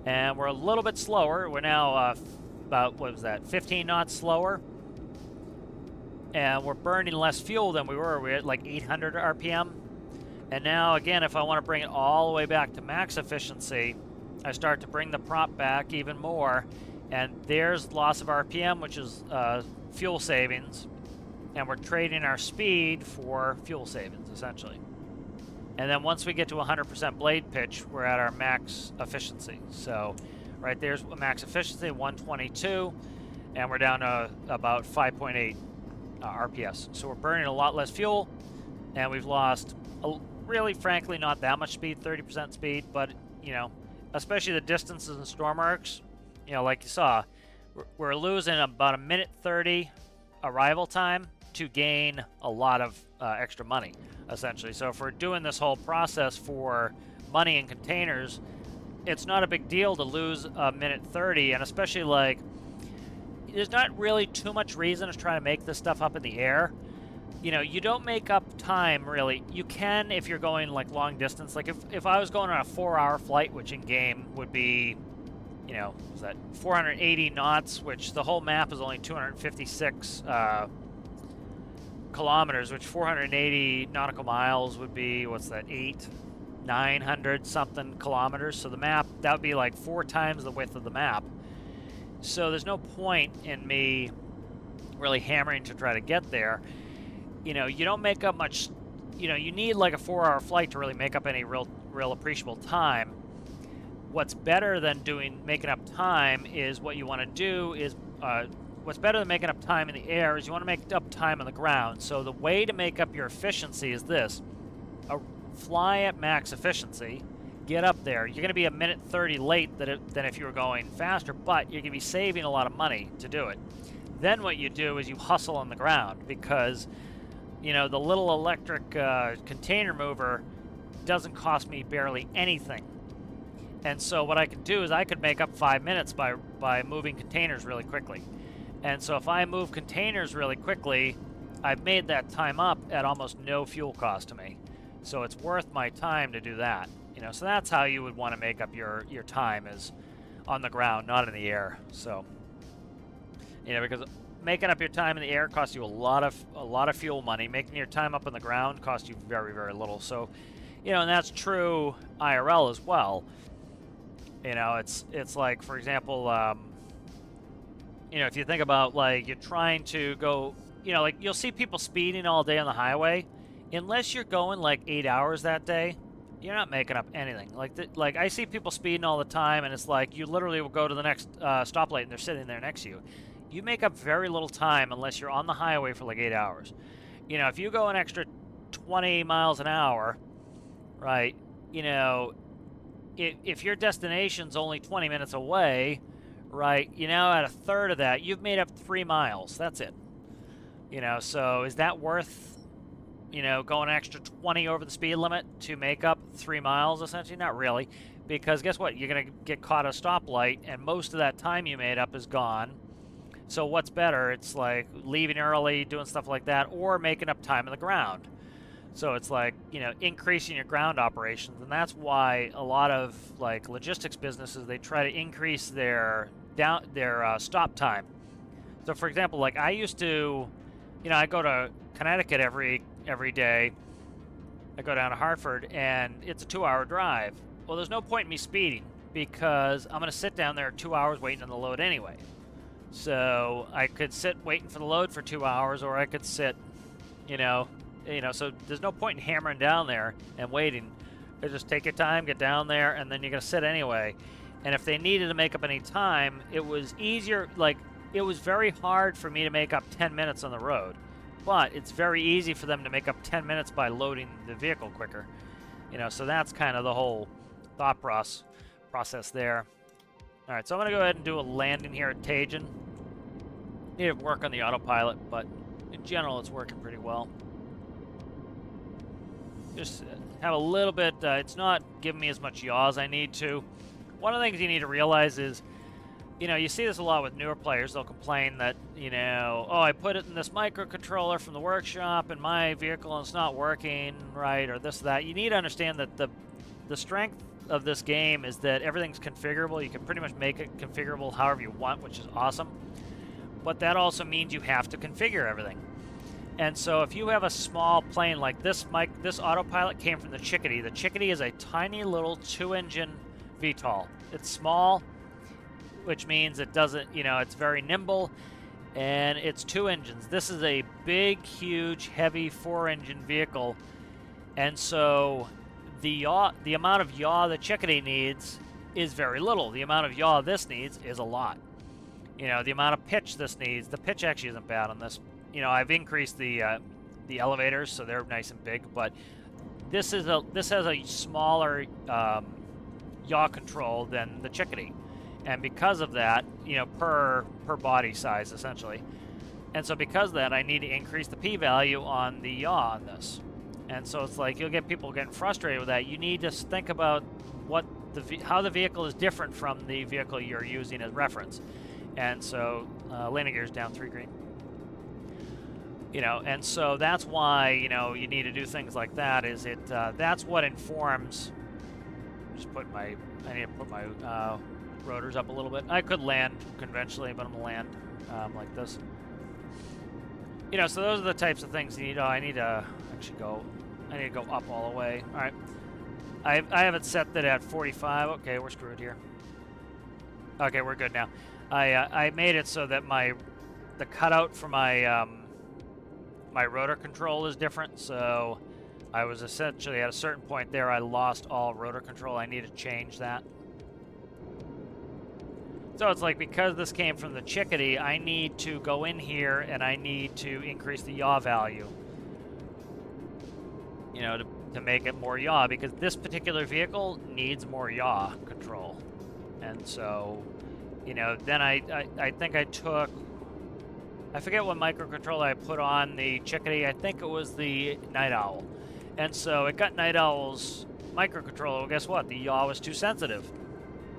and we're a little bit slower. We're now about, 15 knots slower, and we're burning less fuel than we were. We're at like 800 RPM. And now again, if I want to bring it all the way back to max efficiency, I start to bring the prop back even more, and there's loss of RPM, which is fuel savings, and we're trading our speed for fuel savings essentially. And then once we get to 100% blade pitch, we're at our max efficiency. So right there's max efficiency, 122, and we're down to about 5.8 RPS. So we're burning a lot less fuel, and we've lost really, frankly, not that much speed, 30% speed, but especially the distances in Stormworks, like you saw, we're losing about a minute 30 arrival time to gain a lot of extra money, essentially. So if we're doing this whole process for money in containers, it's not a big deal to lose a minute 30, and especially there's not really too much reason to try to make this stuff up in the air. You don't make up time, really. You can if you're going long distance. Like if I was going on a 4-hour flight, which in game would be, was that 480 knots, which the whole map is only 256 kilometers, which 480 nautical miles would be, 900 something kilometers. So the map, that would be like 4 times the width of the map. So there's no point in me really hammering to try to get there. You don't make up much. You need like a 4-hour flight to really make up any real appreciable time. What's better than making up time is what you want to do is what's better than making up time in the air is you want to make up time on the ground. So the way to make up your efficiency is this. Fly at max efficiency, get up there. You're going to be a minute 30 late than if you were going faster, but you're going to be saving a lot of money to do it. Then what you do is you hustle on the ground because, you know, the little electric container mover doesn't cost me barely anything. And so what I could do is I could make up 5 minutes by moving containers really quickly. And so if I move containers really quickly, I've made that time up at almost no fuel cost to me. So it's worth my time to do that. You know, so that's how you would want to make up your time, is on the ground, not in the air. So, you know, because making up your time in the air costs you a lot of fuel money. Making your time up on the ground costs you very, very little. So, you know, and that's true IRL as well. You know, it's like, for example, you know, if you think about, like, you're trying to go, you know, like, you'll see people speeding all day on the highway. Unless you're going like 8 hours that day, you're not making up anything. Like I see people speeding all the time, and it's like you literally will go to the next stoplight and they're sitting there next to you. You make up very little time unless you're on the highway for like 8 hours. You know, if you go an extra 20 miles an hour, right, you know, if your destination's only 20 minutes away, right, you know, at a third of that, you've made up 3 miles. That's it. You know, so is that worth, you know, going an extra 20 over the speed limit to make up 3 miles, essentially? Not really, because guess what? You're going to get caught at a stoplight, and most of that time you made up is gone. So what's better? It's like leaving early, doing stuff like that, or making up time on the ground. So it's like, you know, increasing your ground operations, and that's why a lot of, like, logistics businesses, they try to increase their stop time. So, for example, like, I used to, you know, I go to Connecticut every day. I go down to Hartford, and it's a 2-hour drive. Well, there's no point in me speeding because I'm going to sit down there 2 hours waiting on the load anyway. So I could sit waiting for the load for 2 hours, or I could sit, you know, so there's no point in hammering down there and waiting. You just take your time, get down there, and then you're going to sit anyway. And if they needed to make up any time, it was easier. Like, it was very hard for me to make up 10 minutes on the road. But it's very easy for them to make up 10 minutes by loading the vehicle quicker. You know, so that's kind of the whole thought process there. All right, so I'm going to go ahead and do a landing here at Tajan. Need to work on the autopilot, but in general, it's working pretty well. Just have a little bit, it's not giving me as much yaw as I need to. One of the things you need to realize is, you know, you see this a lot with newer players. They'll complain that, you know, oh, I put it in this microcontroller from the workshop in my vehicle and it's not working right, or this, that. You need to understand that the strength of this game is that everything's configurable. You can pretty much make it configurable however you want, which is awesome. But that also means you have to configure everything. And so if you have a small plane like this, this autopilot came from the Chickadee. The Chickadee is a tiny little 2-engine VTOL. It's small, which means it doesn't, you know, it's very nimble, and it's 2 engines. This is a big, huge, heavy 4-engine vehicle, and so the amount of yaw the Chickadee needs is very little. The amount of yaw this needs is a lot. You know, the amount of pitch this needs, the pitch actually isn't bad on this. You know, I've increased the elevators, so they're nice and big, but this has a smaller yaw control than the Chickadee. And because of that, you know, per body size, essentially. And so because of that, I need to increase the p-value on the yaw on this. And so it's like, you'll get people getting frustrated with that. You need to think about how the vehicle is different from the vehicle you're using as reference. And so, landing gear's down 3 green. You know, and so that's why, you know, you need to do things like that, that's what informs, I need to put my rotors up a little bit. I could land conventionally, but I'm going to land like this. You know, so those are the types of things you need. I need to go up all the way. All right. I have it set that at 45. Okay, we're screwed here. Okay, we're good now. I made it so that the cutout for my my rotor control is different. So I was essentially at a certain point there, I lost all rotor control. I need to change that. So it's like, because this came from the Chickadee, I need to go in here and I need to increase the yaw value. You know, to make it more yaw, because this particular vehicle needs more yaw control. And so, you know, then I think I took, I forget what microcontroller I put on the Chickadee. I think it was the Night Owl. And so it got Night Owl's microcontroller. Well, guess what? The yaw was too sensitive.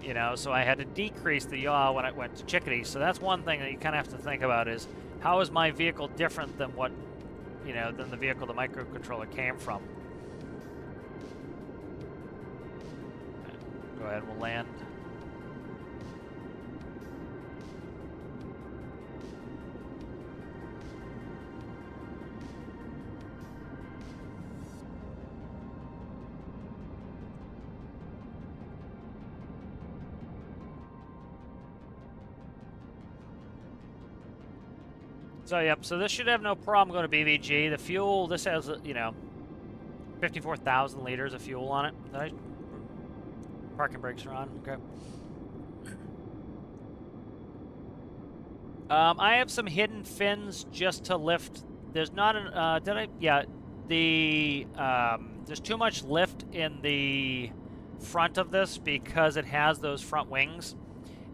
You know, so I had to decrease the yaw when I went to Chickadee. So that's one thing that you kind of have to think about is, how is my vehicle different than what, you know, than the vehicle the microcontroller came from? Go ahead, we'll land. So, yep, so this should have no problem going to BVG. The fuel, this has, you know, 54,000 liters of fuel on it. Parking brakes are on, okay. I have some hidden fins just to lift. There's not an, yeah, there's too much lift in the front of this because it has those front wings.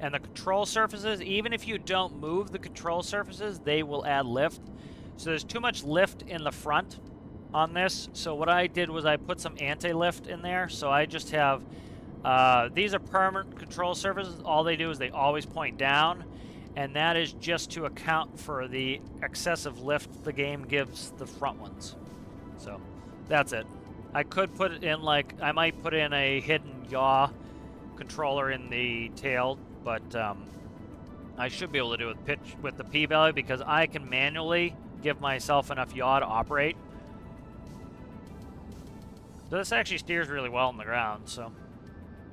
And the control surfaces, even if you don't move the control surfaces, they will add lift. So there's too much lift in the front on this. So what I did was I put some anti-lift in there. So I just have, these are permanent control surfaces. All they do is they always point down. And that is just to account for the excessive lift the game gives the front ones. So that's it. I could put it in, like, I might put in a hidden yaw controller in the tail. But I should be able to do it with the P-value, because I can manually give myself enough yaw to operate. So this actually steers really well on the ground, so...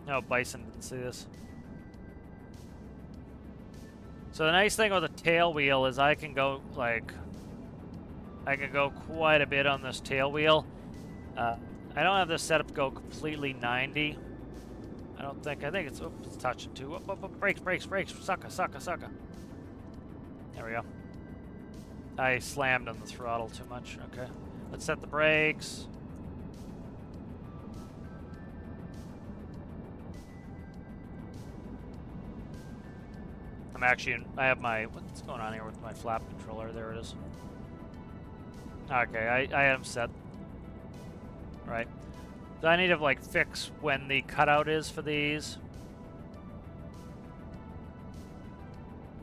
No, Bison didn't see this. So the nice thing with the tail wheel is I can go, like... I can go quite a bit on this tail wheel. I don't have this set up to go completely 90. I don't think. I think it's touching too. Brakes, brakes, brakes. Sucker, sucker, sucker. There we go. I slammed on the throttle too much. Okay. Let's set the brakes. I'm actually, I have my, what's going on here with my flap controller? There it is. Okay, I had them set. Right. So I need to, like, fix when the cutout is for these.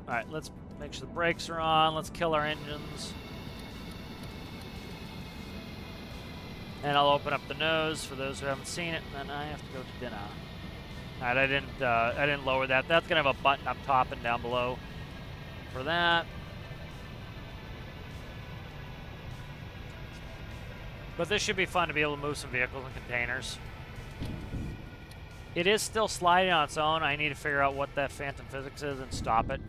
Alright, let's make sure the brakes are on. Let's kill our engines. And I'll open up the nose for those who haven't seen it, and then I have to go to dinner. Alright, I didn't lower that. That's gonna have a button up top and down below for that. But this should be fun to be able to move some vehicles and containers. It is still sliding on its own. I need to figure out what that phantom physics is and stop it.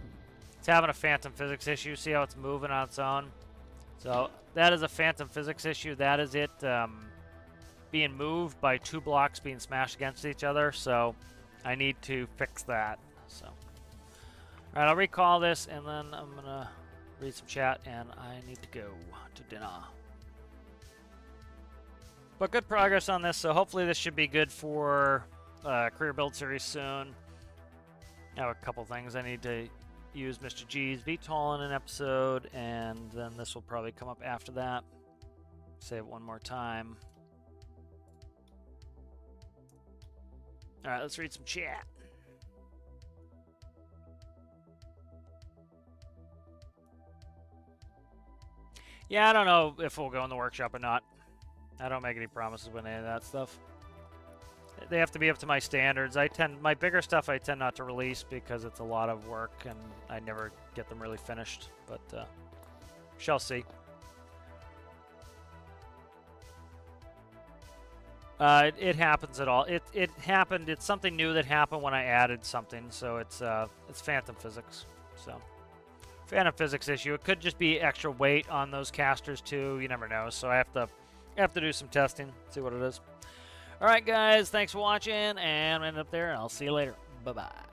It's having a phantom physics issue. See how it's moving on its own? So that is a phantom physics issue. That is it being moved by two blocks being smashed against each other. So I need to fix that. So, all right, I'll recall this, and then I'm going to read some chat, and I need to go to dinner. But good progress on this, so hopefully this should be good for career build series soon. I have a couple things. I need to use Mr. G's VTOL in an episode, and then this will probably come up after that. Save it one more time. All right, let's read some chat. Yeah, I don't know if we'll go in the workshop or not. I don't make any promises with any of that stuff. They have to be up to my standards. My bigger stuff I tend not to release because it's a lot of work and I never get them really finished, but shall see. It happens at all. It happened. It's something new that happened when I added something, so it's phantom physics. So phantom physics issue. It could just be extra weight on those casters too. You never know. So I have to do some testing, see what it is. All right, guys, thanks for watching, and I'm up there, and I'll see you later. Bye-bye.